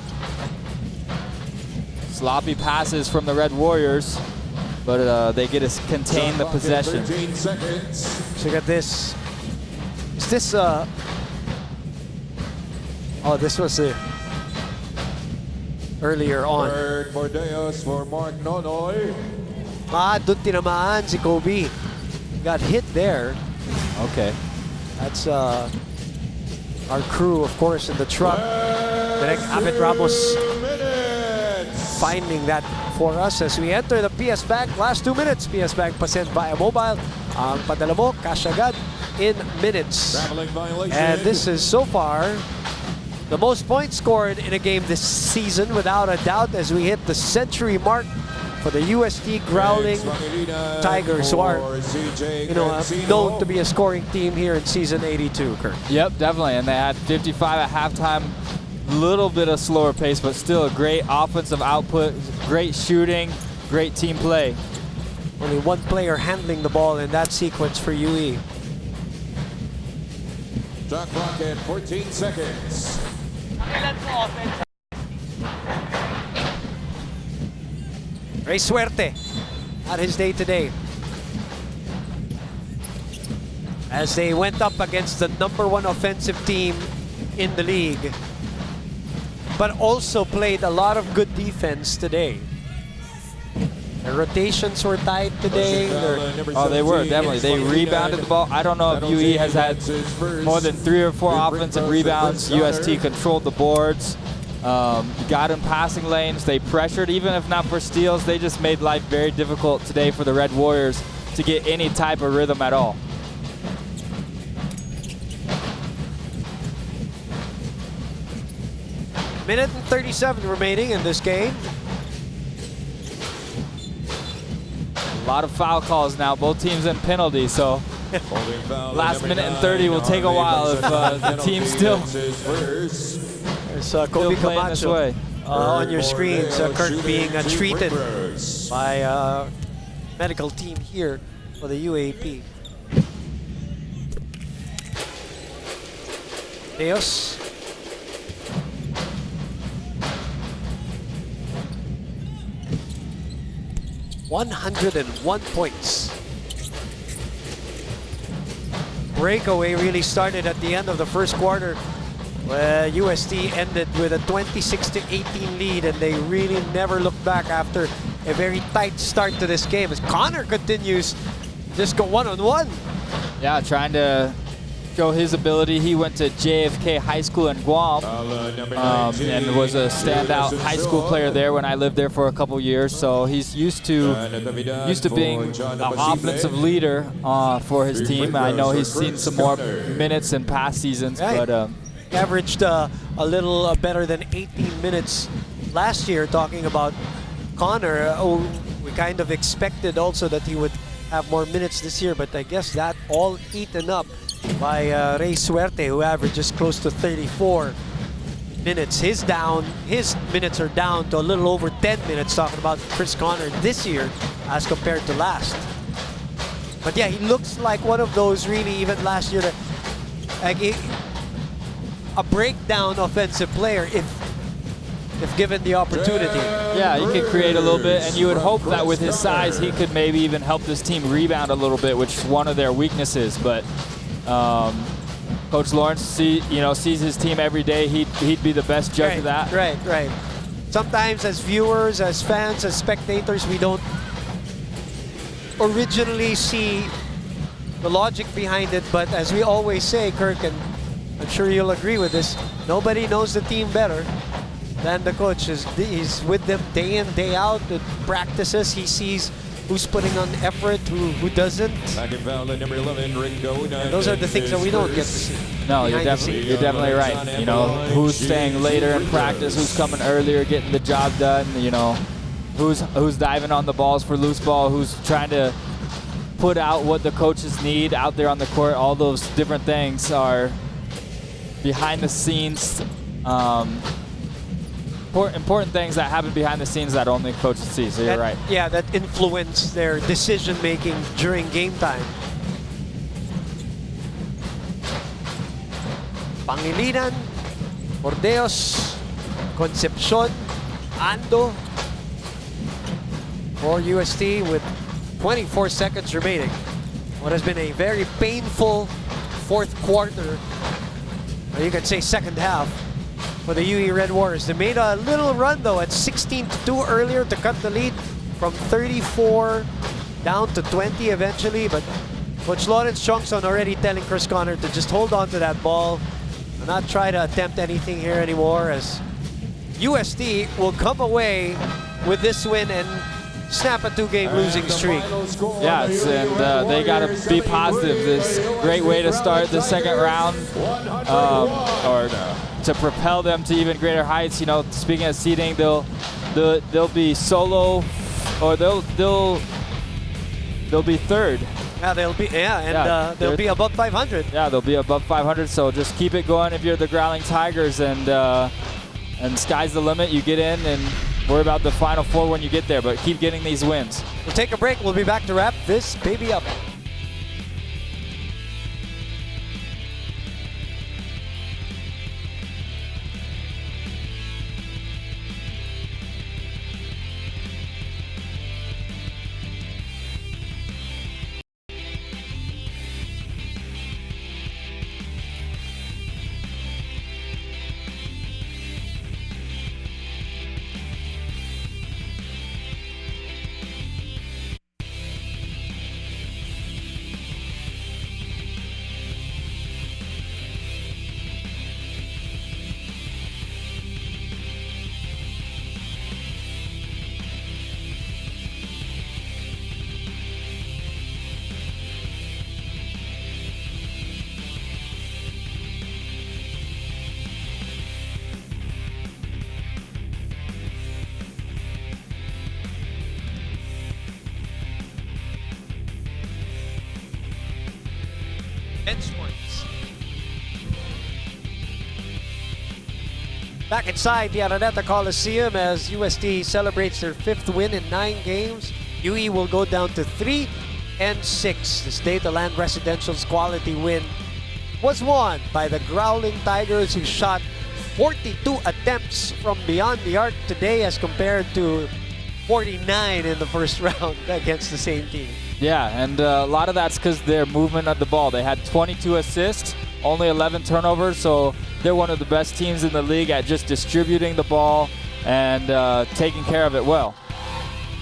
Sloppy passes from the Red Warriors, but they get to contain the possession. 13 seconds. look at this. Is this oh, this was it earlier on. Third Bordeos for Mark Nonoy. Doon tinamaan si Kobe. Got hit there. Okay. That's our crew, of course, in the truck. Direct Abed Ramos finding that for us as we enter the PS Bank last 2 minutes. PS Bank pasent via mobile. Ang padala mo, cash agad in minutes. Traveling violation. And this is so far the most points scored in a game this season, without a doubt, as we hit the century mark for the UST Growling Tigers, who are, you know, known to be a scoring team here in season 82, Kurt. Yep, definitely. And they had 55 at halftime. Little bit of slower pace, but still a great offensive output, great shooting, great team play. Only one player handling the ball in that sequence for UE. Shot clock at 14 seconds. Ray Suerte had his day today, as they went up against the #1 offensive team in the league, but also played a lot of good defense today. Their rotations were tight today. Oh, they were, definitely. They rebounded the ball. I don't know if UE has had more than 3 or 4 offensive rebounds. UST controlled the boards, got in passing lanes. They pressured, even if not for steals. They just made life very difficult today for the Red Warriors to get any type of rhythm at all. Minute and 37 remaining in this game. A lot of foul calls now, both teams in penalties, so last minute and 30 will take a while if the team still There's Kobe playing this Camacho way. on your screens, Kurt, being treated by medical team here for the UAAP. Deos. $101 points. Breakaway really started at the end of the first quarter, where UST ended with a 26-18 lead, and they really never looked back after a very tight start to this game, as Connor continues just go one-on-one. Yeah, trying to show his ability. He went to JFK High School in Guam and was a standout high school player there when I lived there for a couple years. So he's used to being an offensive leader for his team. I know he's seen some more minutes in past seasons, Right. but Averaged a little better than 18 minutes last year. Talking about Connor, we kind of expected also that he would have more minutes this year, but I guess that all eaten up by Ray Suerte, who averages close to 34 minutes. His minutes are down to a little over 10 minutes, talking about Chris Connor this year as compared to last. But yeah, he looks like one of those really, even last year, that like a breakdown offensive player if given the opportunity. yeah, he could create a little bit, and you would hope that with his size, he could maybe even help this team rebound a little bit, which is one of their weaknesses. But Coach Lawrence sees his team every day. He'd be the best judge of that. Right. Sometimes as viewers, as fans, as spectators, we don't originally see the logic behind it, but as we always say, Kirk, and I'm sure you'll agree with this, nobody knows the team better than the coach. He's with them day in, day out at practices. He sees who's putting on effort, who doesn't. Back in foul line number 11, Ringo. And those are the things that we don't get to see. No, you're behind the scenes. definitely right. You know, who's staying later in practice, who's coming earlier, getting the job done. You know, who's diving on the balls for loose ball, who's trying to put out what the coaches need out there on the court. All those different things are behind the scenes. Important things that happen behind the scenes that only coaches see. So you're right. Yeah, that influence their decision making during game time. Pangilinan, Bordeos, Concepcion, Ando for UST with 24 seconds remaining. What has been a very painful fourth quarter, or you could say second half, for the UE Red Warriors. They made a little run though at 16-2 earlier to cut the lead from 34 down to 20 eventually, but Coach Lawrence Chongson already telling Chris Connor to just hold on to that ball and not try to attempt anything here anymore, as UST will come away with this win and snap a two-game losing streak. Yes, and they got to be positive. This great way to start the second round, or to propel them to even greater heights. You know, speaking of seeding, they'll be solo, or they'll be third. Yeah, they'll be above 500. Yeah, they'll be above 500. So just keep it going if you're the Growling Tigers, and sky's the limit. You get in and worry about the Final Four when you get there, but keep getting these wins. We'll take a break. We'll be back to wrap this baby up. Sports. Back inside the Araneta Coliseum as UST celebrates their 5th win in 9 games. UE will go down to 3-6. This day, the Land Residential's quality win was won by the Growling Tigers, who shot 42 attempts from beyond the arc today as compared to 49 in the first round against the same team. Yeah, and a lot of that's because their movement of the ball. They had 22 assists, only 11 turnovers, so they're one of the best teams in the league at just distributing the ball and taking care of it well.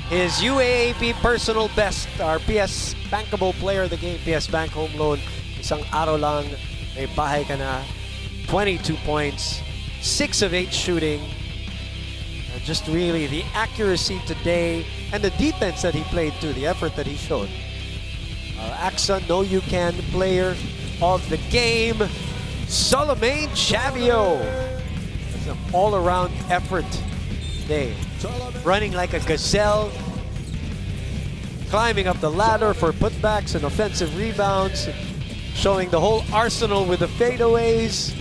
His UAAP personal best, our PS Bankable Player of the Game, PS Bank Home Loan, isang araw lang, may bahay ka na, 22 points, 6 of 8 shooting. Just really the accuracy today and the defense that he played too, the effort that he showed. AXA Know You Can player of the game, Solomane Chavio. It's an all-around effort today. Running like a gazelle, climbing up the ladder for putbacks and offensive rebounds, showing the whole arsenal with the fadeaways.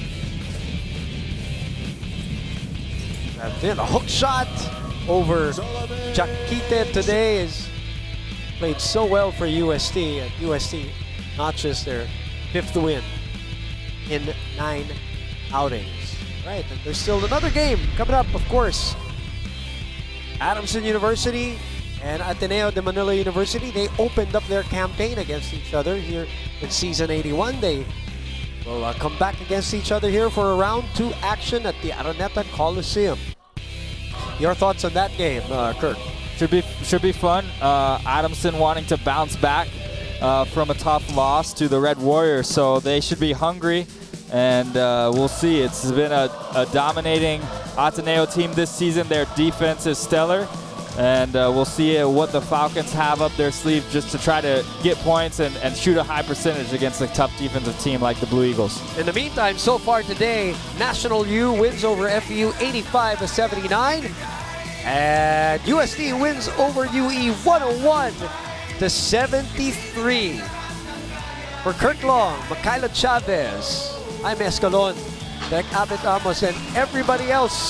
And then a hook shot over Jaquite today is played so well for UST, and UST notches their 5th win in 9 outings. Right, and there's still another game coming up, of course. Adamson University and Ateneo de Manila University, they opened up their campaign against each other here in season 81. They will come back against each other here for a round 2 action at the Araneta Coliseum. Your thoughts on that game, Kirk? Should be fun. Adamson wanting to bounce back from a tough loss to the Red Warriors, so they should be hungry, and we'll see. It's been a dominating Ateneo team this season. Their defense is stellar, and we'll see what the Falcons have up their sleeve just to try to get points and shoot a high percentage against a tough defensive team like the Blue Eagles. In the meantime, so far today, National U wins over FEU 85-79, and UST wins over UE 101-73. For Kurt Long, Mikaela Chavez, I'm Escalon, Derek Abet Amos, and everybody else